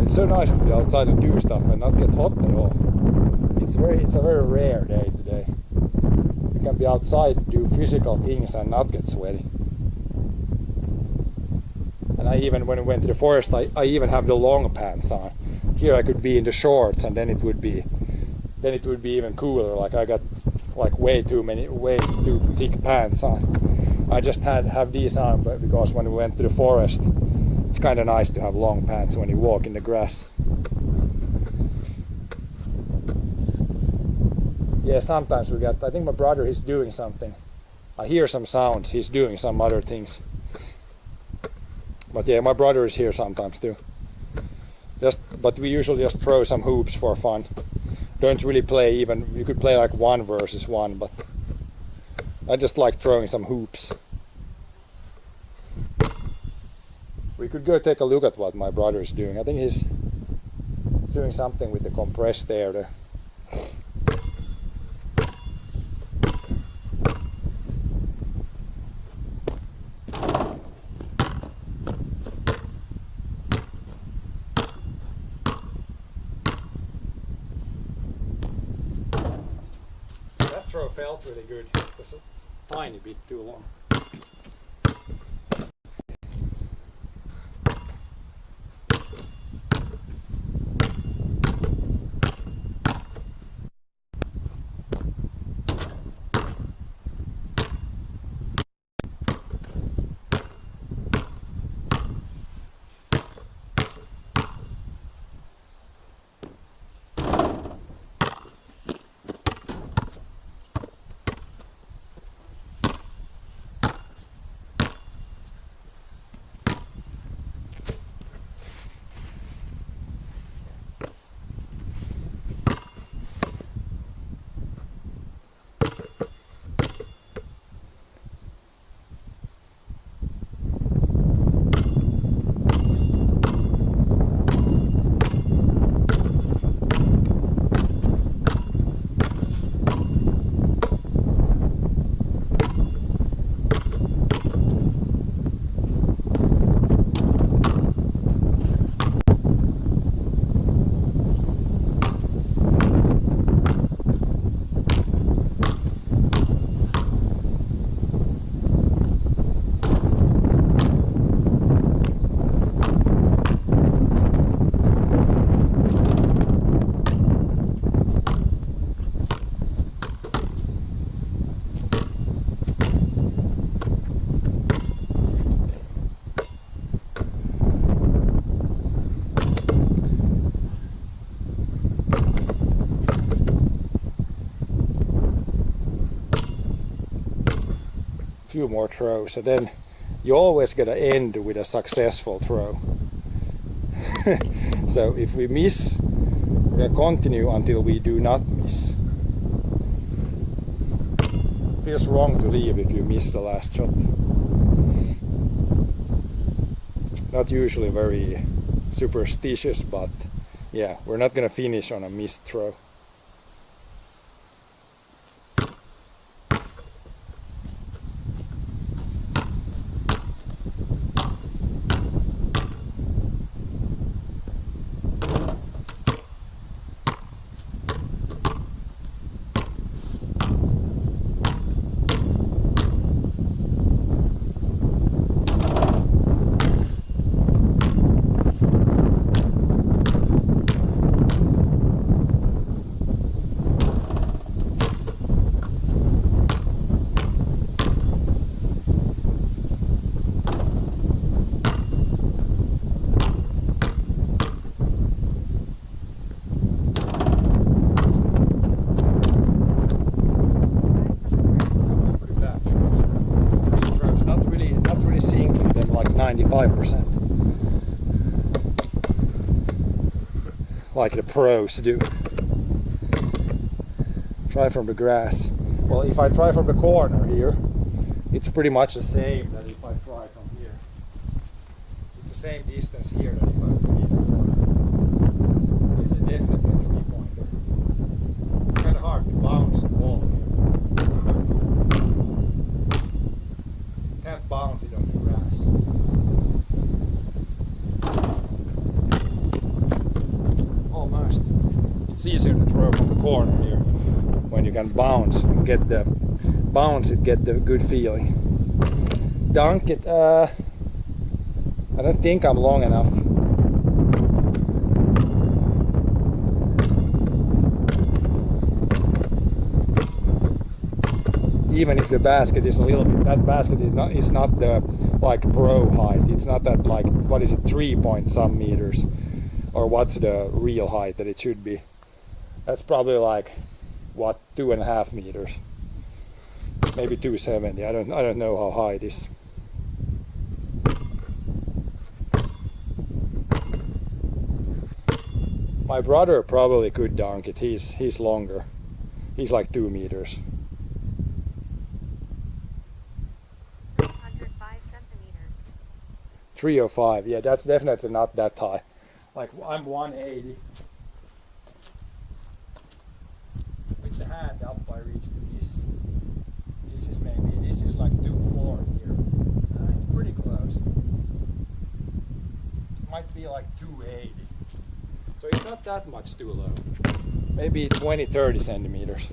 S2: It's so nice to be outside and do stuff and not get hot at all. It's a very rare day today. You can be outside, do physical things and not get sweaty. And I even, when I went to the forest, I even have the long pants on. Here I could be in the shorts and then it would be even cooler. Like I got like way too thick pants on. I just have these on, but because when we went to the forest, it's kind of nice to have long pants when you walk in the grass. Yeah, sometimes we get, I think my brother is doing something. I hear some sounds, he's doing some other things. But yeah, my brother is here sometimes too. But we usually just throw some hoops for fun. Don't really play even, you could play like 1 versus 1, but I just like throwing some hoops. We could go take a look at what my brother is doing. I think he's doing something with the compressed air there. That throw felt really good. It's a tiny bit too long. Few more throws, and then you always gotta end with a successful throw. So if we miss, we're gonna continue until we do not miss. Feels wrong to leave if you miss the last shot. Not usually very superstitious, but yeah, we're not gonna finish on a missed throw. Sinking them like 95%, like the pros do. Try from the grass. Well, if I try from the corner here, it's pretty much the same that if I try from here. It's the same distance here that if I from here. This is definitely a 3-pointer. It's kind of hard to bounce the ball here. Can't bounce it on the grass. Almost. It's easier to throw from the corner here when you can bounce and get the good feeling. Dunk it. I don't think I'm long enough. even if the basket is a little bit, that basket is not the like pro height. It's not that like, what is it, 3 point some meters, or what's the real height that it should be. That's probably like, what, 2.5 meters, maybe 270. I don't know how high it is. My brother probably could dunk it. He's longer. He's like 2 meters.
S3: 305 centimeters.
S2: 305. Yeah, that's definitely not that high. Like, I'm 180. With the hand up, I reached this. This is like 240 here. It's pretty close. Might be like 280. So it's not that much too low. Maybe 20-30 centimeters.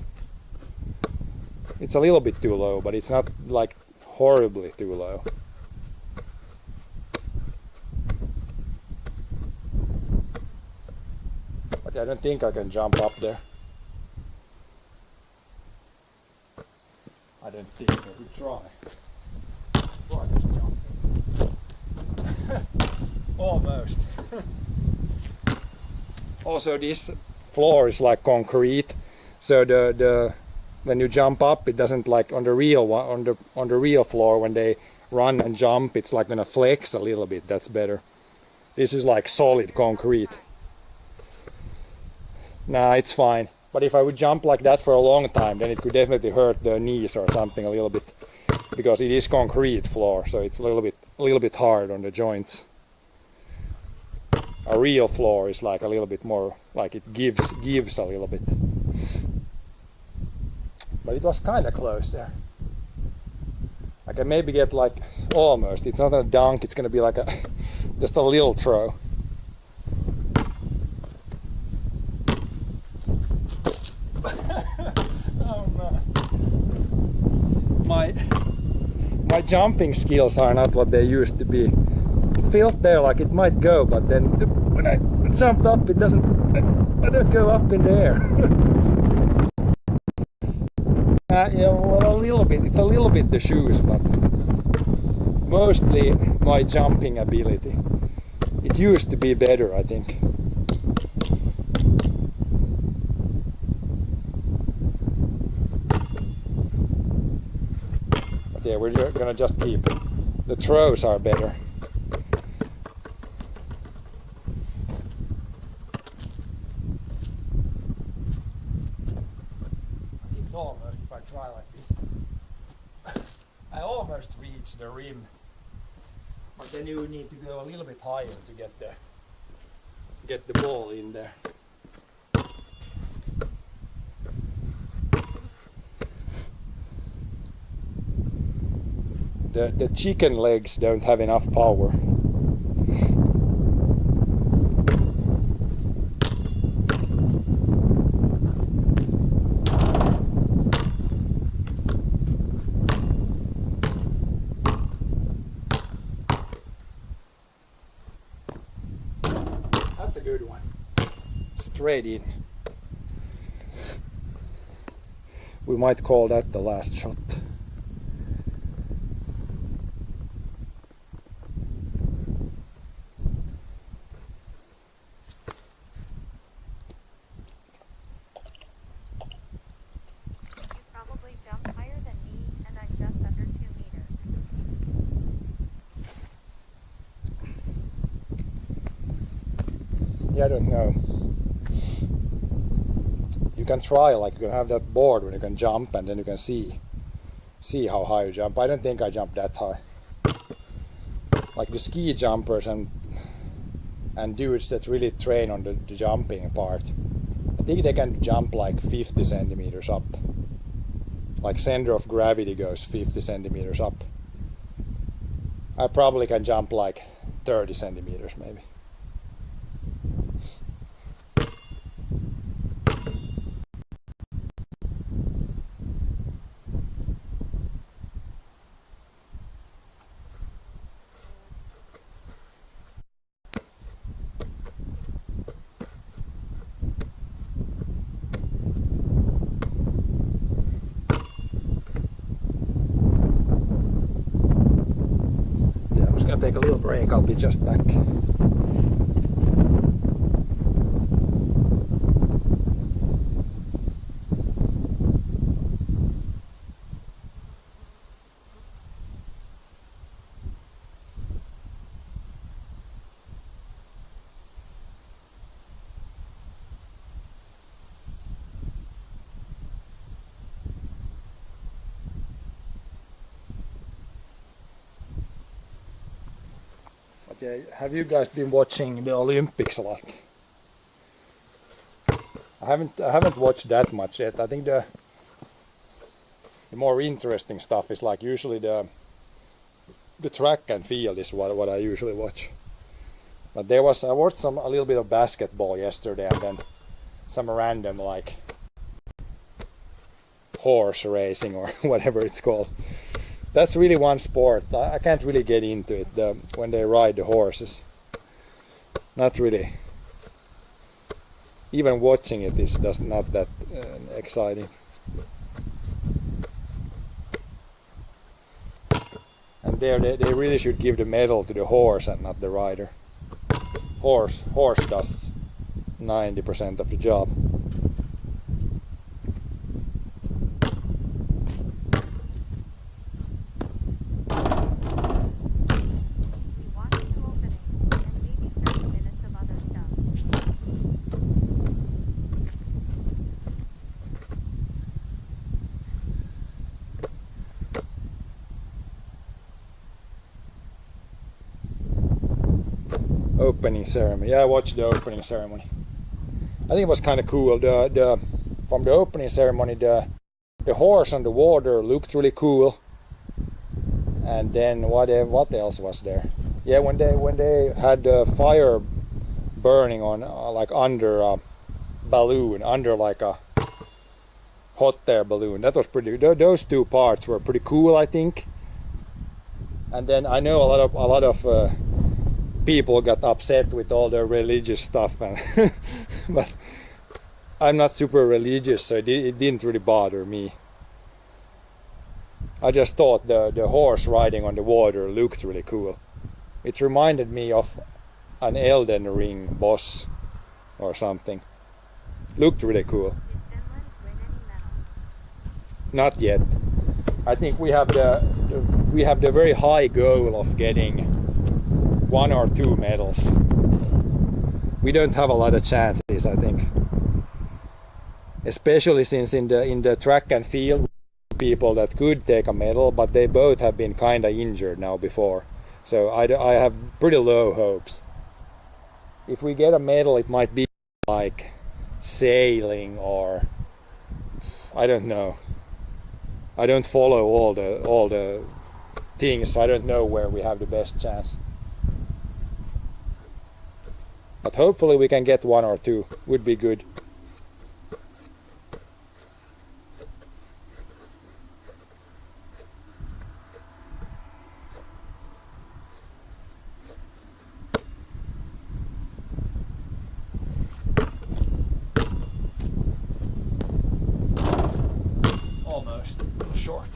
S2: It's a little bit too low, but it's not like horribly too low. But I don't think I can jump up there. I don't think I could try. Try just jumping. Almost. Also, this floor is like concrete, so the when you jump up, it doesn't like on the real one, on the real floor when they run and jump, it's like gonna flex a little bit. That's better. This is like solid concrete. Nah, it's fine. But if I would jump like that for a long time, then it could definitely hurt the knees or something a little bit, because it is concrete floor, so it's a little bit hard on the joints. A real floor is like a little bit more, like it gives a little bit. But it was kind of close there. I can maybe get like almost. It's not a dunk. It's gonna be like just a little throw. Oh man. My jumping skills are not what they used to be. It felt there like it might go, but then when I jumped up, it doesn't. I don't go up in the air. Yeah, well, a little bit. It's a little bit the shoes, but mostly my jumping ability. It used to be better, I think. But yeah, we're gonna just keep it. The throws are better. It's almost, if I try like this, I almost reach the rim, but then you need to go a little bit higher to get the ball in there. The chicken legs don't have enough power. That's a good one. Straight in. We might call that the last shot. Yeah, I don't know. You can try, like you can have that board when you can jump, and then you can see how high you jump. I don't think I jumped that high. Like the ski jumpers and dudes that really train on the jumping part, I think they can jump like 50 centimeters up. Like center of gravity goes 50 centimeters up. I probably can jump like 30 centimeters maybe. gonna take a little break. I'll be just back. Have you guys been watching the Olympics a lot? I haven't watched that much yet. I think the more interesting stuff is like usually the track and field is what I usually watch. But I watched a little bit of basketball yesterday, and then some random like horse racing or whatever it's called. That's really one sport. I can't really get into it, when they ride the horses. Not really. Even watching it is just not that exciting. And there they really should give the medal to the horse and not the rider. Horse does 90% of the job. Opening ceremony. Yeah, I watched the opening ceremony. I think it was kind of cool. From the opening ceremony, the horse on the water looked really cool. And then what else was there? Yeah, when they had the fire burning on like under a balloon, under like a hot air balloon. That was pretty. Those two parts were pretty cool, I think. And then I know a lot of people got upset with all the religious stuff, and but I'm not super religious, so it didn't really bother me. I just thought the horse riding on the water looked really cool. It reminded me of an Elden Ring boss or something. Looked really cool.
S3: Did Finland win any medals?
S2: Not yet. I think we have the very high goal of getting 1 or 2 medals. We don't have a lot of chances, I think. Especially since in the track and field, people that could take a medal, but they both have been kind of injured now before. So I have pretty low hopes. If we get a medal, it might be like sailing or I don't know. I don't follow all the things, so I don't know where we have the best chance. But hopefully we can get 1 or 2. Would be good. Almost short.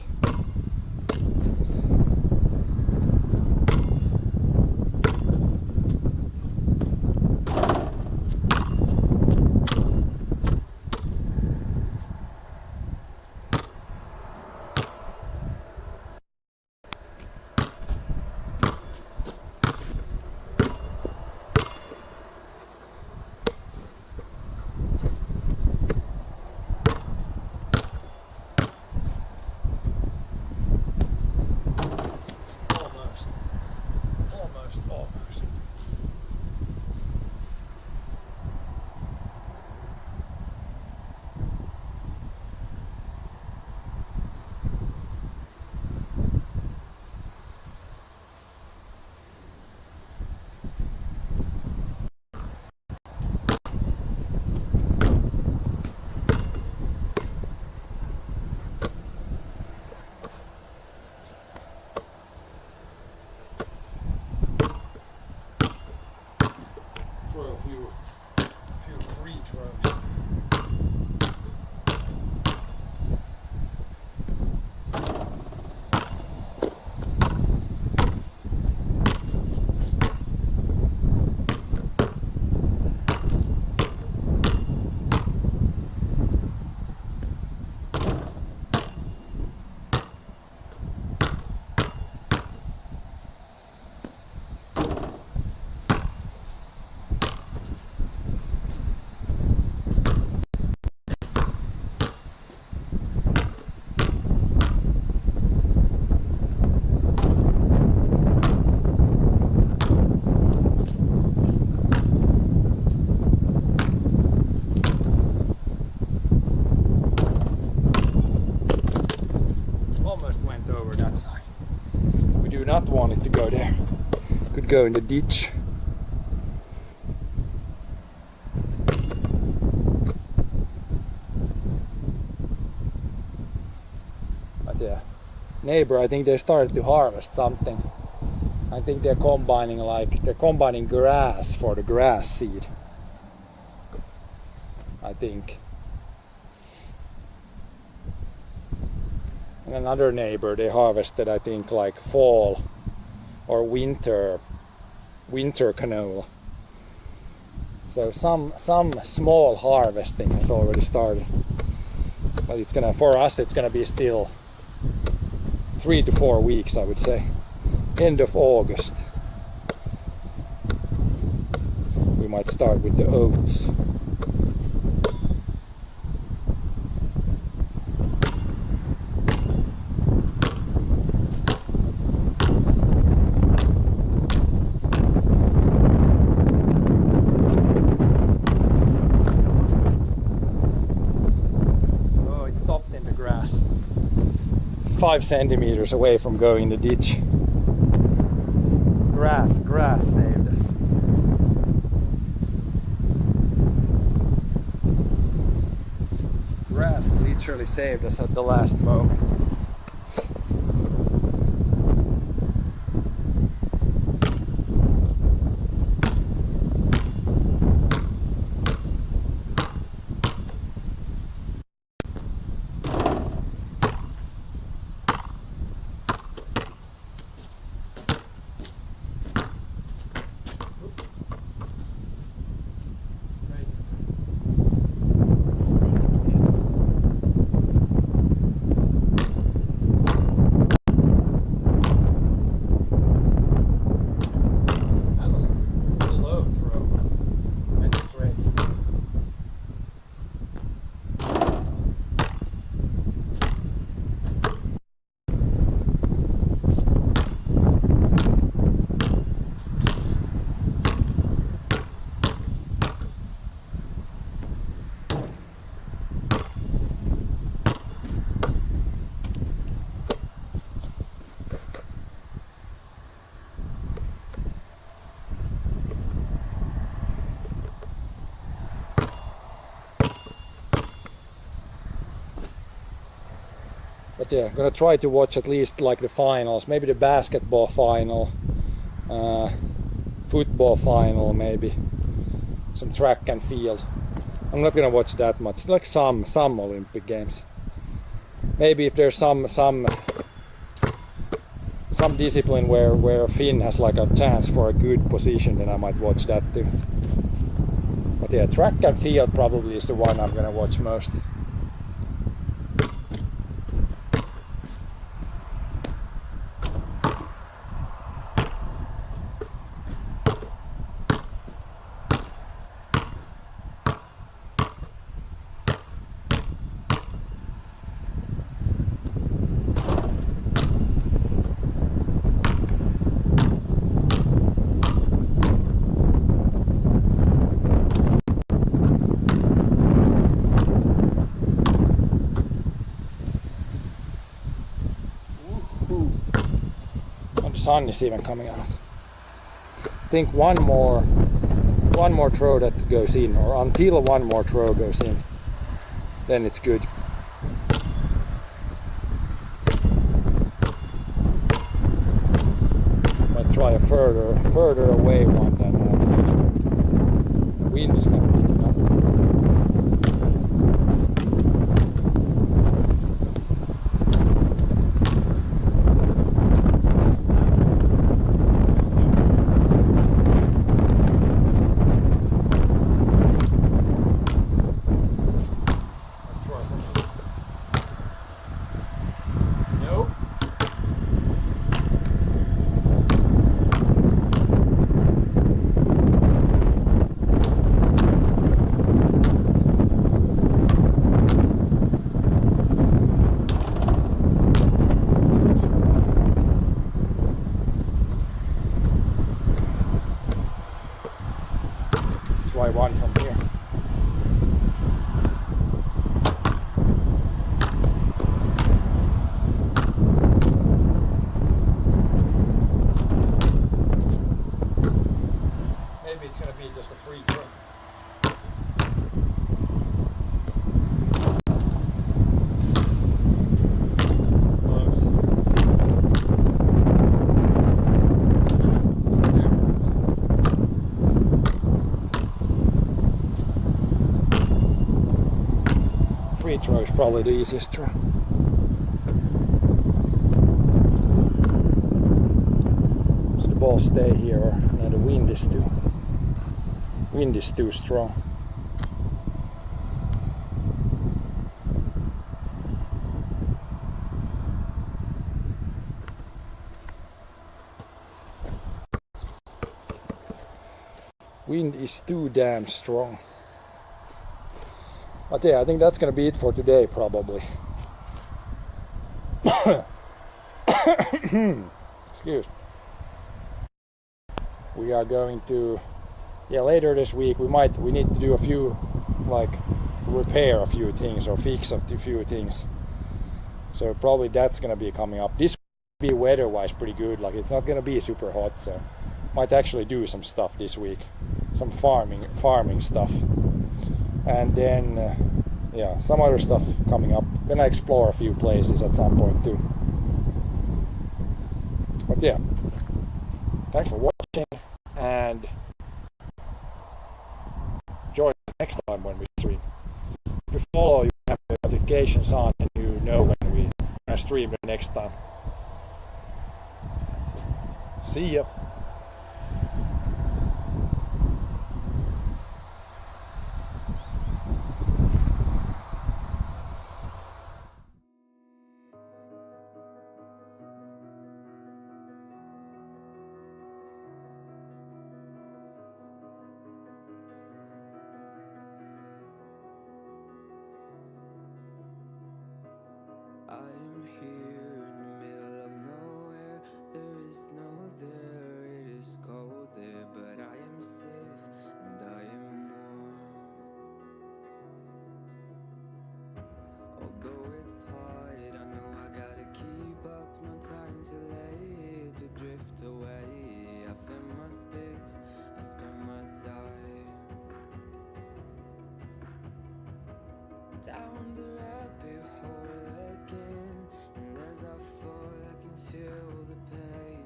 S2: go in the ditch. But yeah, neighbor, I think they started to harvest something. I think they're combining grass for the grass seed. I think. And another neighbor, they harvested, I think, like fall or winter canola. So some small harvesting has already started. But it's gonna, for us, it's gonna be still 3 to 4 weeks, I would say. End of August. We might start with the oats. Oh, it stopped in the grass. 5 centimeters away from going in the ditch. Grass saved us. Grass literally saved us at the last moment. But yeah, I'm gonna try to watch at least like the finals, maybe the basketball final, football final, maybe some track and field. I'm not gonna watch that much, like some Olympic games. Maybe if there's some discipline where Finn has like a chance for a good position, then I might watch that too. But yeah, track and field probably is the one I'm gonna watch most. Sun is even coming out. I think one more throw that goes in, or until one more throw goes in, then it's good. Might try a further away one than that. Wind is coming in. Try one from here. throw is probably the easiest throw. So the ball stay here, or no, the wind is too strong. Wind is too damn strong. But yeah, I think that's gonna be it for today probably. Excuse. We are going to, later this week we need to do a few, like repair a few things or fix a few things. So probably that's gonna be coming up. This will be weather-wise pretty good. Like it's not gonna be super hot, so might actually do some stuff this week. Some farming stuff, and then some other stuff coming up. Gonna explore a few places at some point too. But yeah, thanks for watching, and join us next time when we stream. If you follow, you have the notifications on and you know when we stream the next time. See ya.
S1: I am here in the middle of nowhere. There is no there, it is cold there, but I am safe and I am warm. Although it's hard, I know I gotta keep up. No time to late, to drift away. I fill my space, I spend my time down the rabbit hole again, and as I fall I can feel the pain.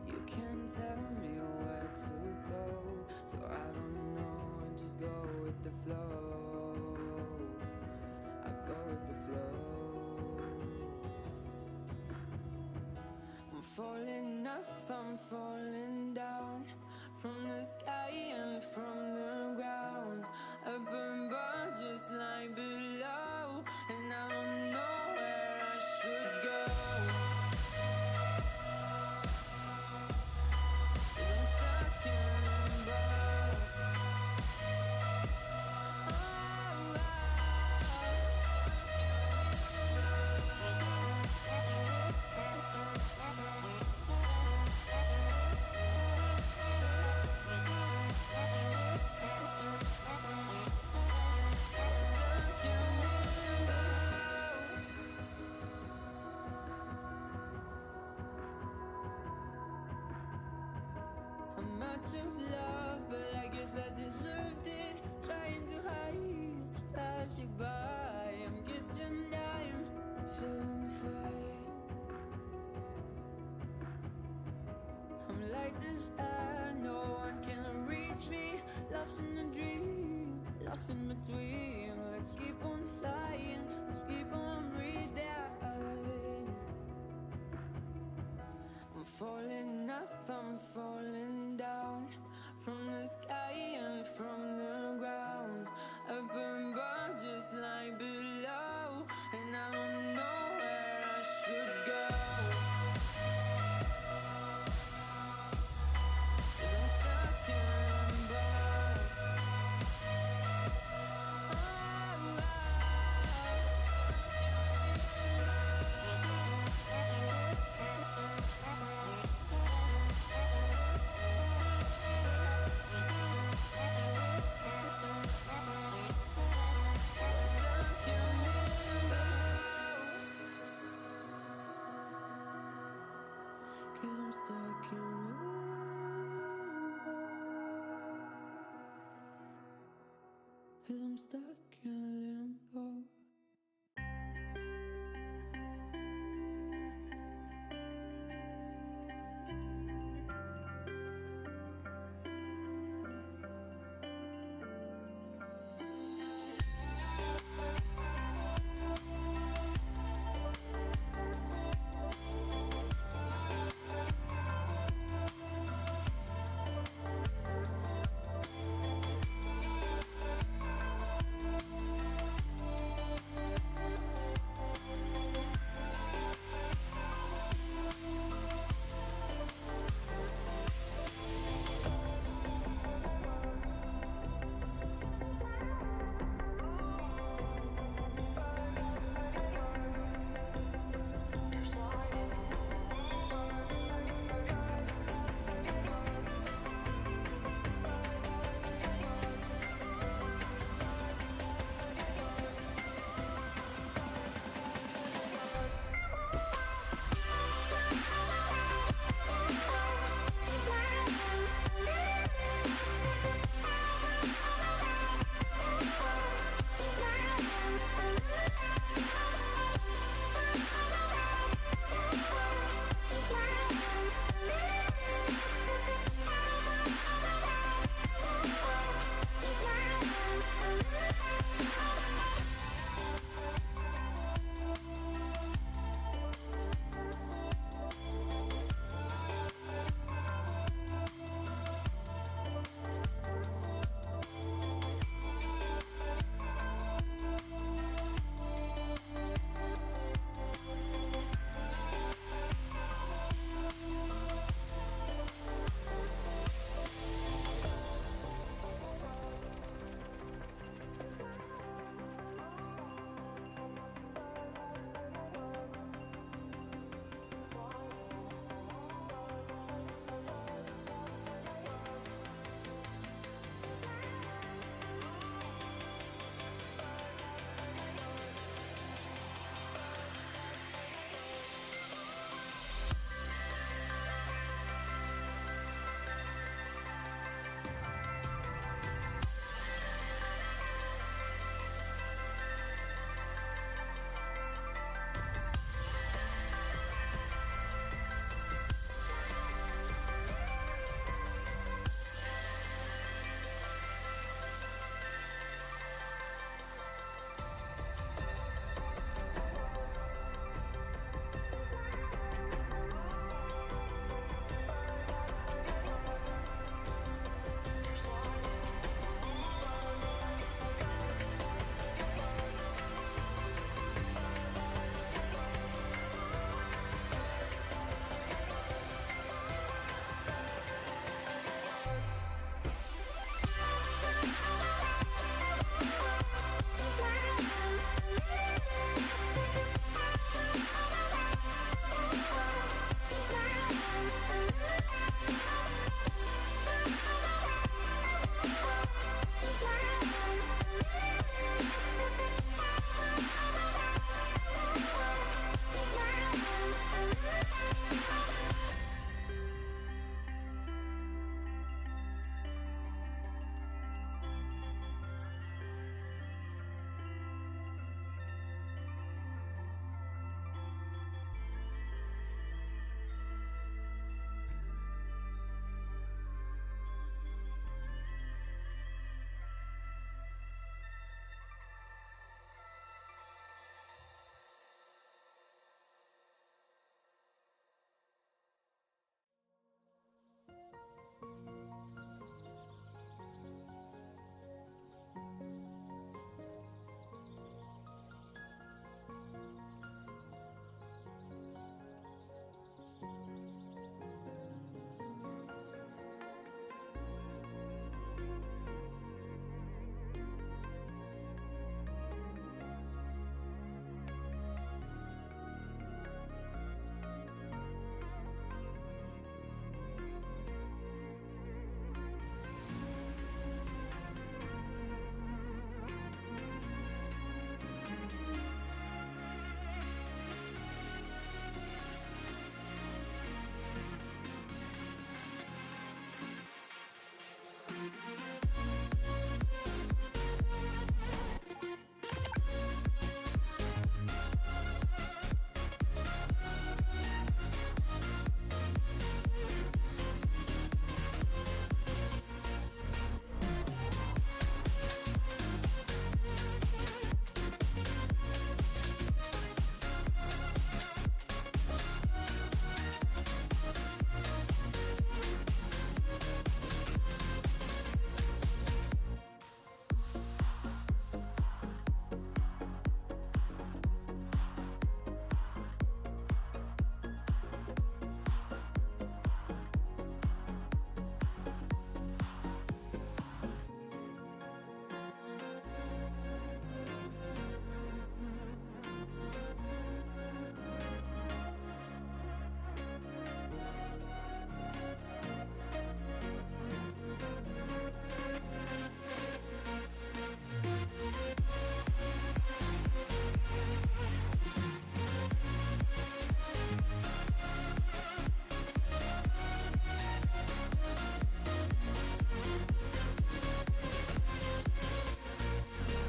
S1: You can't tell me where to go, so I don't know, I just go with the flow. I go with the flow. I'm falling up, I'm falling down, from the sky and from the ground. Up above just like below, and I don't know where I should go. 'Cause I'm stuck in limbo. I'm out of love, but I guess I deserved it. Trying to hide, to pass you by. I'm getting down, feeling fine. I'm light as air, no one can reach me. Lost in a dream, lost in between. Let's keep on flying, let's keep on breathing. I'm falling up, I'm falling down, from the sky and from the ground. Up above just like below, and I don't know where I should go. 'Cause I'm stuck in limbo. Cause I'm stuck in limbo. Cause I'm stuck in limbo.